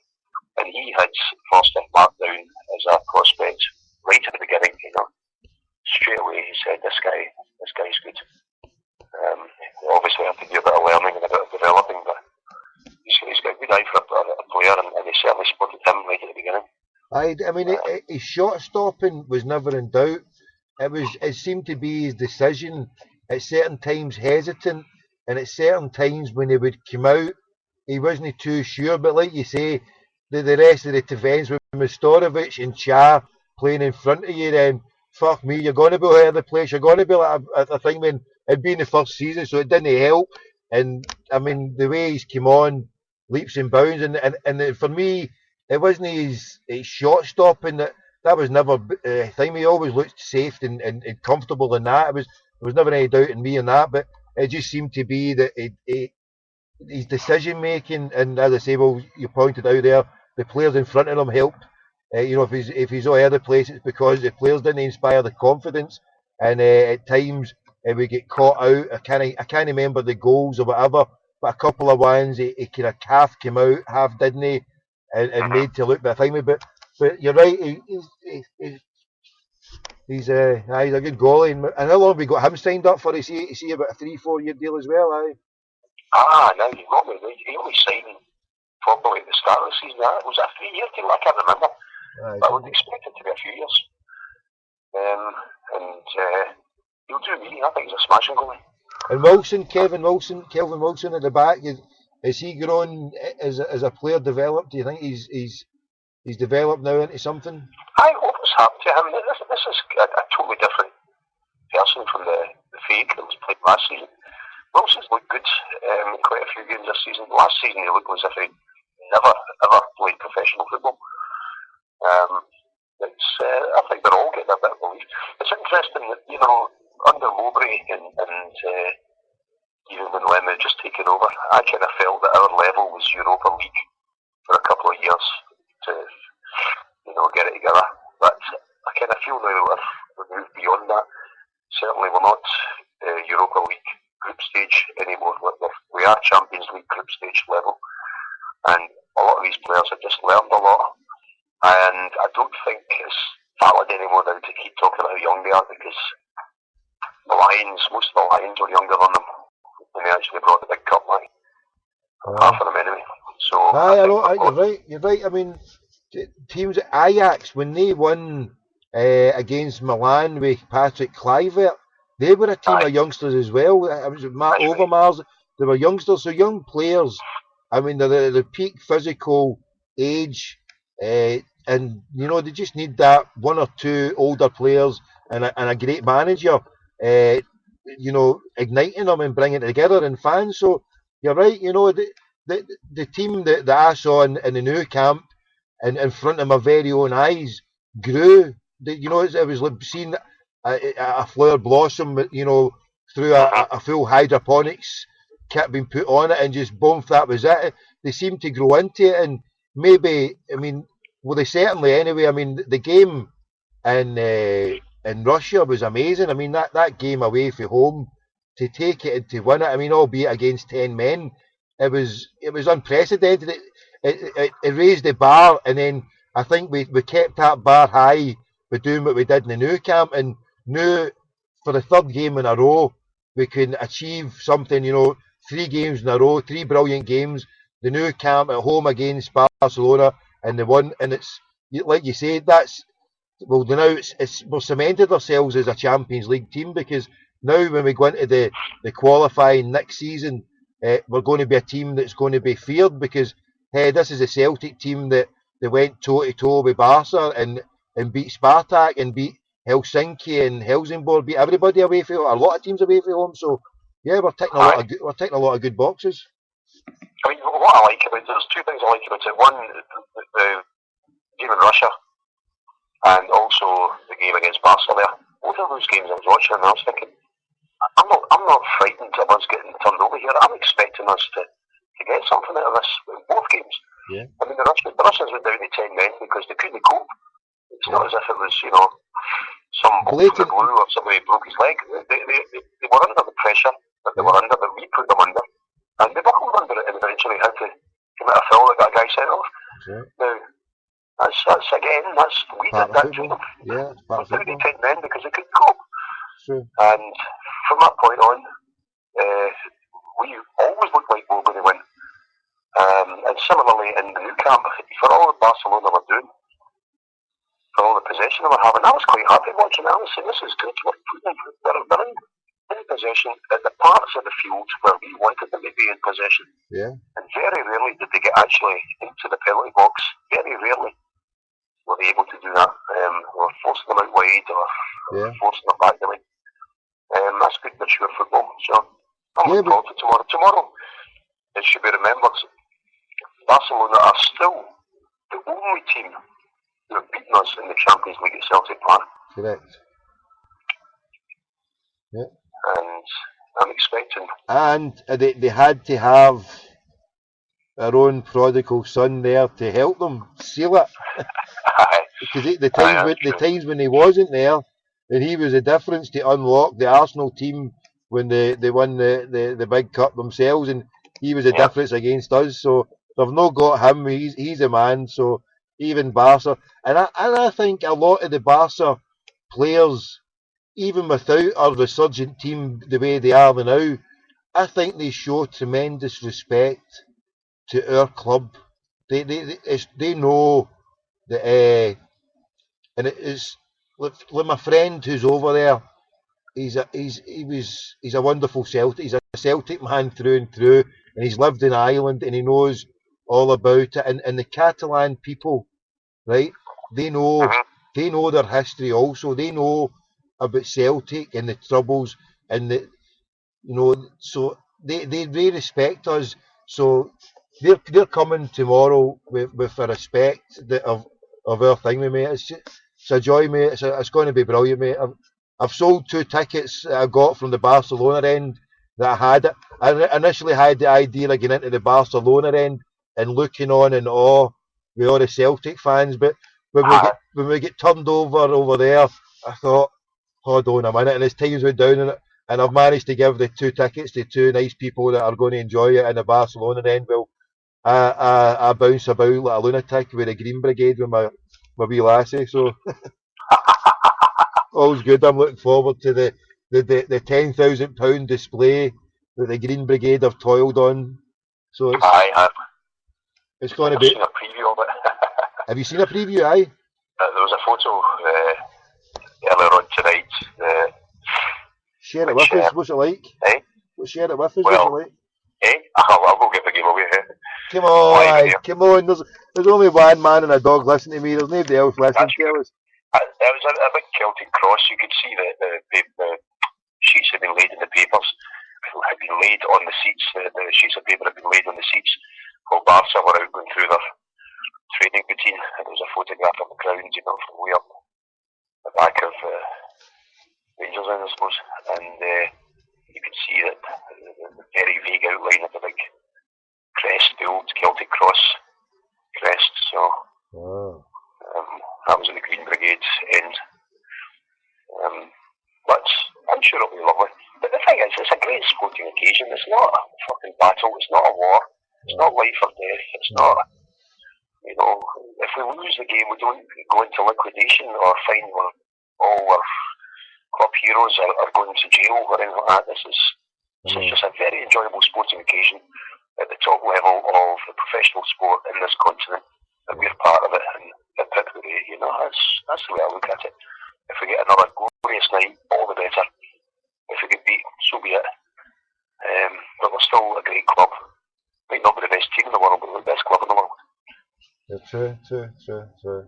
and he had Foster marked down as a prospect right at the beginning. Straight away he said, "This guy's good." Obviously, I have to do a bit of learning and a bit of developing, but he's got a good eye for a player, and he certainly spotted him right at the beginning. I mean, his shot stopping was never in doubt. It seemed to be his decision at certain times hesitant, and at certain times when he would come out, he wasn't too sure. But like you say, the rest of the defence with Mostorovic and Cha playing in front of you, then fuck me, you're going to be out of the place. You're going to be like a thing when it'd been the first season, so it didn't help. And I mean, the way he's come on, leaps and bounds, and for me, it wasn't his shot stopping that was never a thing. He always looked safe and comfortable in that. There was never any doubt in me in that, but it just seemed to be that his decision making, and as I say, well, you pointed out there, the players in front of him helped. If he's all other place, it's because the players didn't inspire the confidence, and at times we get caught out. I can't remember the goals or whatever, but a couple of ones he kind of half came out, half didn't he, and made to look the thing. But you're right, He's a good goalie. And how long have we got him signed up for? Is he about a 3-4 year deal as well? Aye. No, you got me. He only signed probably at the start of the season. Was that a 3-year deal? I can't remember. Aye, But I would expect it to be a few years. He'll do me. I think he's a smashing goalie. And Kelvin Wilson at the back. Is he grown as a player developed? Do you think he's developed now into something? I hope it's happened to him. This is a totally different person from the fake that was played last season. Wilson's looked good in quite a few games this season. Last season he looked as if he never ever played professional football. I think they're all getting a bit of belief. It's interesting that, under Mowbray and even when Lemon had just taken over, I kind of felt that our level was Europa League for a couple of years to, get it together. But I kind of feel now that we've moved beyond that. Certainly we're not Europa League group stage anymore. We are Champions League group stage level. And a lot of these players have just learned a lot. And I don't think it's valid anymore now to keep talking about how young they are, because most of the Lions were younger than them when they actually brought the big cup, like half of them anyway. So you're right. I mean, teams at Ajax, when they won against Milan with Patrick Kluivert, they were a team of youngsters as well. I was Matt Overmars. They were youngsters, so young players. I mean, they're the peak physical age. And they just need that one or two older players and a great manager, igniting them and bringing it together and fans. So you're right. The team that I saw in the new camp and in front of my very own eyes grew. It was like seeing a flower blossom, through a full hydroponics kit being put on it, and just boom, that was it. They seemed to grow into it, and maybe, they certainly anyway. I mean, the game in Russia was amazing. I mean, that game away from home, to take it and to win it, albeit against 10 men, it was unprecedented. It raised the bar, and then I think we kept that bar high by doing what we did in the new camp, and knew for the third game in a row we could achieve something. 3 games in a row, 3 brilliant games. The new camp at home against Barcelona, and the one, and it's like you said, now we've cemented ourselves as a Champions League team, because now when we go into the qualifying next season, we're going to be a team that's going to be feared, because this is a Celtic team that they went toe to toe with Barca and beat Spartak and beat Helsinki and Helsingborg, beat everybody away from home, a lot of teams away from home. So yeah, we're ticking a lot of good boxes. I mean, what I like about it, there's 2 things I like about it. One, the game in Russia, and also the game against Barca there. Both of those games I was watching, and I was thinking, I'm not frightened of us getting turned over here. I'm expecting us to get something out of this in both games. Yeah. I mean, the Russians went down to 10 men because they couldn't cope. It's not as if it was, some blatant glue or somebody broke his leg. They were under the pressure that they were under, that we put them under. And they buckled under it and eventually had to commit a foul that got a guy sent off. Sure. Now, we did that to them. Yeah, we down to 10 men because they couldn't cope. Sure. And from that point on, we always looked like we were going to win. And similarly in the new camp, for all that Barcelona were doing, for all the possession they were having, I was quite happy watching it. I was saying, this is good. They're in possession at the parts of the field where we wanted them to be in possession. Yeah. And very rarely did they get actually into the penalty box. Very rarely were they able to do that. Or forcing them out wide, or forcing them back the line. That's good mature football. So I'm looking forward to tomorrow. Tomorrow, it should be remembered, Barcelona are still the only team who have beaten us in the Champions League at Celtic Park. Correct. Yeah. And I'm expecting. And they had to have their own prodigal son there to help them seal it. Because the times when he wasn't there, and he was the difference to unlock the Arsenal team when they won the big cup themselves, and he was the difference against us. So they've not got him. He's a man. So even Barca, and I think a lot of the Barca players, even without our resurgent team the way they are now, I think they show tremendous respect to our club. They know that, and it is like my friend who's over there. He's a wonderful Celtic. He's a Celtic man through and through, and he's lived in Ireland and he knows all about it. And the Catalan people, right? They know they know their history also. They know about Celtic and the troubles and so they respect us. So they're coming tomorrow with a respect of our thing, mate. It's a joy, mate. It's going to be brilliant, mate. I've sold 2 tickets that I got from the Barcelona end that I had. I initially had the idea of getting into the Barcelona end and looking on in awe with all the Celtic fans, but when we get turned over there, I thought, hold on a minute, and as times went down in it, and I've managed to give the 2 tickets to 2 nice people that are going to enjoy it in the Barcelona end. Well, I bounce about like a lunatic with the Green Brigade with my wee lassie, so all's good. I'm looking forward to the £10,000 display that the Green Brigade have toiled on. So it's going to be. I've seen a preview of it. Have you seen a preview? Aye. There was a photo earlier on tonight. Share it with us. What's it like? Eh? Share it with us. Well, what's it like? I'll go get the game away here. Come on, come on. There's only one man and a dog listening to me. There's nobody else listening to us. There was a big Celtic cross. You could see the sheets had been laid in the papers. Had been laid on the seats. The sheets of paper had been laid on the seats while Barca were out going through their training routine. And there was a photograph of the ground, from way up the back of Rangers, I suppose. And you could see that the very vague outline of the big crest, the old Celtic cross crest. So that was in the Green Brigade end. But I'm sure it'll be lovely. But the thing is, it's a great sporting occasion. It's not a fucking battle. It's not a war. It's not life or death. It's not, if we lose the game, we don't go into liquidation or find all our club heroes are going to jail or anything like that. This is just a very enjoyable sporting occasion at the top level of the professional sport in this continent, and we're part of it. And that's the way I look at it. If we get another glorious night, all the better. If we get beat, so be it. But we're still a great club. Might not be the best team in the world, but we're the best club in the world. Yeah, true.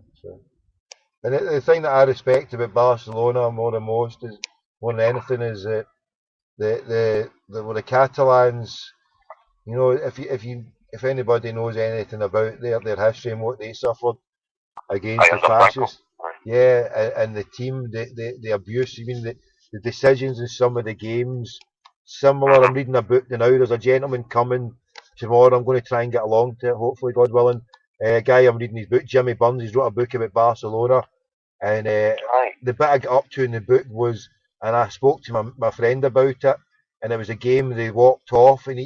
And the thing that I respect about Barcelona more than anything is that the Catalans, if anybody knows anything about their history and what they suffered against the fascists, and the team, the abuse, the decisions in some of the games, similar. I'm reading a book now. There's a gentleman coming tomorrow. I'm going to try and get along to it, hopefully, God willing. A guy, I'm reading his book, Jimmy Burns. He's wrote a book about Barcelona, and the bit I got up to in the book was, and I spoke to my friend about it, and it was a game they walked off, and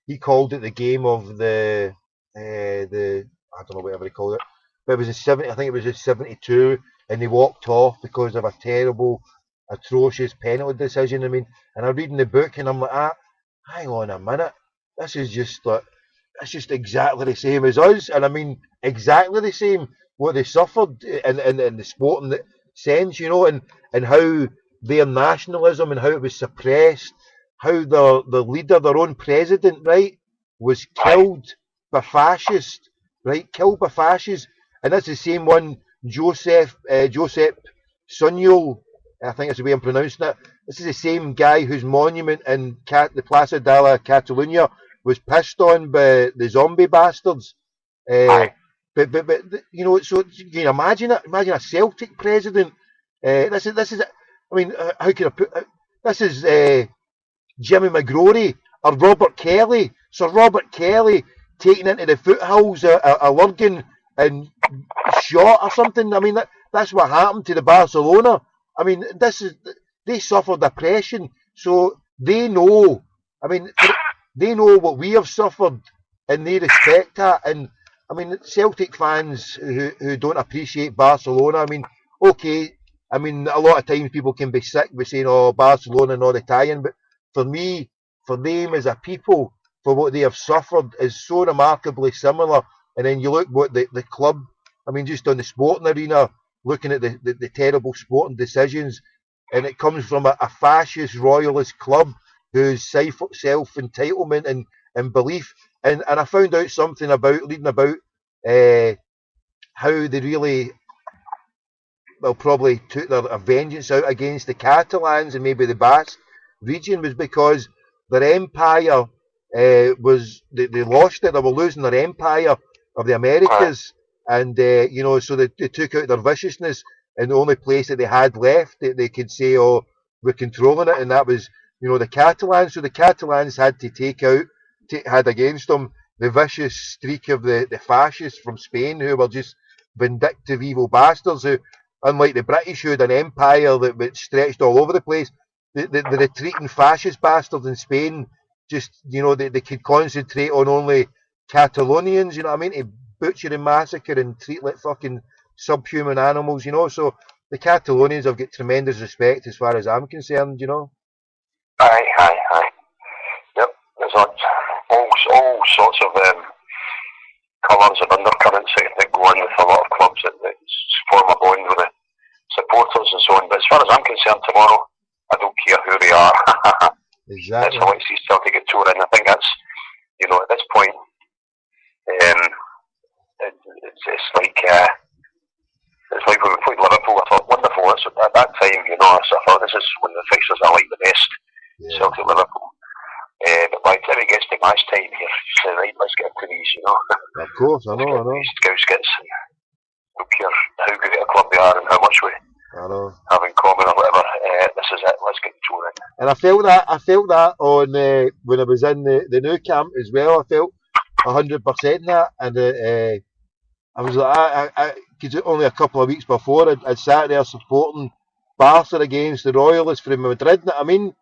he called it the game of the I don't know whatever he called it, but it was I think it was in 72, and they walked off because of a terrible, atrocious penalty decision. And I'm reading the book and I'm like, hang on a minute, this is just it's just exactly the same as us, and exactly the same what they suffered in the sporting sense, and how their nationalism and how it was suppressed, how the leader, their own president, right, was killed by fascists, and that's the same one, Josep Sunyol, I think that's the way I'm pronouncing it. This is the same guy whose monument in the Plaza de la Catalunya was pissed on by the zombie bastards. But so you can imagine it. Imagine a Celtic president. This is. How can I put it? This is Jimmy McGrory or Robert Kelly. Sir Robert Kelly taken into the foothills of Lurgan and shot or something. That's what happened to the Barcelona. They suffered oppression, so they know. They know what we have suffered, and they respect that. And Celtic fans who don't appreciate Barcelona. Okay, I mean, a lot of times people can be sick with saying, "Oh, Barcelona not Italian," but for me, for them as a people, for what they have suffered, is so remarkably similar. And then you look what the club, I mean, just on the sporting arena, looking at the terrible sporting decisions, and it comes from a fascist royalist club whose self entitlement and belief. And I found out something about reading about uh, how they really well probably took their vengeance out against the Catalans and maybe the Basque region was because their empire was they lost it. They were losing their empire of the Americas, and so they took out their viciousness, and the only place that they had left they could say, "Oh, we're controlling it," and that was the Catalans. So the Catalans had to had against them the vicious streak of the fascists from Spain, who were just vindictive evil bastards who, unlike the British, who had an empire that stretched all over the place, the retreating fascist bastards in Spain just, they could concentrate on only Catalonians, you know what I mean, to butcher and massacre and treat like fucking subhuman animals, So the Catalonians have got tremendous respect as far as I'm concerned. Aye. Yep, there's all sorts of colours and undercurrents that go in with a lot of clubs that form a bond with the supporters and so on. But as far as I'm concerned, tomorrow, I don't care who they are. Exactly. That's how I see Celtic get touring. I think that's, at this point, it's like when we played Liverpool. I thought, wonderful. At that time, I thought this is one of the fixtures I like the best. Yeah. Celtic Liverpool. But by the time it gets to match time here, you say, right, let's get into these, Of course, I know. These Scouseskits. I don't care how good a club they are and how much we have in common or whatever. This is it. Let's get touring. And I felt that on when I was in the new camp as well. I felt 100% that, and I was like, because only a couple of weeks before I'd sat there supporting Barca against the Royalists from Madrid. I mean,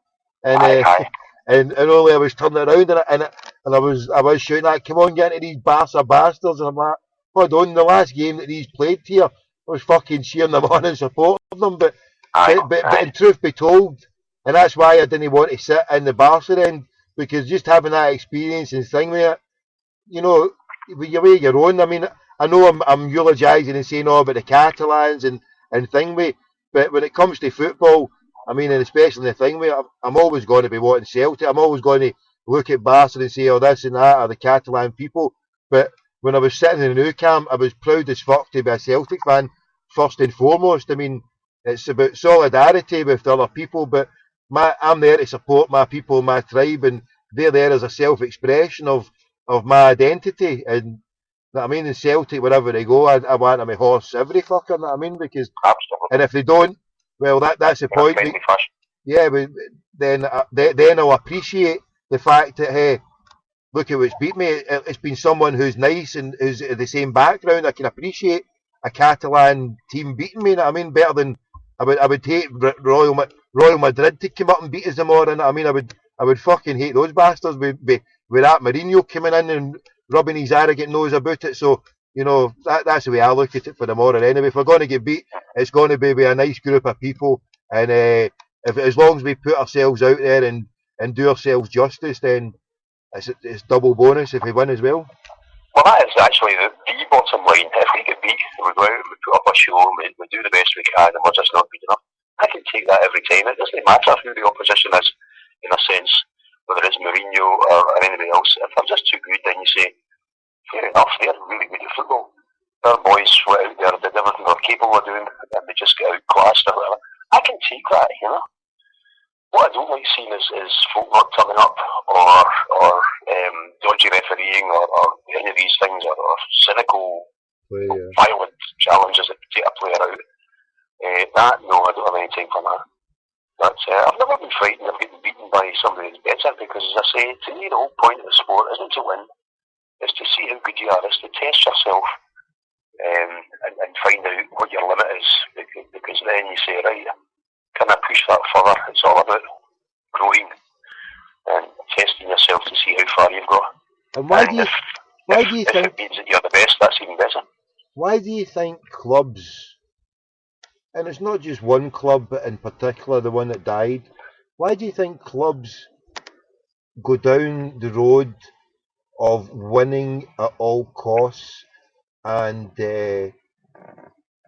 and aye. and only I was turning around and I was shouting at, "Come on, get into these Barca bastards!" And I'm like, hold on, the last game that these played here, I was fucking cheering them on and supporting them, but in truth be told, and that's why I didn't want to sit in the Barca end, because just having that experience and thing with it, with your own. I mean, I know I'm eulogising and saying all about the Catalans and thing with, but when it comes to football, I mean, and especially the thing with, I'm always going to be wanting Celtic. I'm always going to look at Barca and say, "Oh, this and that are the Catalan people." But when I was sitting in the new camp, I was proud as fuck to be a Celtic fan first and foremost. I mean, it's about solidarity with the other people, but I'm there to support my people, my tribe, and they're there as a self-expression of my identity. And I mean, in Celtic, wherever they go, I want them a horse every fucker. I mean, because absolutely. And if they don't, well, that's the point. Yeah, but then I'll appreciate the fact that, hey, look at what's beat me. It's been someone who's nice and who's the same background. I can appreciate a Catalan team beating me. I mean, better than I would hate Royal Madrid to come up and beat us tomorrow. I mean, I would fucking hate those bastards with that Mourinho coming in and rubbing his arrogant nose about it. So that's the way I look at it for tomorrow. Anyway, if we're going to get beat, it's going to be with a nice group of people, and as long as we put ourselves out there and do ourselves justice, then it's double bonus if we win as well. Well, that is actually the bottom line. If we get beat, we go out, we put up a show, we do the best we can, and we're just not good enough. I can take that every time. It doesn't matter who the opposition is, in a sense, whether it's Mourinho or anybody else. If they're just too good, then you say, fair enough, they're really good at football. Their boys went out there, did everything they're capable of doing, and they just get outclassed or whatever. I can take that, What I don't like seeing is folk not turning up, or dodgy refereeing, or any of these things, or cynical, violent challenges that take a player out. No, I don't have any time for that. But I've never been frightened of getting beaten by somebody who's better, because, as I say, to me, the whole point of the sport isn't to win. It's to see how good you are. It's to test yourself and find out what your limit is, because then you say, right, can I push that further? It's all about growing and testing yourself to see how far you've got. And why do you think it means that you're the best, that's even better. Why do you think clubs and it's not just one club, but in particular the one that died. Why do you think clubs go down the road of winning at all costs? And if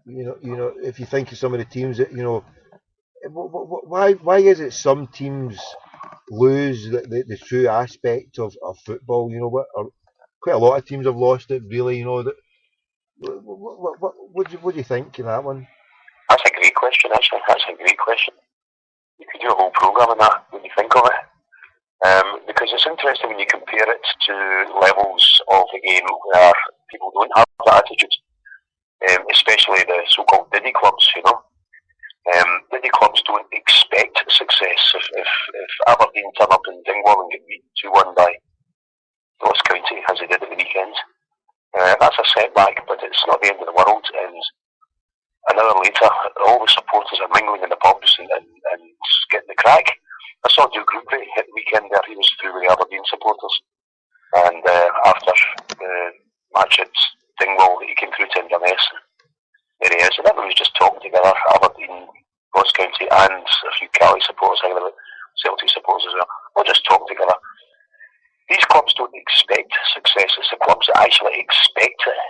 you think of some of the teams that why is it some teams lose the true aspect of football? Quite a lot of teams have lost it. Really, that. What do you think in that one? That's a great question, actually. That's a great question. You could do a whole programme on that when you think of it. Because it's interesting when you compare it to levels of the game where people don't have that attitude, especially the so-called Diddy clubs, Diddy clubs don't expect success. If Aberdeen turn up in Dingwall and get beat 2-1 by Ross County, as they did at the weekend, that's a setback, but it's not the end of the world. And an hour later, all the supporters are mingling in the pubs and getting the crack. I saw Duke Groupie hit the weekend there. He was through with the Aberdeen supporters. And after the match at Dingwall, he came through to Inverness. There he is. And everyone was just talking together. Aberdeen, Ross County, and a few Cali supporters, Celtic supporters as well. All just talking together. These clubs don't expect success. It's the clubs that actually expect it.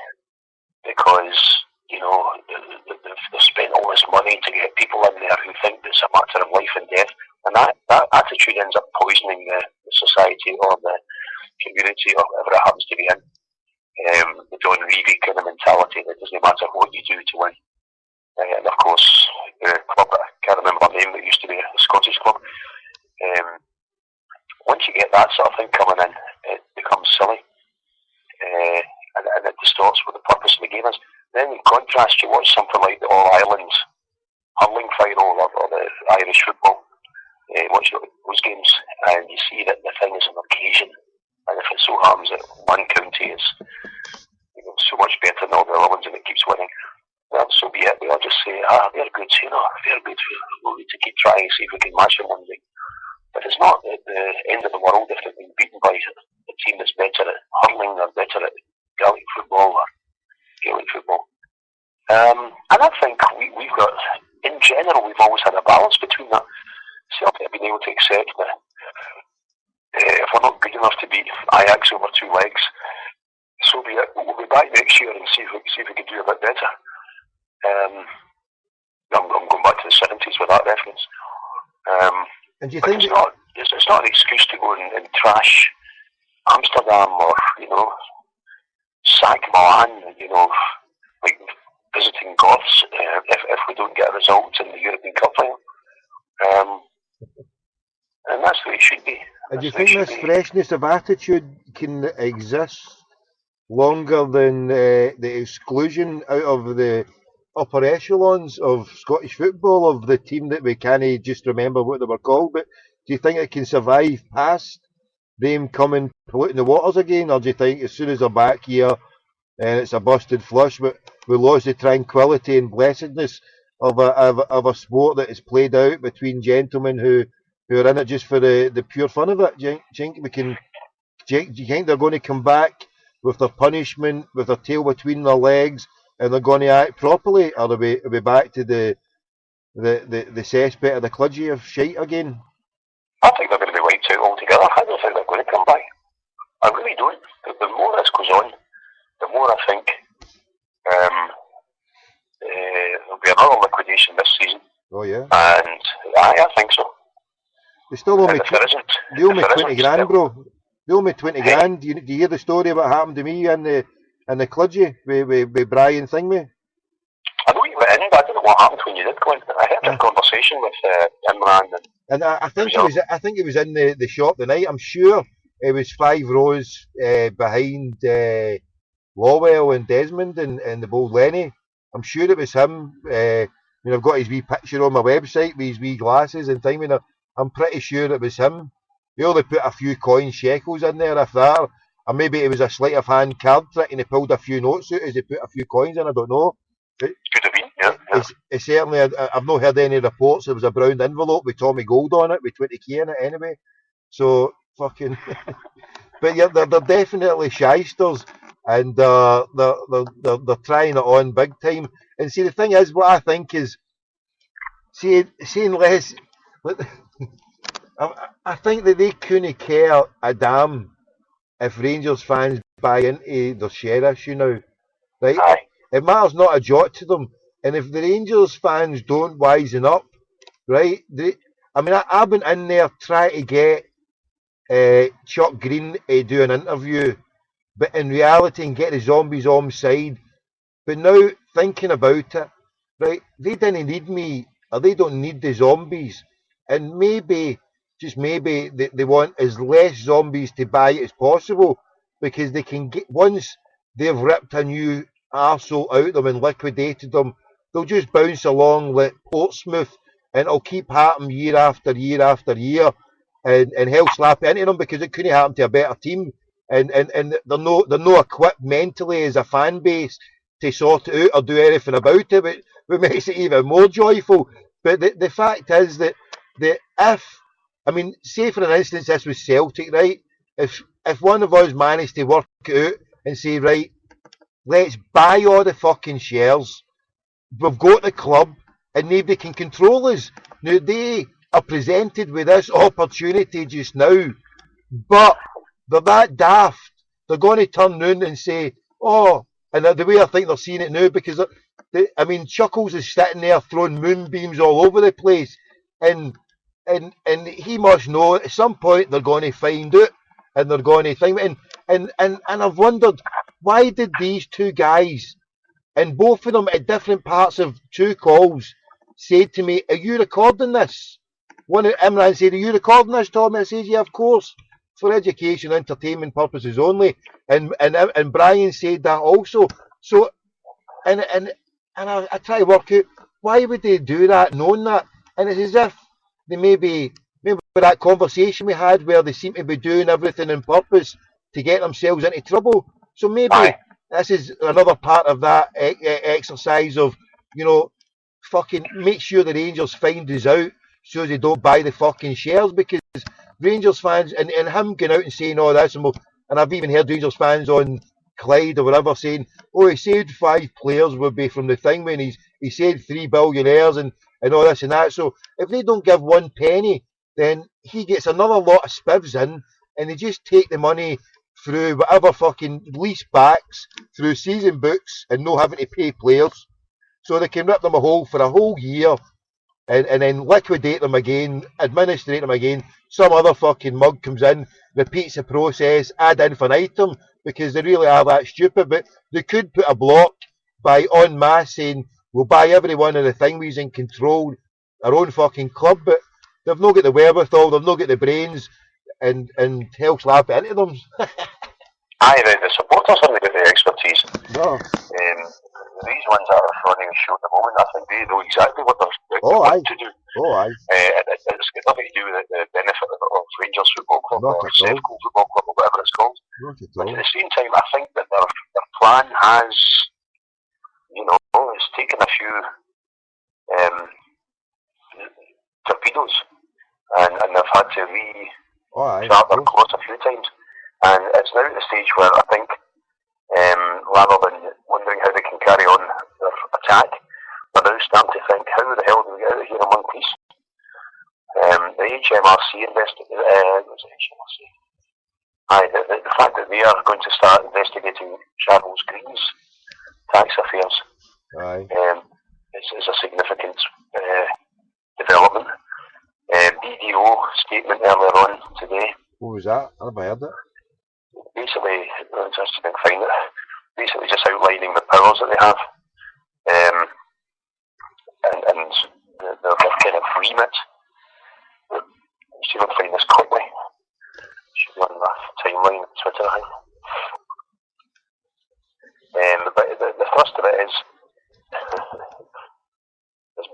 Because, they've spent all this money to get people in there who think it's a matter of life and death. And that attitude ends up poisoning the society or the community or whatever it happens to be in. The Don Revie kind of mentality that it doesn't matter what you do to win. And of course, the club, I can't remember the name, but it used to be a Scottish club. Once you get that sort of thing coming in, it becomes silly. And it distorts what the purpose of the game is. Then in contrast, you watch something like the All Ireland hurling final or the Irish football. Watch those games, and you see that the thing is an occasion. And if it so happens that one county is so much better than all the other ones and it keeps winning, well, so be it. We'll just say, they're good, they're good. We'll need to keep trying and see if we can match them one day. But it's not the end of the world if they've been beaten by a team that's better at hurling or better at Gaelic football or Gaelic football. And I think we've got, in general, we've always had a balance between that. Celtic have been able to accept that if we're not good enough to beat Ajax over 2 legs, so be it. We'll be back next year and see if we can do a bit better. I'm going back to the 70s with that reference. And do you think it's not an excuse to go and trash Amsterdam or sack Milan, like visiting Goths if we don't get a result in the European Cup final. And that's the way it should be. And do you think this freshness of attitude can exist longer than the exclusion out of the upper echelons of Scottish football of the team that we can't just remember what they were called? But do you think it can survive past them coming polluting the waters again, or do you think as soon as they're back here and it's a busted flush, but we lost the tranquility and blessedness of a sport that is played out between gentlemen who are in it just for the pure fun of it? Do you think they're going to come back with their punishment, with their tail between their legs, and they're going to act properly, or are we back to the cesspit of the kludgy of shite again? I think they're going to be wiped out altogether. I don't think they're going to come back. I really don't. The more this goes on, the more I think there'll be another liquidation this season. Oh yeah. And I think so. They still owe me 20 grand, bro. They owe me 20 grand. Do you hear the story about what happened to me and the kludgy with Brian Thingme? I know you went in, but I don't know what happened when you did go in. I had a conversation with Imran. And I think it was in the shop the night. I'm sure it was 5 rows behind Lawwell and Desmond and the bold Lenny. I'm sure it was him. I've got his wee picture on my website with his wee glasses and thing. I'm pretty sure it was him. He only put a few coin shekels in there, if that. Or maybe it was a sleight of hand card trick and he pulled a few notes out as he put a few coins in. I don't know. Could have been, yeah. It's certainly, I've not heard any reports. There was a brown envelope with Tommy Gold on it, with 20k in it anyway. So, fucking... But yeah, they're definitely shysters, and they're trying it on big time. And see, the thing is, what I think is, saying less. I think that they couldn't care a damn if Rangers fans buy into the sheriffs, right? Aye. It matters not a jot to them. And if the Rangers fans don't wisen up, right? I've been in there trying to get Chuck Green to do an interview, but in reality, and get the zombies on side. But now thinking about it, right? They didn't need me, or they don't need the zombies, and maybe, just maybe, they want as less zombies to buy as possible because they can get once they've ripped a new arsehole out of them and liquidated them, they'll just bounce along like Portsmouth, and it'll keep happening year after year after year, and hell slap into them because it couldn't happen to a better team, and they're no equipped mentally as a fan base to sort it out or do anything about it, but makes it even more joyful. But the fact is that say for an instance, this was Celtic, right? If one of us managed to work it out and say, right, let's buy all the fucking shares, we've got the club, and nobody can control us. Now they are presented with this opportunity just now, but they're that daft. They're going to turn round and say, oh, and the way I think they're seeing it now, because Chuckles is sitting there throwing moonbeams all over the place, and he must know at some point they're going to find out, and they're going to think, and I've wondered, why did these two guys, and both of them at different parts of two calls, say to me, are you recording this? One of Imran said, are you recording this, Tommy? I says, yeah, of course, for education, entertainment purposes only. And Brian said that also. So, and I try to work out, why would they do that, knowing that? And it's as if they maybe that conversation we had where they seem to be doing everything on purpose to get themselves into trouble. So maybe Aye. this is another part of that exercise of, fucking make sure the Rangers find us out so they don't buy the fucking shares, because Rangers fans, and him going out and saying all this, and I've even heard Rangers fans on Clyde or whatever saying, oh, he saved 5 players would be from the thing when he saved 3 billionaires and all this and that. So if they don't give 1 penny, then he gets another lot of spivs in, and they just take the money through whatever fucking lease backs, through season books, and no having to pay players. So they can rip them a hole for a whole year, and then liquidate them again, administrate them again. Some other fucking mug comes in, repeats the process ad infinitum, because they really are that stupid. But they could put a block by en masse saying, we'll buy every one of the things and control our own fucking club, but they've not got the wherewithal, they've not got the brains, and hell slap it into them. Aye, the supporters haven't got the expertise. No. These ones that are running the show at the moment, I think they know exactly what they're aye. to do. Oh, aye. It's got nothing to do with the benefit of Rangers Football Club Not or at all. Sevco Football Club or whatever it's called. Not at But all. at the same time, I think that their plan has, it's taken a few torpedoes, and they've had to chart their course a few times. And it's now at the stage where I think, rather than wondering how they can carry on their attack, they're now starting to think, how the hell do we get out of here in one piece? The HMRC the fact that they are going to start investigating Sharples Green's tax affairs is a significant development. BDO statement earlier on today. What was that? I never heard it. Basically, it's just been fine. Basically, just outlining the powers that they have, and their kind of remit. See if I can find this quickly. Should be on the timeline on Twitter, I think. But the thrust of it is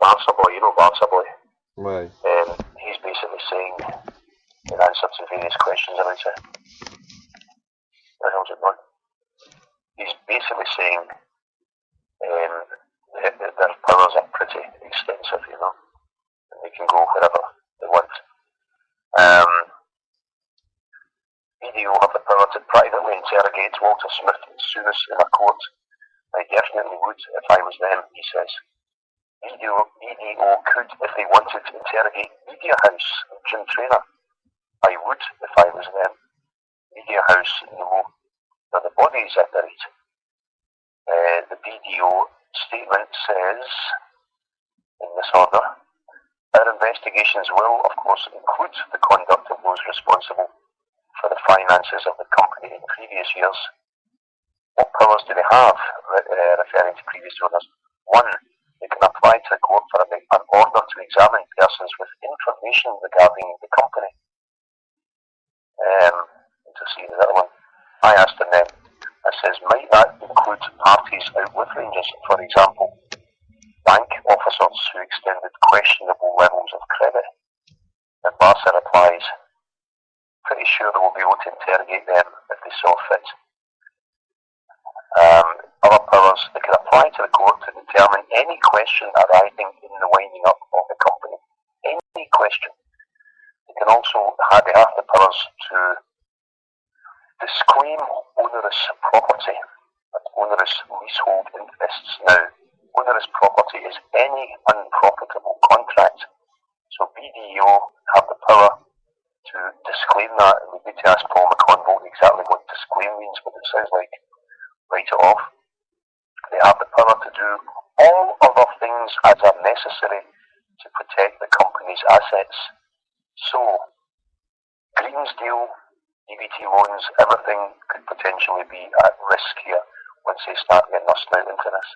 Barca boy. You know Barca boy. Right. He's basically saying, in answer to various questions about it. Where the hell's it gone? He's basically saying that their powers are pretty extensive, and they can go wherever they want. BDO have the power to privately interrogate Walter Smith and Souness in a court. I definitely would if I was them, he says. BDO could, if they wanted, interrogate Media House and Jim Traynor. I would if I was them. Media House know where the bodies are buried. The BDO statement says, in this order, our investigations will, of course, include the conduct of those responsible for the finances of the company in previous years. What powers do they have, referring to previous owners? One, they can apply to the court for an order to examine persons with information regarding the company. To see the other one, I asked them then, I says, might that include parties out with Rangers, for example, bank officers who extended questionable levels of credit? And Barca replies, pretty sure they will be able to interrogate them if they saw fit. Other powers, they can apply to the court to determine any question arising in the winding up of the company. Any question. They can also have the powers to disclaim onerous property and onerous leasehold interests. Now, onerous property is any unprofitable contract. So BDO have the power to disclaim that, and we need to ask Paul McConville exactly what disclaim means, but it sounds like write it off. They have the power to do all other things as are necessary to protect the company's assets. So, Green's deal, EBT loans, everything could potentially be at risk here once they start getting their snout into this.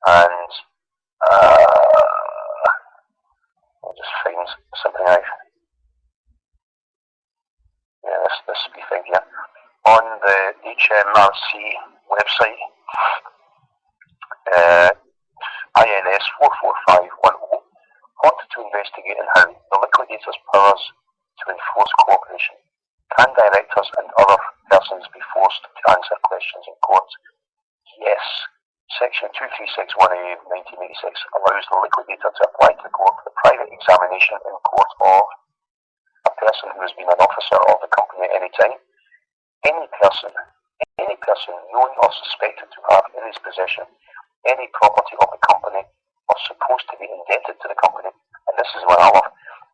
And I'll just find something out. Yeah, this wee thing here. On the HMRC website, INS 44510, ought to investigate in how the liquidator's powers to enforce cooperation. Can directors and other persons be forced to answer questions in court? Yes. Section 2361A of 1986 allows the liquidator to apply to the court for the private examination in court of a person who has been an officer of the company at any time. Any person known or suspected to have in his possession any property of the company or supposed to be indebted to the company, and this is what I love,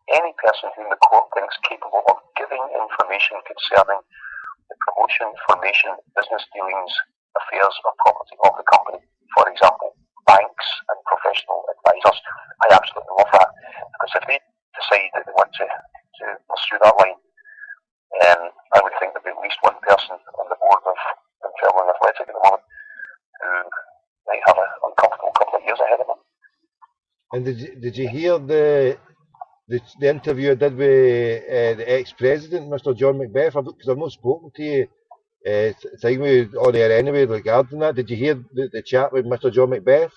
any person whom the court thinks capable of giving information concerning the promotion, formation, business dealings, affairs or property of the company, for example, banks and professional advisors. I absolutely love that, because if they decide that they want to pursue that line, I would think there'd be at least one person on the board of Dunfermline Athletic at the moment who might have an uncomfortable couple of years ahead of them. And did you hear the interview I did with the ex-president, Mr. John Macbeth? Because I've not spoken to you time on air anyway regarding that. Did you hear the chat with Mr. John Macbeth?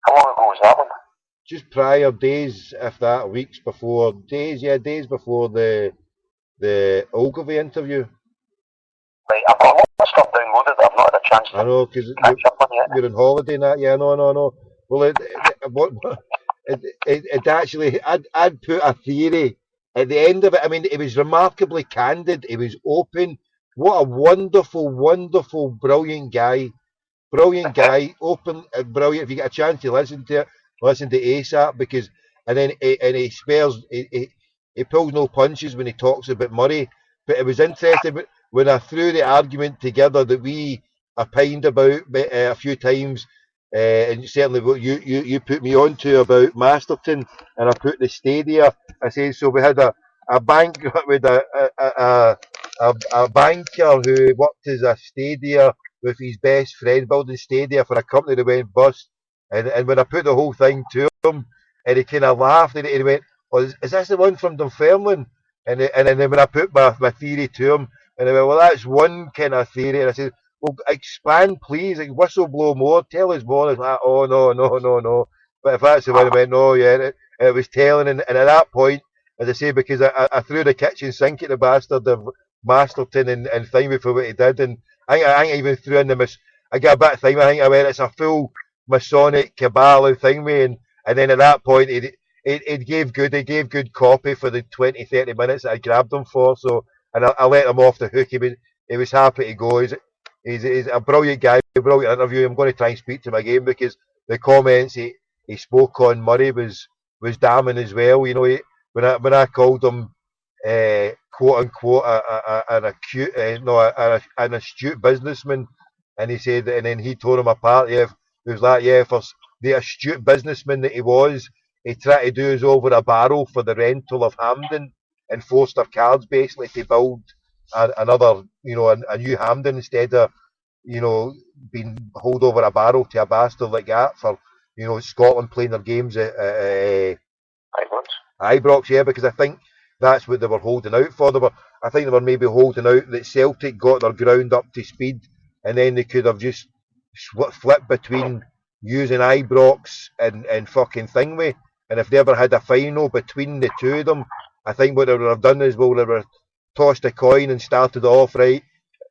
How long ago was that one? Just prior, days, if that, weeks before, days before the Ogilvy interview. Right, I've got a lot of stuff downloaded that I've not had a chance to I know, because catch up on yet. you're on holiday and that, yeah, no. Well, it actually, I'd put a theory at the end of it. I mean, it was remarkably candid, it was open. What a wonderful, brilliant guy, open, brilliant. If you get a chance to listen to ASAP, because, and then he spares, he pulls no punches when he talks about Murray. But it was interesting when I threw the argument together that we opined about a few times, and certainly what you put me on to about Masterton, and I put the stadia. I said, so we had a bank with a banker who worked as a stadia with his best friend, building stadia for a company that went bust. And when I put the whole thing to him, and he kind of laughed, and he went, "Oh, is this the one from Dunfermline?" And then when I put my theory to him, and he went, "Well, that's one kind of theory." And I said, "Well, expand, please. Like, whistleblow more. Tell us more." And like, "Oh, no. But if that's the one," I went, "No, yeah." And it was telling, and at that point, as I say, because I threw the kitchen sink at the bastard of Masterton and Thyme for what he did, and I think I even threw in I got a bit of Thyme. I think I went, "It's a full Masonic cabal and Thyme," and then at that point, it gave good copy for the 20-30 minutes that I grabbed him for. So, and I let him off the hook. He was happy to go. He's a brilliant guy, a brilliant interview. I'm going to try and speak to him again, because the comments he spoke on Murray was damning as well. You know, when I called him quote unquote an astute businessman, and he said, and then he tore him apart. Yeah, he was like, yeah, for the astute businessman that he was, he tried to do us over a barrel for the rental of Hampden and forced our cards basically to build another, a new Hampden instead of, being hold over a barrel to a bastard like that for, Scotland playing their games at Ibrox, yeah, because I think that's what they were holding out for. I think they were maybe holding out that Celtic got their ground up to speed, and then they could have just flipped between using Ibrox and fucking Thingway. And if they ever had a final between the two of them, I think what they would have done is, well, they would have tossed a coin and started off right.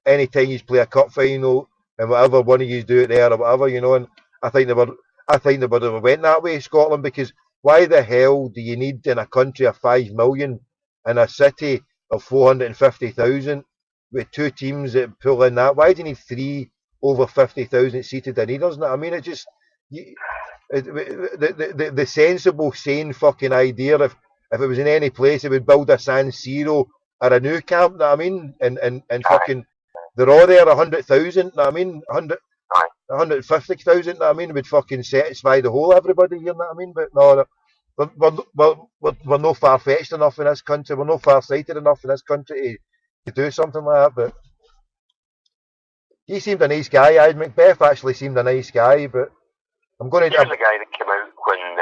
Anytime you play a cup final and whatever one of you do it there or whatever, and I think they would have went that way, Scotland, because why the hell do you need in a country of 5 million in a city of 450,000 with two teams that pull in that? Why do you need three over 50,000 seated arenas? I mean, it just the sensible, sane fucking idea. If it was in any place, it would build a San Siro or a new camp. I mean, and fucking they're all there 100,000. I mean, 150,000. I mean, would fucking satisfy the whole everybody. You know what I mean? But no, we're no far fetched enough in this country. We're no far sighted enough in this country to do something like that. But he seemed a nice guy. Macbeth actually seemed a nice guy, but I'm going to. He was the guy that came out when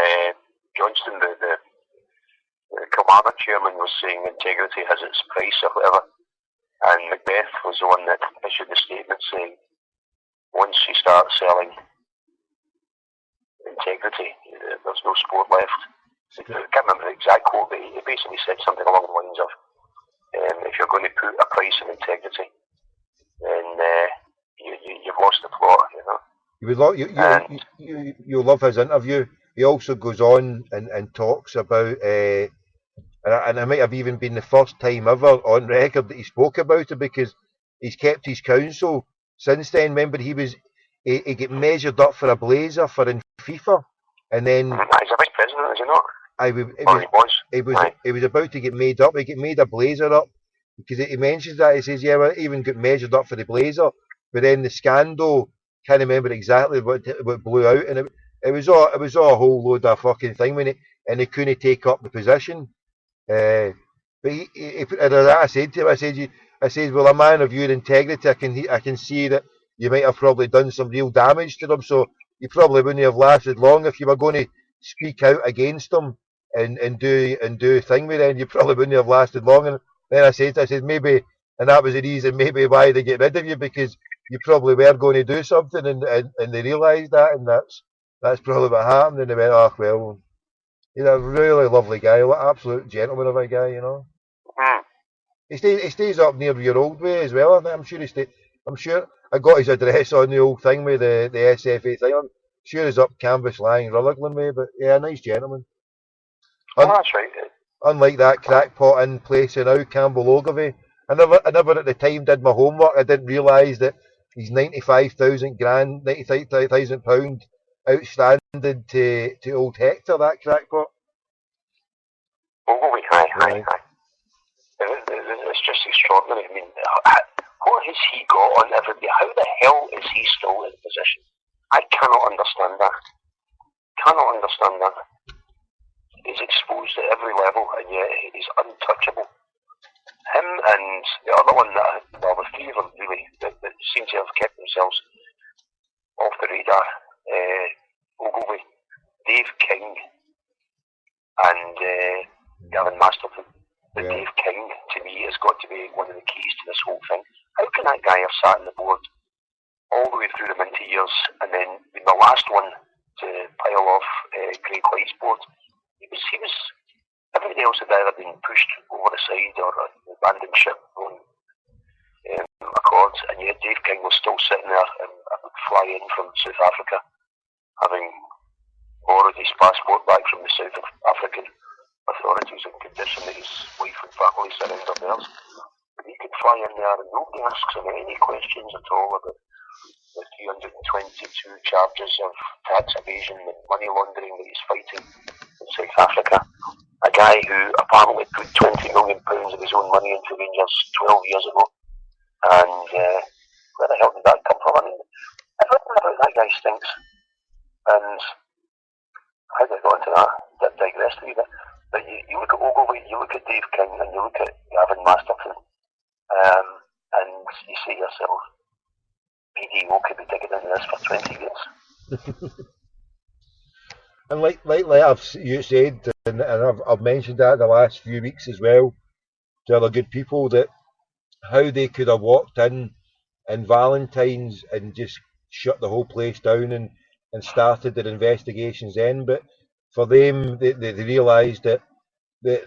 Johnston, the Kilmarnock chairman, was saying integrity has its price or whatever, and Macbeth was the one that issued the statement saying, once you start selling integrity, there's no sport left. I can't remember the exact quote, but he basically said something along the lines of, if you're going to put a price on integrity, then you've lost the plot, You'll love his interview. He also goes on and talks about, and it might have even been the first time ever on record that he spoke about it, because he's kept his counsel since then. Remember, he get measured up for a blazer in FIFA, and then he's a vice president, is he not? He was about to get made up. He get made a blazer up because he mentions that. He says, "Yeah, well, I even got measured up for the blazer," but then the scandal, can't remember exactly what blew out, and it was all a whole load of fucking thing when he couldn't take up the position. But and I said to him, I said, well, a man of your integrity, I can see that you might have probably done some real damage to them, so you probably wouldn't have lasted long if you were going to speak out against them and do thing with them. You probably wouldn't have lasted long. And then I said maybe, and that was the reason maybe why they get rid of you, because you probably were going to do something, and they realised that, and that's probably what happened. And they went, oh well, he's a really lovely guy, absolute gentleman of a guy, He stays up near your old way as well. I'm sure I got his address on the old thing with the SFA thing. I'm sure he's up Canvas Lying, Rutherglen way, but yeah, nice gentleman. That's right. Unlike that crackpot in place now, Campbell Ogilvie. I never at the time did my homework. I didn't realise that he's £95,000 outstanding to old Hector, that crackpot. Ogilvie, aye. It's just extraordinary. I mean, what has he got on everybody? How the hell is he still in position? I cannot understand that. He's exposed at every level, and yet he's untouchable. Him and the other one, the three of them really, that seem to have kept themselves off the radar. Ogilvie, Dave King, and Gavin Masterton. But Dave King, to me, has got to be one of the keys to this whole thing. How can that guy have sat on the board all the way through the Minty years and then been the last one to pile off Craig White's board? He was. Everybody else had either been pushed over the side or abandoned ship on Accords, and yet Dave King was still sitting there and would fly in from South Africa, having borrowed his passport back from the South African authorities on condition that his wife and family surrender theirs. But he could fly in there and nobody asks him any questions at all about the 322 charges of tax evasion and money laundering that he's fighting in South Africa. A guy who apparently put £20 million of his own money into Rangers 12 years ago. And where the hell did that come from? I mean, everything about that guy stinks. And how did I go into that? That digressed a wee bit. But you look at Ogilvie, you look at Dave King, and you look at Gavin Masterton, and you say to yourself, BDO could be digging into this for 20 years. And like you said, and I've mentioned that the last few weeks as well to other good people, that how they could have walked in Valentine's and just shut the whole place down and started their investigations then. But for them, they realised that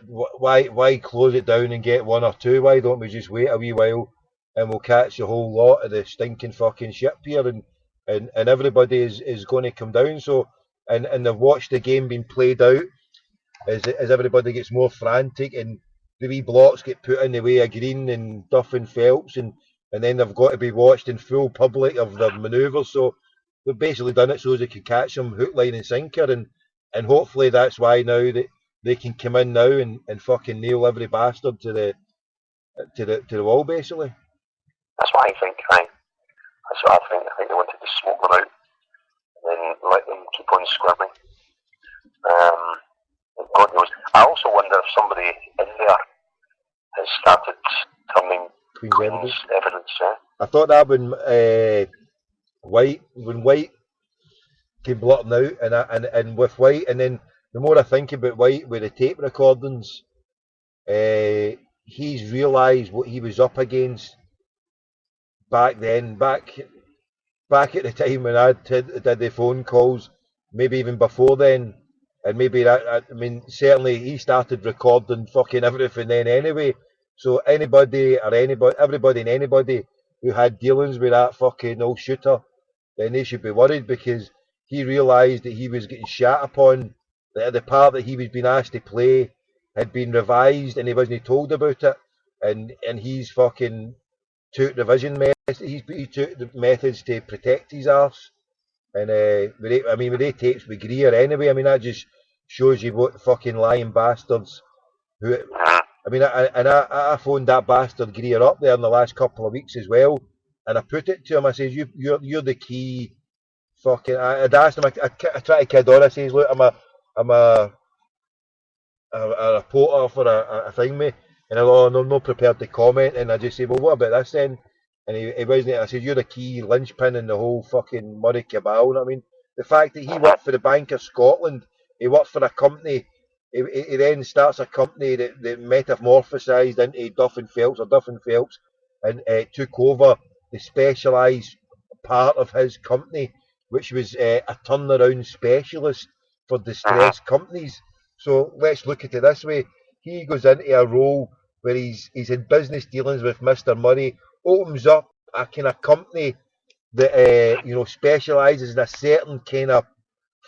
why close it down and get one or two? Why don't we just wait a wee while and we'll catch the whole lot of the stinking fucking ship here, and everybody is going to come down. So and they've watched the game being played out as everybody gets more frantic and the wee blocks get put in the way of Green and Duff and Phelps, and then they've got to be watched in full public of their manoeuvres. So they've basically done it so they can catch them hook, line and sinker, and hopefully that's why now that they can come in now and fucking nail every bastard to the wall, basically. That's what I think. That's what I think. I think they wanted to smoke them out and then let them keep on squirming. God knows. I also wonder if somebody in there has started turning Queen's evidence. I thought that when White came blotting out, and with White, and then the more I think about White with the tape recordings, he's realised what he was up against back then, back at the time when I did the phone calls, maybe even before then, and maybe that, I mean, certainly he started recording fucking everything then anyway. So everybody and anybody who had dealings with that fucking old shooter, then they should be worried, because he realised that he was getting shat upon, that the part that he was being asked to play had been revised and he wasn't told about it, and he's fucking took revision methods, he took the methods to protect his arse. And with they tapes with Greer anyway, I mean, that just shows you what fucking lying bastards who. I mean, I phoned that bastard Greer up there in the last couple of weeks as well, and I put it to him. I says, you're the key fucking. I'd asked him. I try to kid on. I says, look, I'm a reporter for a thing, mate, and I'm not prepared to comment. And I just say, well, what about this then? And he wasn't. I said, you're the key linchpin in the whole fucking Murray cabal. You know what I mean? The fact that he worked for the Bank of Scotland, he worked for a company. He then starts a company that metamorphosised into Duff and Phelps, and took over the specialised part of his company, which was a turnaround specialist for distressed companies. So let's look at it this way. He goes into a role where he's in business dealings with Mr. Murray, opens up a kind of company that specialises in a certain kind of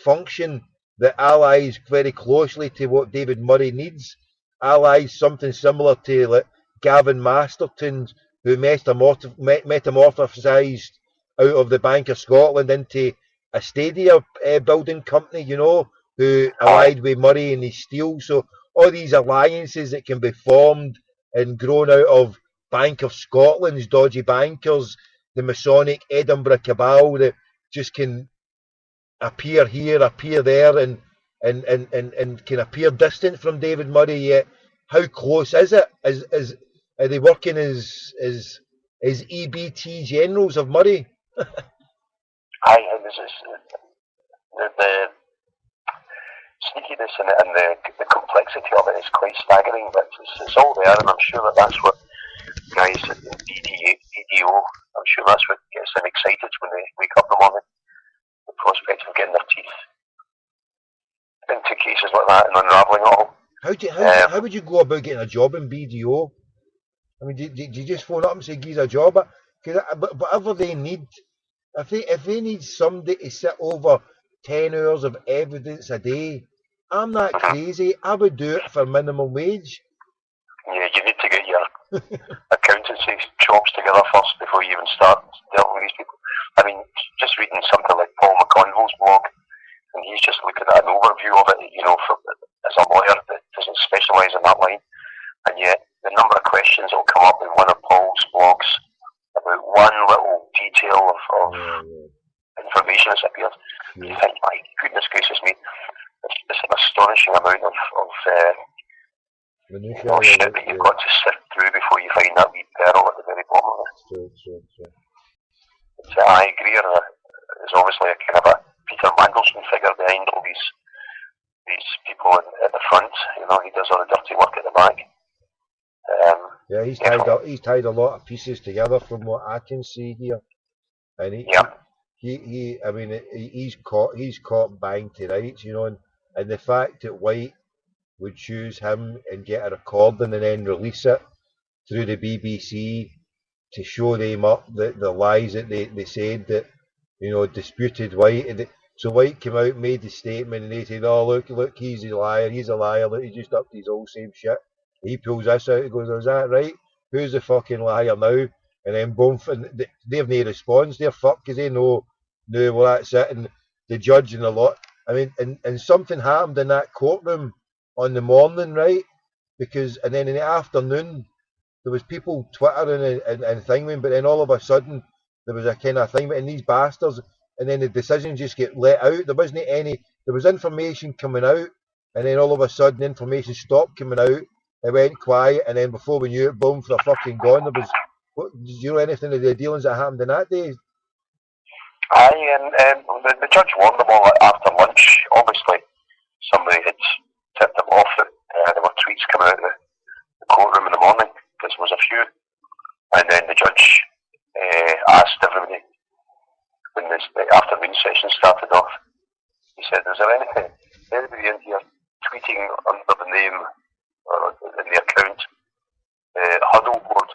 function that allies very closely to what David Murray needs, allies something similar to like Gavin Masterton, who metamorphosised out of the Bank of Scotland into a stadium building company, who allied with Murray and his steel. So all these alliances that can be formed and grown out of Bank of Scotland's dodgy bankers, the Masonic Edinburgh cabal that just can appear here, appear there, and can appear distant from David Murray. Yet, how close is it? Are they working as EBT generals of Murray? This is the sneakiness and the complexity of it is quite staggering. But it's all there, and I'm sure that's what guys at the BDO, I'm sure that's what gets them excited when they wake up in the morning. The prospect of getting their teeth into cases like that and unravelling it all. How would you go about getting a job in BDO? I mean, do you just phone up and say, "Give us a job"? But whatever they need, if they need somebody to sit over 10 hours of evidence a day, I'm not crazy. I would do it for minimum wage. Yeah, you need to get your accountancy chops together first before you even start dealing with these people. I mean, just reading something like Paul McConville's blog, and he's just looking at an overview of it, as a lawyer that doesn't specialise in that line, and yet the number of questions that will come up in one of Paul's blogs about one little detail of information that's appeared, you think, my goodness gracious me, it's an astonishing amount of shit that you've got to sift through before you find that wee pearl at the very bottom of it. True. So I agree, there's obviously a kind of a Peter Mandelson figure behind all these people at the front. He does all the dirty work at the back. He's tied a lot of pieces together from what I can see here, and he's caught bang to rights, and the fact that White would choose him and get a recording and then release it through the BBC to show them up the lies that they said that disputed White. So White came out, made the statement, and they said, "Oh, look, he's a liar. Look, he's just up to his old same shit." He pulls this out and goes, "Is that right? Who's the fucking liar now?" And then boom, and they have no response. They're fucked because they know, no, well, that's it. And the judge and a lot. I mean, and something happened in that courtroom on the morning, right? And then in the afternoon, there was people twittering and thinging, but then all of a sudden, there was a kind of thing, and these bastards, and then the decisions just get let out. There was information coming out, and then all of a sudden, information stopped coming out. It went quiet, and then before we knew it, boom, for a fucking gone. Did you know anything of the dealings that happened in that day? Aye, and the judge warned them all after lunch. Obviously, somebody had tipped them off that there were tweets coming out of the courtroom in the morning, because there was a few. And then the judge asked everybody, when the afternoon session started off, he said, "Is there anybody in here tweeting under the name or in the account huddle board?"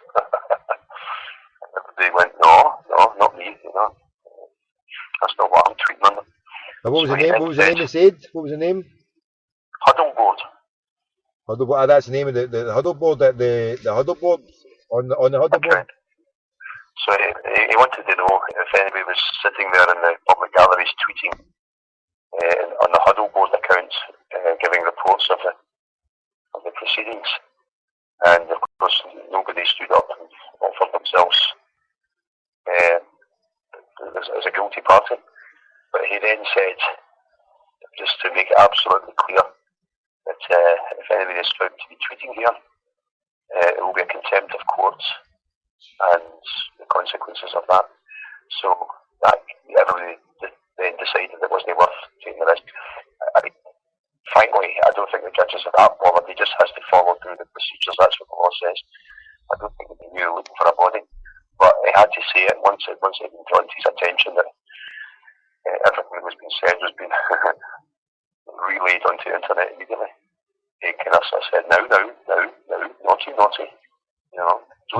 Everybody went, no, not me, that's not what I'm tweeting under. What was the name? What was the name they said? What was the name? Huddle board. Huddle board. That's the name of the huddle board. The huddle board on the huddle board. So he wanted to know if anybody was sitting there in the public galleries tweeting on the huddle board account, giving reports of the proceedings. And of course, nobody stood up and offered themselves as a guilty party. But he then said, just to make it absolutely clear, that if anybody is found to be tweeting here, it will be a contempt of court and the consequences of that. So that everybody then decided it wasn't worth taking the risk. I mean, frankly, I don't think the judges are that bothered. He just has to follow through the procedures. That's what the law says. I don't think they knew looking for a body, but he had to say it once it had been drawn to his attention that everything that was being said was being relayed onto the internet immediately. He kind of said, "No, naughty, don't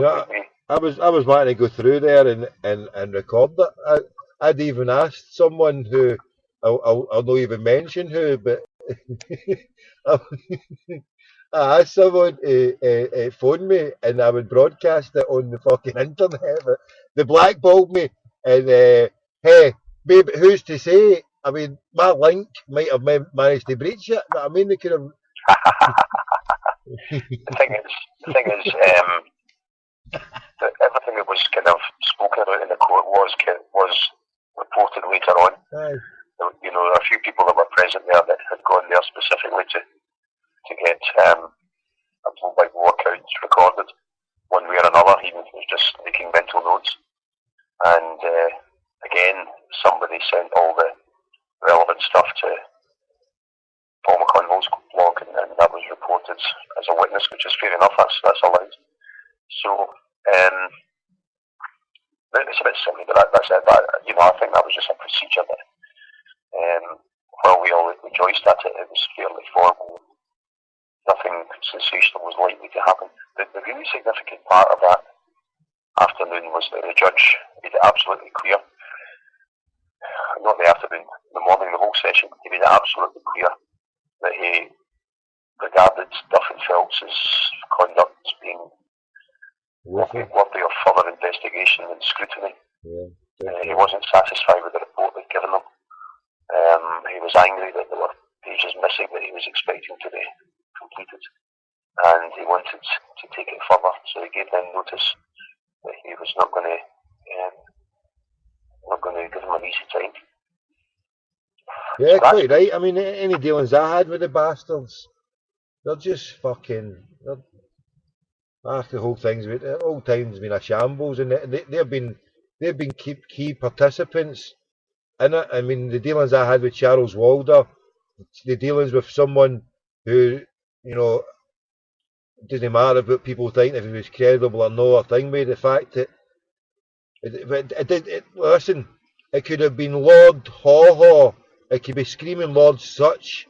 make me." I was wanting to go through there and record that. I'd even asked someone who I'll not even mention who, but I asked someone to phone me, and I would broadcast it on the fucking internet. But they blackballed me, and hey, babe, who's to say? I mean, my link might have managed to breach it, but I mean, they could have. The thing is, that everything that was kind of spoken about in the court was reported later on. Aye. There were a few people that were present there that had gone there specifically to get a blow-by-blow account recorded, one way or another. He was just making mental notes, and again, somebody sent all the relevant stuff to Paul McConville's blog, and that was reported as a witness, which is fair enough. That's allowed. So it's a bit silly, but that's it. I think that was just a procedure that, while we all rejoiced at it, it was fairly formal. Nothing sensational was likely to happen. The really significant part of that afternoon was that the judge made it absolutely clear, not the afternoon, the morning, the whole session, he made it absolutely clear that he regarded Duff and Phelps' conduct as being worthy of further investigation and scrutiny. Yeah. He wasn't satisfied with the report they'd given him. He was angry that there were pages missing that he was expecting to be completed, and he wanted to take it further. So he gave them notice that he was not going to give him an easy time. Yeah, so quite right. I mean, any dealings I had with the bastards, they're just fucking. The whole thing's been, the whole time's been a shambles, and they've been key participants in it. I mean, the dealings I had with Charles Walder, the dealings with someone who, you know, it doesn't matter about people think if he was credible or no, or thing with the fact that listen, it could have been Lord Haw Haw, it could be Screaming Lord Such,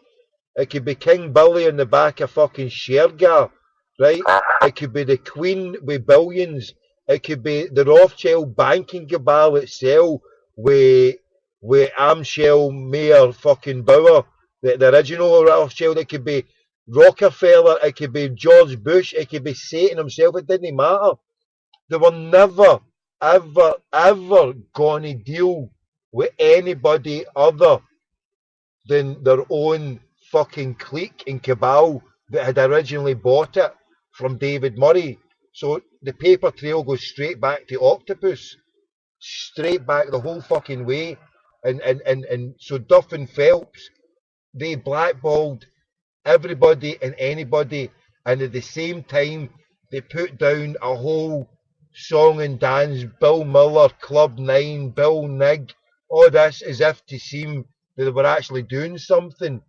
it could be King Billy in the back of fucking Shergar, right? It could be the Queen with billions. It could be the Rothschild banking cabal itself with Amschel Mayor fucking Bauer, the original Rothschild. It could be Rockefeller. It could be George Bush. It could be Satan himself. It didn't matter. They were never, ever, ever going to deal with anybody other than their own fucking clique and cabal that had originally bought it from David Murray. So the paper trail goes straight back to Octopus, straight back the whole fucking way. And so Duff and Phelps, they blackballed everybody and anybody, and at the same time they put down a whole song and dance, Bill Miller, Club 9, Bill Nigg, all this as if to seem that they were actually doing something,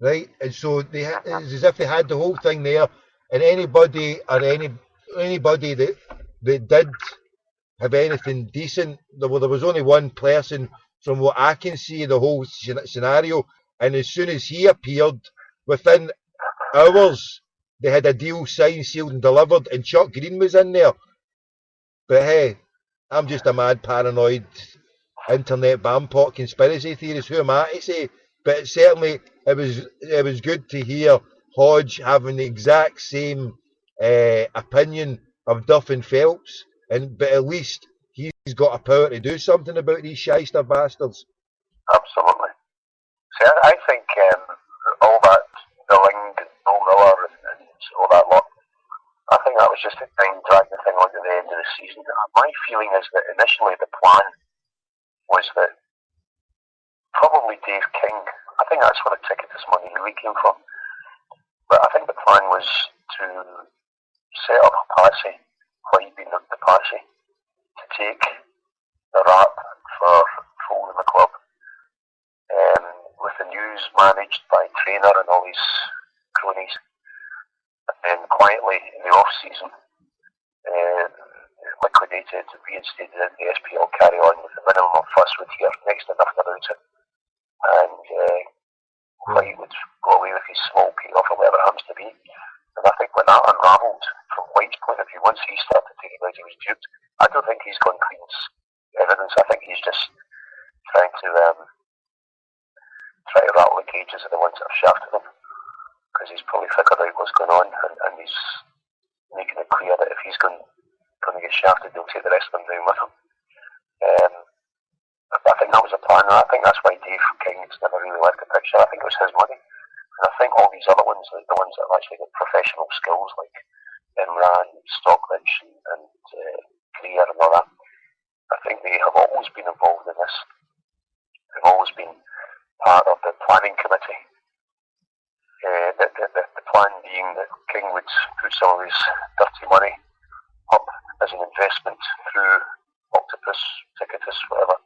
right? And so it's as if they had the whole thing there, and anybody that did have anything decent, there was only one person from what I can see the whole scenario, and as soon as he appeared, within hours, they had a deal signed, sealed and delivered, and Chuck Green was in there. But hey, I'm just a mad paranoid internet bampot conspiracy theorist. Who am I to say? But certainly it was good to hear Hodge having the exact same opinion of Duff and Phelps, but at least he's got a power to do something about these shyster bastards. Absolutely. See, I think all that Billing and Bill Miller and all that lot, I think that was just a time dragging the thing on to the end of the season. My feeling is that initially the plan was that probably Dave King, I think that's where the ticketus money really came from, but I think the plan was to set up a Patsy, while he'd been the Patsy, to take the rap for folding the club, with the news managed by Trainer and all his cronies, and then quietly in the off-season liquidated, reinstated in the SPL, carry on with the minimum of fuss would hear next to nothing about it, and White would go away with his small payoff or whatever it happens to be. And I think when that unravelled from White's point of view, once he started to realise he was duped, I don't think he's gone clean evidence. I think he's just trying to rattle the cages of the ones that have shafted him, because he's probably figured out what's going on, and he's making it clear that if he's going to get shafted, they'll take the rest of them down with him. I think that was a plan, and I think that's why Dave King's never really left the picture. I think it was his money, and I think all these other ones, like the ones that have actually got professional skills, like Imran, Stockbridge, and Greer and all that, I think they have always been involved in this. They've always been part of the planning committee. The plan being that King would put some of his dirty money up as an investment through Octopus, Ticketus, whatever,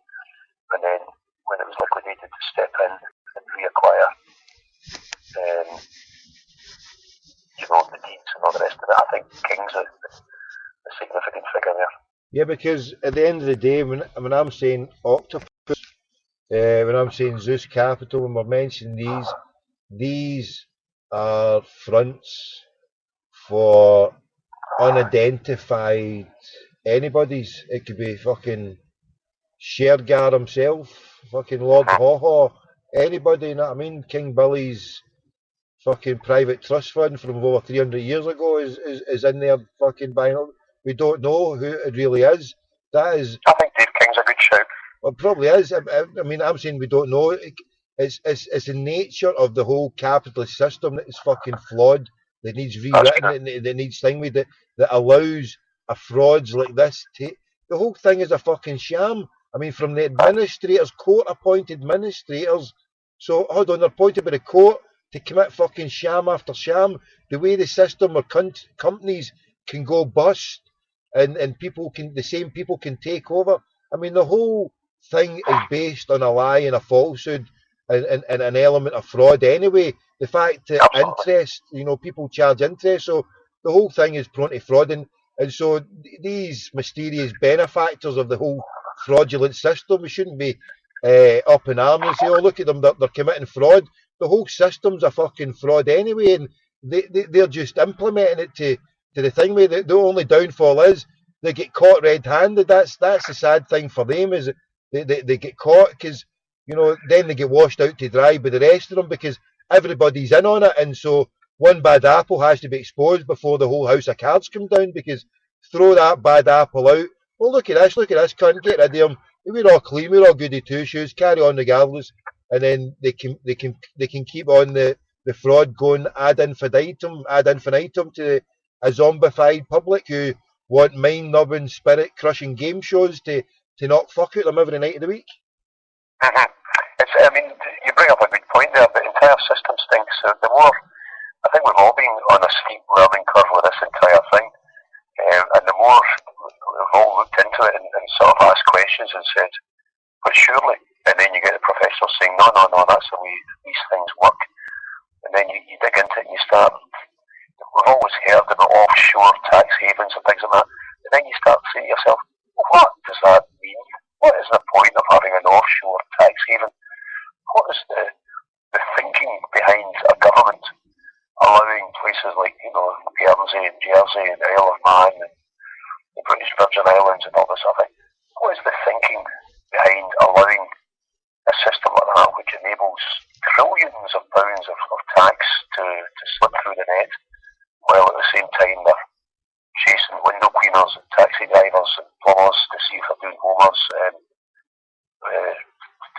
and then when it was liquidated, to step in and reacquire the deeds and all the rest of it. I think King's a significant figure there. Yeah, because at the end of the day, when I'm saying Octopus, when I'm saying Zeus Capital, when we're mentioning these are fronts for unidentified anybody's. It could be fucking Shergar himself, fucking Lord Haw Haw, anybody, you know what I mean? King Billy's fucking private trust fund from over 300 years ago is in there fucking buying up. We don't know who it really is. That is. I think Dave King's a Well, it probably is. I mean, I'm saying we don't know. It's the nature of the whole capitalist system that is fucking flawed. That needs rewritten. That needs thing that allows a frauds like this. The whole thing is a fucking sham. I mean, from the administrators, court-appointed administrators. So hold on, they're appointed by the court to commit fucking sham after sham. The way the system or companies can go bust, and the same people can take over. I mean, the whole thing is based on a lie and a falsehood and an element of fraud anyway. The fact that interest, people charge interest, so the whole thing is prone to fraud. And so these mysterious benefactors of the whole fraudulent system, we shouldn't be up in arms and say, oh, look at them, they're committing fraud. The whole system's a fucking fraud anyway, and they're just implementing it to the thing where the only downfall is they get caught red-handed. That's the sad thing for them, is they get caught because, then they get washed out to dry by the rest of them because everybody's in on it. And so one bad apple has to be exposed before the whole house of cards come down, because throw that bad apple out. Well, look at this cunt, get rid of him. We're all clean, we're all goody two shoes, carry on regardless. And then they can keep on the fraud going ad infinitum to a zombified public who want mind-numbing, spirit-crushing game shows to knock fuck out them every night of the week. You bring up a good point there. The entire system stinks. The more, I think we've all been on a steep learning curve with this entire thing, and the more we've all looked into it and sort of asked questions and said, but surely, and then you get the professor saying, no, that's the way these things work. And then you dig into it and you start, we've always heard about offshore tax havens and things like that, and then you start saying to yourself, well, what does that mean? What is the point of having an offshore tax haven? What is the thinking behind a government allowing places like, Guernsey and Jersey and Isle of Man and the British Virgin Islands and all this other thing? What is the thinking behind allowing a system like that, which enables trillions of pounds of tax to slip through the net, while at the same time they're chasing window cleaners and taxi drivers and plumbers to see if they're doing homers,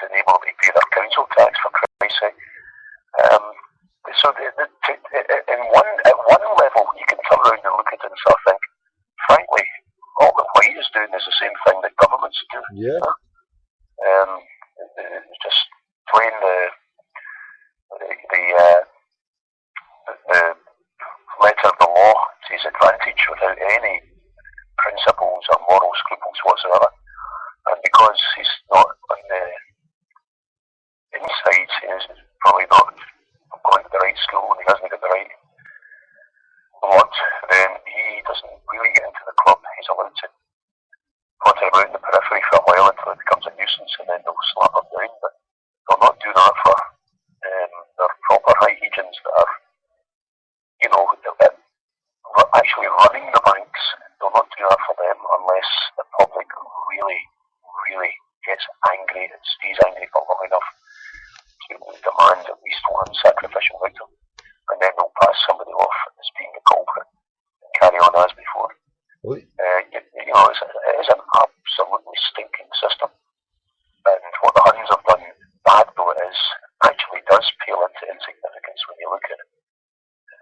to enable them to pay their council tax, for Christ's sake. So at one level, you can turn around and look at it and sort of think, frankly, all that White is doing is the same thing that governments do. Yeah. Just playing the letter of the law to his advantage without any principles or moral scruples whatsoever. And because he's not on the inside, he's probably not going to the right school and he hasn't got the right lot, then he doesn't really get into the club. He's allowed to potter about in the periphery for a while until it becomes a nuisance, and then they'll slap him down. But they'll not do that for their proper high agents that are, actually running the banks. They'll not do that for them unless the public really, really gets angry and stays angry for long enough to demand at least one sacrificial victim, and then they'll pass somebody off as being the culprit and carry on as before. It is an absolutely stinking system, and what the Huns have done, bad though it is, actually does pale into insignificance when you look at it.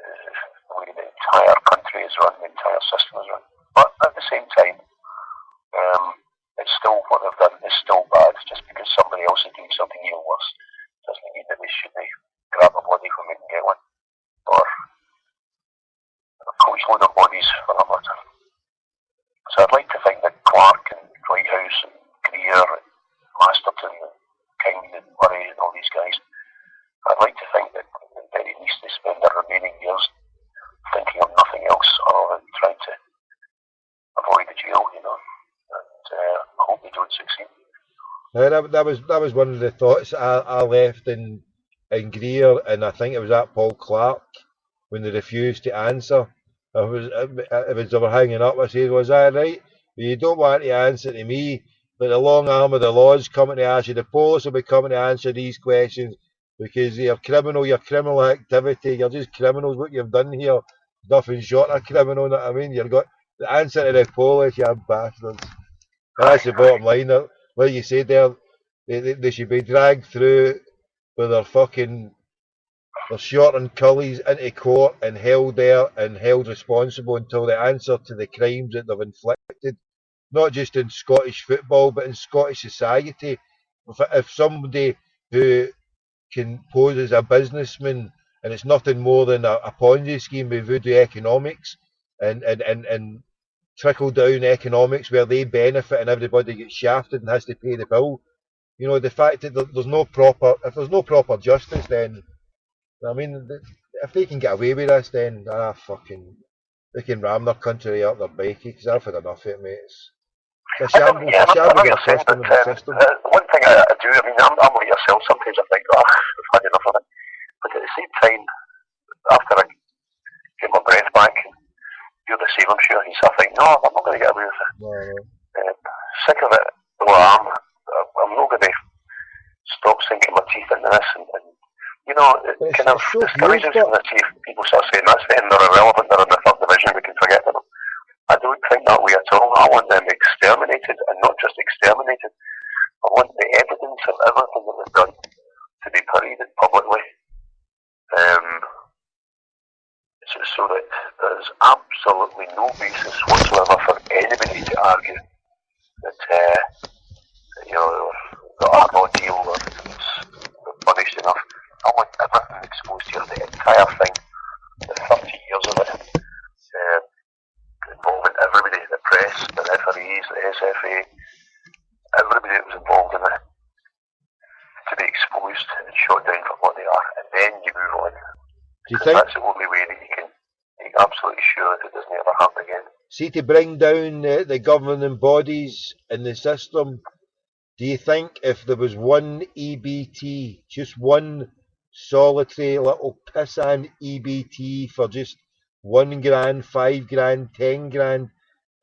The way the entire country is run, the entire system is run. But at the same time, it's still, what they've done is still bad. Just because somebody else is doing something even worse doesn't mean that we should grab a body when we can get one, or a coachload of bodies for that matter. So I'd like to think that Clark and Whitehouse and Greer and Masterton and King and Murray and all these guys, I'd like to think that at the very least they spend their remaining years thinking of nothing else other than trying to avoid the jail, and I hope they don't succeed. That was one of the thoughts I left in Greer, and I think it was at Paul Clark when they refused to answer. They were hanging up. I said, "Was that right? You don't want to answer to me, but the long arm of the law's coming to ask you. The police will be coming to answer these questions because your criminal activity. You're just criminals. What you've done here, nothing short of criminal. Know what I mean? You've got the answer to the police, you bastards." And that's the bottom line. Like you said there, They should be dragged through with their fucking their short and cullies into court and held there and held responsible until they answer to the crimes that they've inflicted. Not just in Scottish football, but in Scottish society. If somebody who can pose as a businessman and it's nothing more than a Ponzi scheme with voodoo economics and trickle down economics where they benefit and everybody gets shafted and has to pay the bill. You know, the fact that there's no proper, if there's no proper justice, then I mean, if they can get away with this, then they can ram their country up their bike because I've had enough of it, mate. It's a shambles, Yeah, a shambles of I a system but, and a system. one thing I do, I mean, I'm like yourself. Sometimes I think, I've had enough of it. But at the same time, after I get my breath back, and you're the same, I'm sure. I think, no, I'm not going to get away with it. No. Sick of it. Well, I'm not going to stop sinking my teeth into this, and you know, it kind of discourages me when I see people start saying that's them, they're irrelevant, they're in the third division, we can forget them. I don't think that way at all. I want them exterminated, and not just exterminated. I want the evidence of everything that they've done to be paraded publicly, so that there's absolutely no basis whatsoever for anybody to argue that you know, got a raw deal or it's punished enough. I want everything exposed here, the entire thing, the 30 years of it, involving everybody, the press, the referees, the SFA, everybody that was involved in it, to be exposed and shot down for what they are, and then you move on. Do you think that's the only way that you can make absolutely sure that it doesn't ever happen again. See, to bring down the governing bodies in the system, do you think if there was one EBT, just one solitary little pissant EBT for just £1 grand, £5 grand, £10 grand,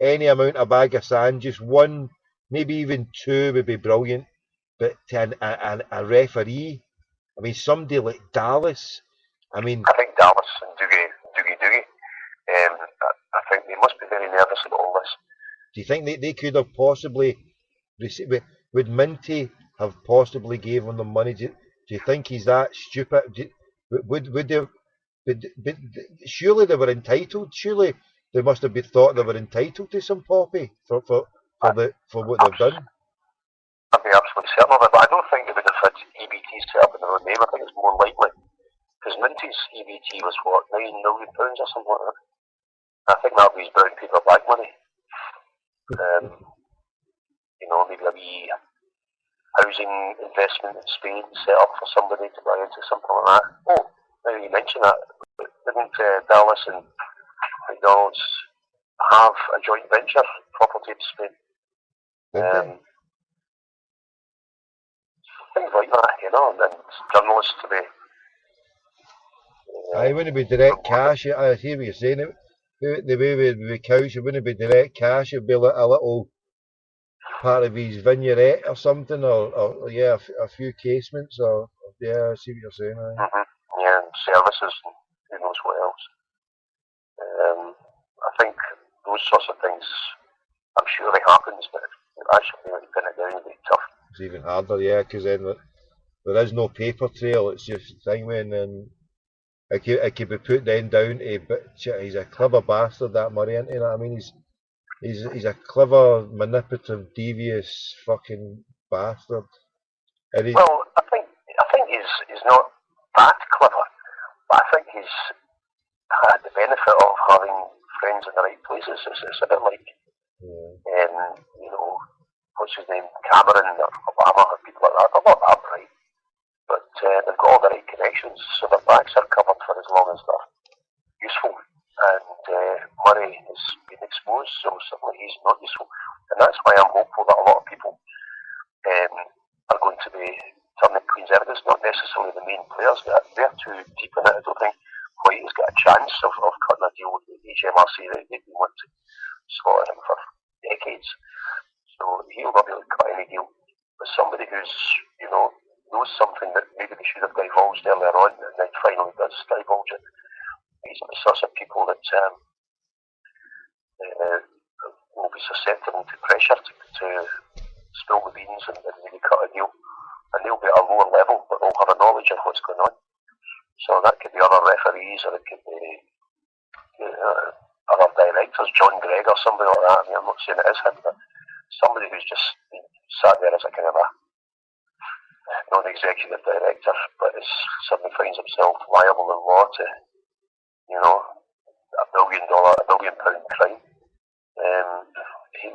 any amount of bag of sand, just one, maybe even two would be brilliant. But to a referee, I mean, somebody like Dallas, I mean, I think Dallas and Doogie, I think they must be very nervous about all this. Do you think they could have possibly received? Would Minty have possibly given them money? Do you think he's that stupid? Would they? But surely they were entitled. Surely they must have been thought they were entitled to some poppy for what they've done. I'd be absolutely certain of it, but I don't think they would have had EBT set up in their own name. I think it's more likely because Minty's EBT was what, £9 million or something like that. I think that was brown paper bag money. You know, maybe a wee housing investment in Spain set up for somebody to buy into something like that. Oh, now you mention that, didn't Dallas and McDonald's have a joint venture property in Spain? Things like that, you know, and journalists to be. It wouldn't be direct cash. I hear what you're saying. The way we couch, it wouldn't be direct cash. It'd be like a little part of his vignette or something, or yeah, a few casements, or yeah, I see what you're saying. Yeah, and services, and who knows what else. I think those sorts of things, I'm sure they happens, but actually when you pin it down, it'd be tough. It's even harder, yeah, because then there is no paper trail. It's just a thing when it could be put then down to, but he's a clever bastard, that Murray, isn't he? I mean, he's a clever, manipulative, devious fucking bastard. Well, I think he's not that clever, but I think he's had the benefit of having friends in the right places. It's a bit like, you know, what's his name, Cameron or Obama or people like that. They're not that bright, but they've got all the right connections, so their backs are covered for as long as they're useful. And Murray has been exposed, so suddenly he's not useful. And that's why I'm hopeful that a lot of people are going to be turning Queen's evidence, not necessarily the main players. They're too deep in it. I don't think White has got a chance of cutting a deal with the HMRC. They've been wanting to slaughter him for decades. So he'll not be able to cut any deal with somebody who's, you know, knows something that maybe they should have divulged earlier on and then finally does divulge it. These are the sorts of people that will be susceptible to pressure to spill the beans and maybe cut a deal. and they'll be at a lower level, but they'll have a knowledge of what's going on. So that could be other referees, or it could be other directors, John Gregg or somebody like that. I mean, I'm not saying it is him, but somebody who's just been sat there as a kind of a non-executive director, but is suddenly finds himself liable in law to, a £1 billion crime. He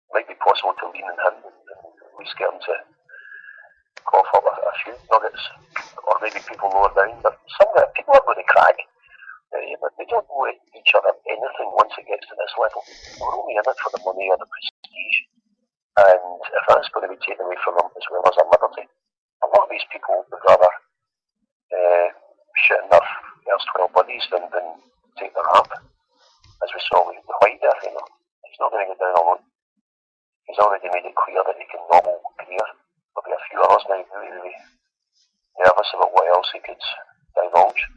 might be possible to lean on him and at least get him to cough up a few nuggets, or maybe people lower down. But people are going to crack. But they don't owe each other anything once it gets to this level. We're only in it for the money or the prestige. And if that's going to be taken away from them as well as their liberty, a lot of these people would rather shit in their erstwhile buddies than take their rap, as we saw with the White there. He's not going to go down alone. He's already made it clear that he can nobble career. There'll be a few others now really nervous about what else he could divulge,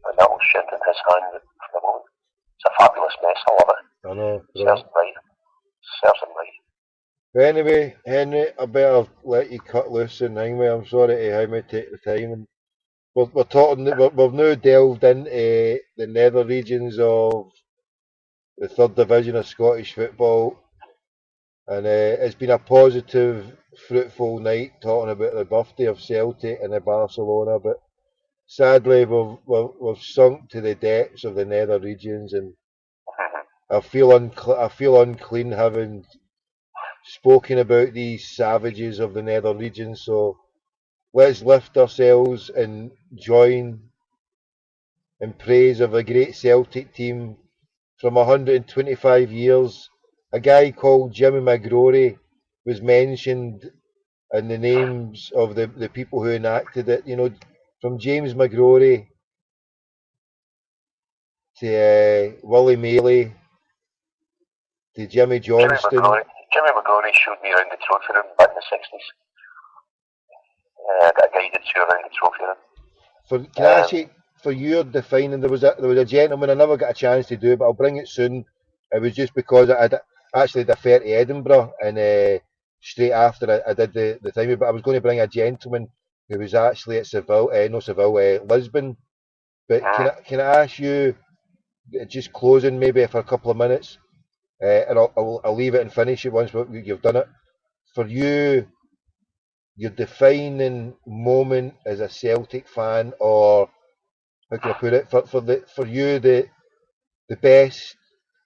and that will strengthen his hand for the moment. It's a fabulous mess. I love it. I know. Serves him right. Serves him right. But anyway, Henry, I better let you cut loose and hang me. I'm sorry to have me take the time. And we're talking. We've now delved into the nether regions of the third division of Scottish football, and it's been a positive, fruitful night talking about the birthday of Celtic and the Barcelona. But sadly, we've sunk to the depths of the nether regions, and I feel unclean having spoken about these savages of the nether regions. So let's lift ourselves and join in praise of a great Celtic team from 125 years. A guy called Jimmy McGrory was mentioned in the names of the people who enacted it. From James McGrory to Willie Maley to Jimmy Johnston. Jimmy McGrory showed me around the trophy room back in the 60s. I got a guided tour around the trophy room. Can I ask you, for your defining, there was a gentleman, I never got a chance to do it, but I'll bring it soon. It was just because I actually did a fair to Edinburgh, and straight after I did the time, but I was going to bring a gentleman who was actually at Lisbon. But can I ask you, just closing maybe for a couple of minutes, and I'll leave it and finish it once you've done it. For you, your defining moment as a Celtic fan, or how can I put it? For you, the best.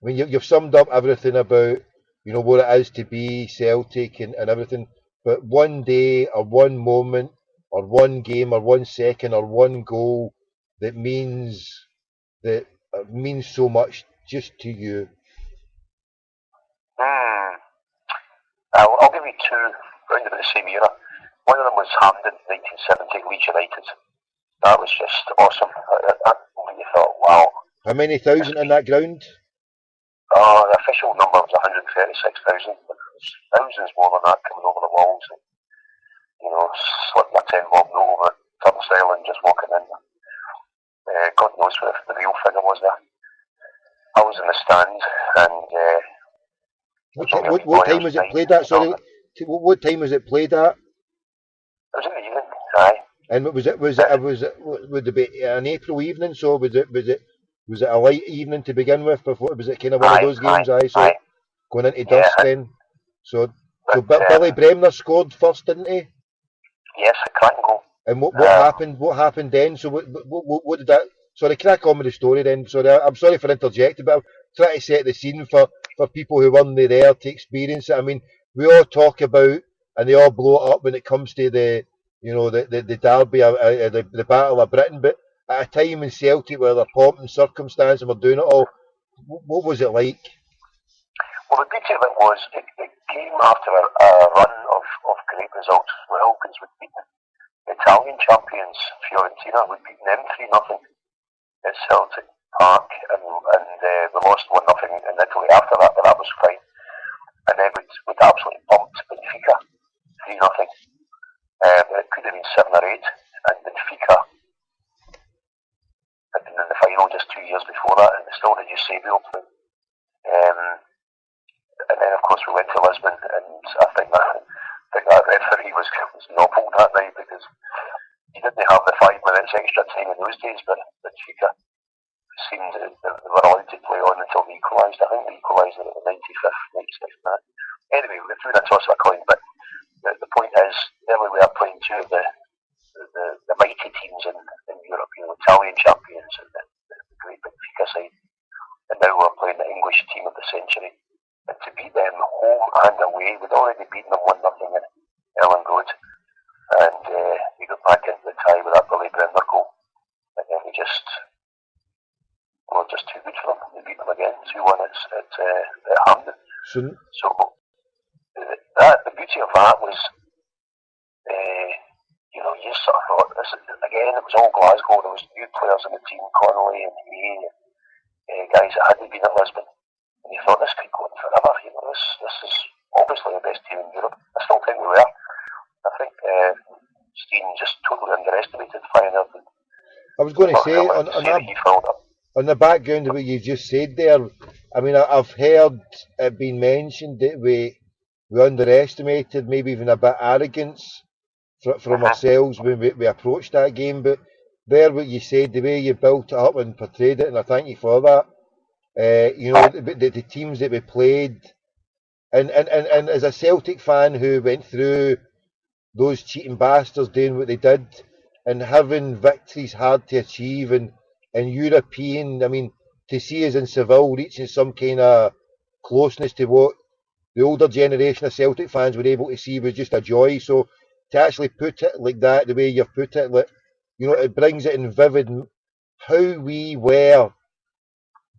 I mean, you've summed up everything about what it is to be Celtic and everything. But one day, or one moment, or one game, or 1 second, or one goal that means so much just to you. I'll give you two round about the same era. One of them was Hampden, 1970, Leeds United. That was just awesome. You thought, wow. How many thousand in that ground? The official number was 136,000, but there was thousands more than that coming over the walls. And, slipping a 10-bob note over the turnstile and just walking in. God knows what the real figure was there. I was in the stand, and what time was it played at? Sorry, what time was it played at? It was in the evening. Aye. And would it be an April evening? So was it a light evening to begin with? Before was it kind of one of those games? So going into dusk then. So Billy Bremner scored first, didn't he? Yes, a cracking goal. And what happened? What happened then? So what did that? Sorry, crack on with the story then. Sorry, I'm sorry for interjecting, but I'm trying to set the scene for people who weren't there to experience it. I mean, we all talk about and they all blow it up when it comes to the derby, the Battle of Britain. But at a time in Celtic where they're pomp and circumstance and we're doing it all, what was it like? Well, the beauty of it was it came after a run of great results as well, because we'd beaten Italian champions Fiorentina. We'd beaten them 3-0 at Celtic Park, and we lost 1-0 in Italy after that, but that was fine. And then we'd absolutely pumped Benfica 3-0. It could have been 7 or 8, and Benfica had been in the final just 2 years before that, and still did Eusebio play. And then, of course, course, we went to Lisbon, and I think that referee was nobbled that night because he didn't have the 5 minutes extra time in those days, but Benfica seemed that they were allowed to play on until they equalised. I think they equalised at the 95th, 96th minute. Anyway, we threw that toss of a coin, but the point is, there we were playing two of the mighty teams in Europe, Italian champions and the great Benfica side. And now we're playing the English team of the century. And to beat them home and away, we'd already beaten them 1-0 in Ellen Road. And we got back into the tie with that Billy Bremner goal. And then we were just too good for them. We beat them again, 2-1 at Hampden. So the beauty of that was, you sort of thought, again, it was all Glasgow. There was new players in the team, Connolly and me, guys that hadn't been at Lisbon. And you thought, this could go on forever. This is obviously the best team in Europe. I still think we were. I think Steen just totally underestimated Feyenoord. I was going to say, on the background of what you just said there, I mean, I've heard it being mentioned that we underestimated, maybe even a bit arrogance from ourselves when we approached that game. But there, what you said, the way you built it up and portrayed it, and I thank you for that. The teams that we played, and as a Celtic fan who went through those cheating bastards doing what they did, and having victories hard to achieve, and European, I mean, to see us in Seville reaching some kind of closeness to what the older generation of Celtic fans were able to see was just a joy. So to actually put it like that, the way you've put it, like, it brings it in vivid how we were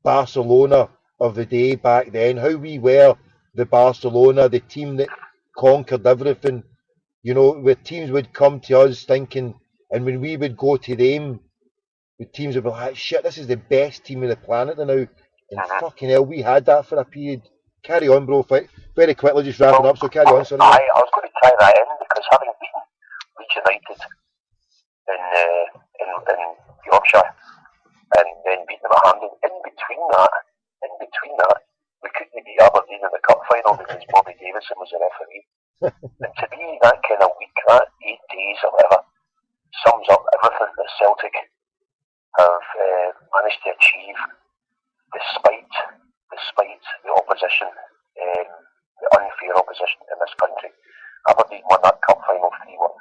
Barcelona of the day back then, how we were the Barcelona, the team that conquered everything. Where teams would come to us thinking, and when we would go to them, the teams would be like, shit, this is the best team on the planet now. And fucking hell, we had that for a period. Carry on, bro. Very quickly, just wrapping up, so carry on. Sorry. I was going to tie that in because having beaten Leeds United in Yorkshire and then beating them at Hampden, in between that, we couldn't beat Aberdeen in the cup final because Bobby Davison was the referee. And to me, that kind of week, that 8 days or whatever, sums up everything that Celtic have managed to achieve despite the opposition, the unfair opposition in this country. Aberdeen won that cup final 3-1.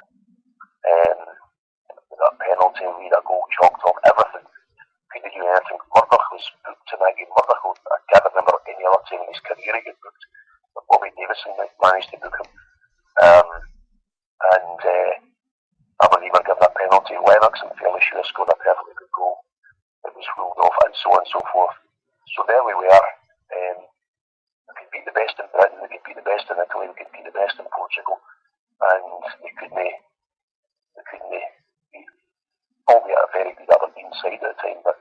That penalty, that goal chalked off everything. Couldn't do anything. Murdoch was booked in that game. I can't remember any other time in his career he got booked, but Bobby Davison managed to book him. Aberdeen were given that penalty. Lennox and fairly sure scored a perfectly good goal. It was ruled off, and so on and so forth. So there we were. We could beat the best in Britain, we could beat the best in Italy, we could beat the best in Portugal, and we couldn't beat, albeit a very good Aberdeen side at the time, but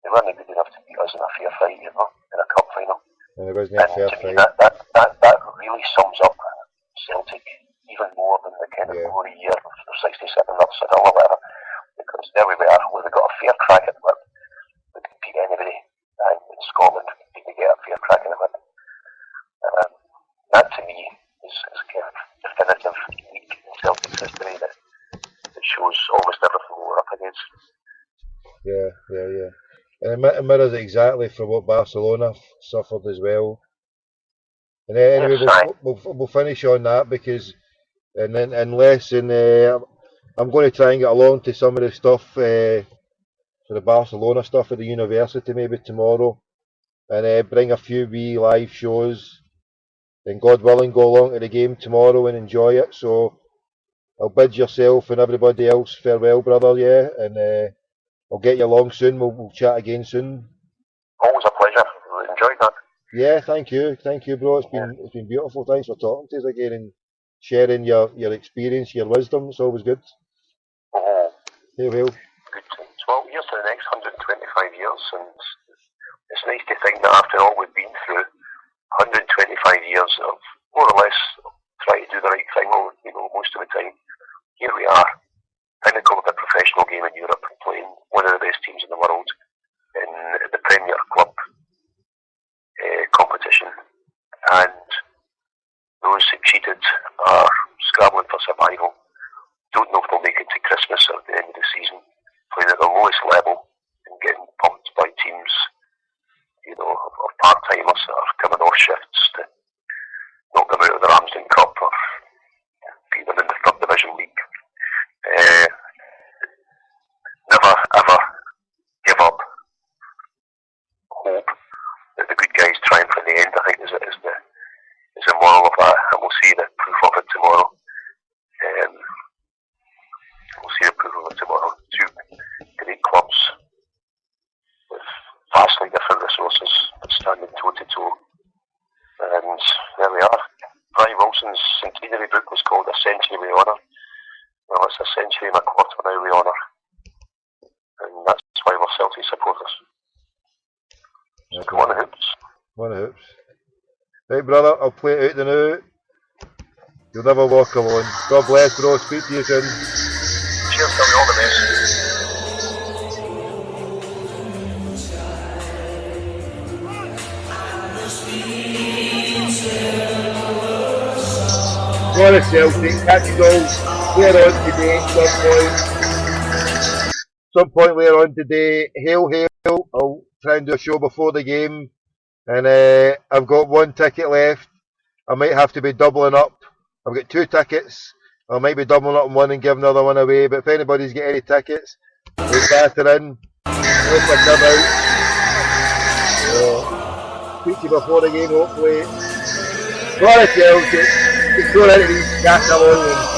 they weren't good enough to beat us in a fair fight, in a cup final. And it wasn't a fair to me, fight. that really sums up Celtic even more than the kind of glory year of 67 or Seville or whatever, because there we were, we got a fair crack at it. We could beat anybody, and in Scotland we could get a fair crack at it. That to me is a kind of definitive week in Celtic's history that shows almost everything we were up against. Yeah. And it mirrors exactly from what Barcelona suffered as well. And anyway, we'll finish on that because, and then unless I'm going to try and get along to some of the stuff for the Barcelona stuff at the university maybe tomorrow, and bring a few wee live shows. And God willing, go along to the game tomorrow and enjoy it. So I'll bid yourself and everybody else farewell, brother. Yeah, and I'll get you along soon. We'll chat again soon. Always a pleasure. Enjoyed that. Yeah, thank you, bro. It's been beautiful. Thanks for talking to us again and sharing your experience, your wisdom. It's always good. Hey, well. Good. 12 years to the next 125 years, and it's nice to think that after all we've been through, 125 years of more or less trying to do the right thing, most of the time. Here we are, pinnacle of the professional game in Europe, playing one of the best teams in the world in the Premier Club competition, and lowest level and getting pumped by teams, you know, of part-timers that are coming off shifts to knock them out of the Ramsden Cup or beat them in the third division league. Never ever give up hope that the good guys triumph in the end, I think is the moral of that, and we'll see the proof of it tomorrow. We'll see the proof of it tomorrow. Two great clubs with vastly different resources standing toe to toe, and there we are. Brian Wilson's centenary book was called A Century We Honour. Well, it's a century and a quarter now we honour, and that's why we're Celtic supporters. So come on the Hoops. Come on the Hoops. Right, brother, I'll play it out the now. You'll never walk alone. God bless, bro. Speak to you soon. Cheers, tell me all the best. Go on, Celtic. Catch you goals later on today. Some point later on today. Hail, hail. I'll try and do a show before the game. And I've got one ticket left. I might have to be doubling up. I've got 2 tickets. I might be doubling up on one and giving another one away. But if anybody's got any tickets, we'll batter in. Let them come out. Speak to you before the game, hopefully. Go on, Celtic. Get thrown into these gas alone.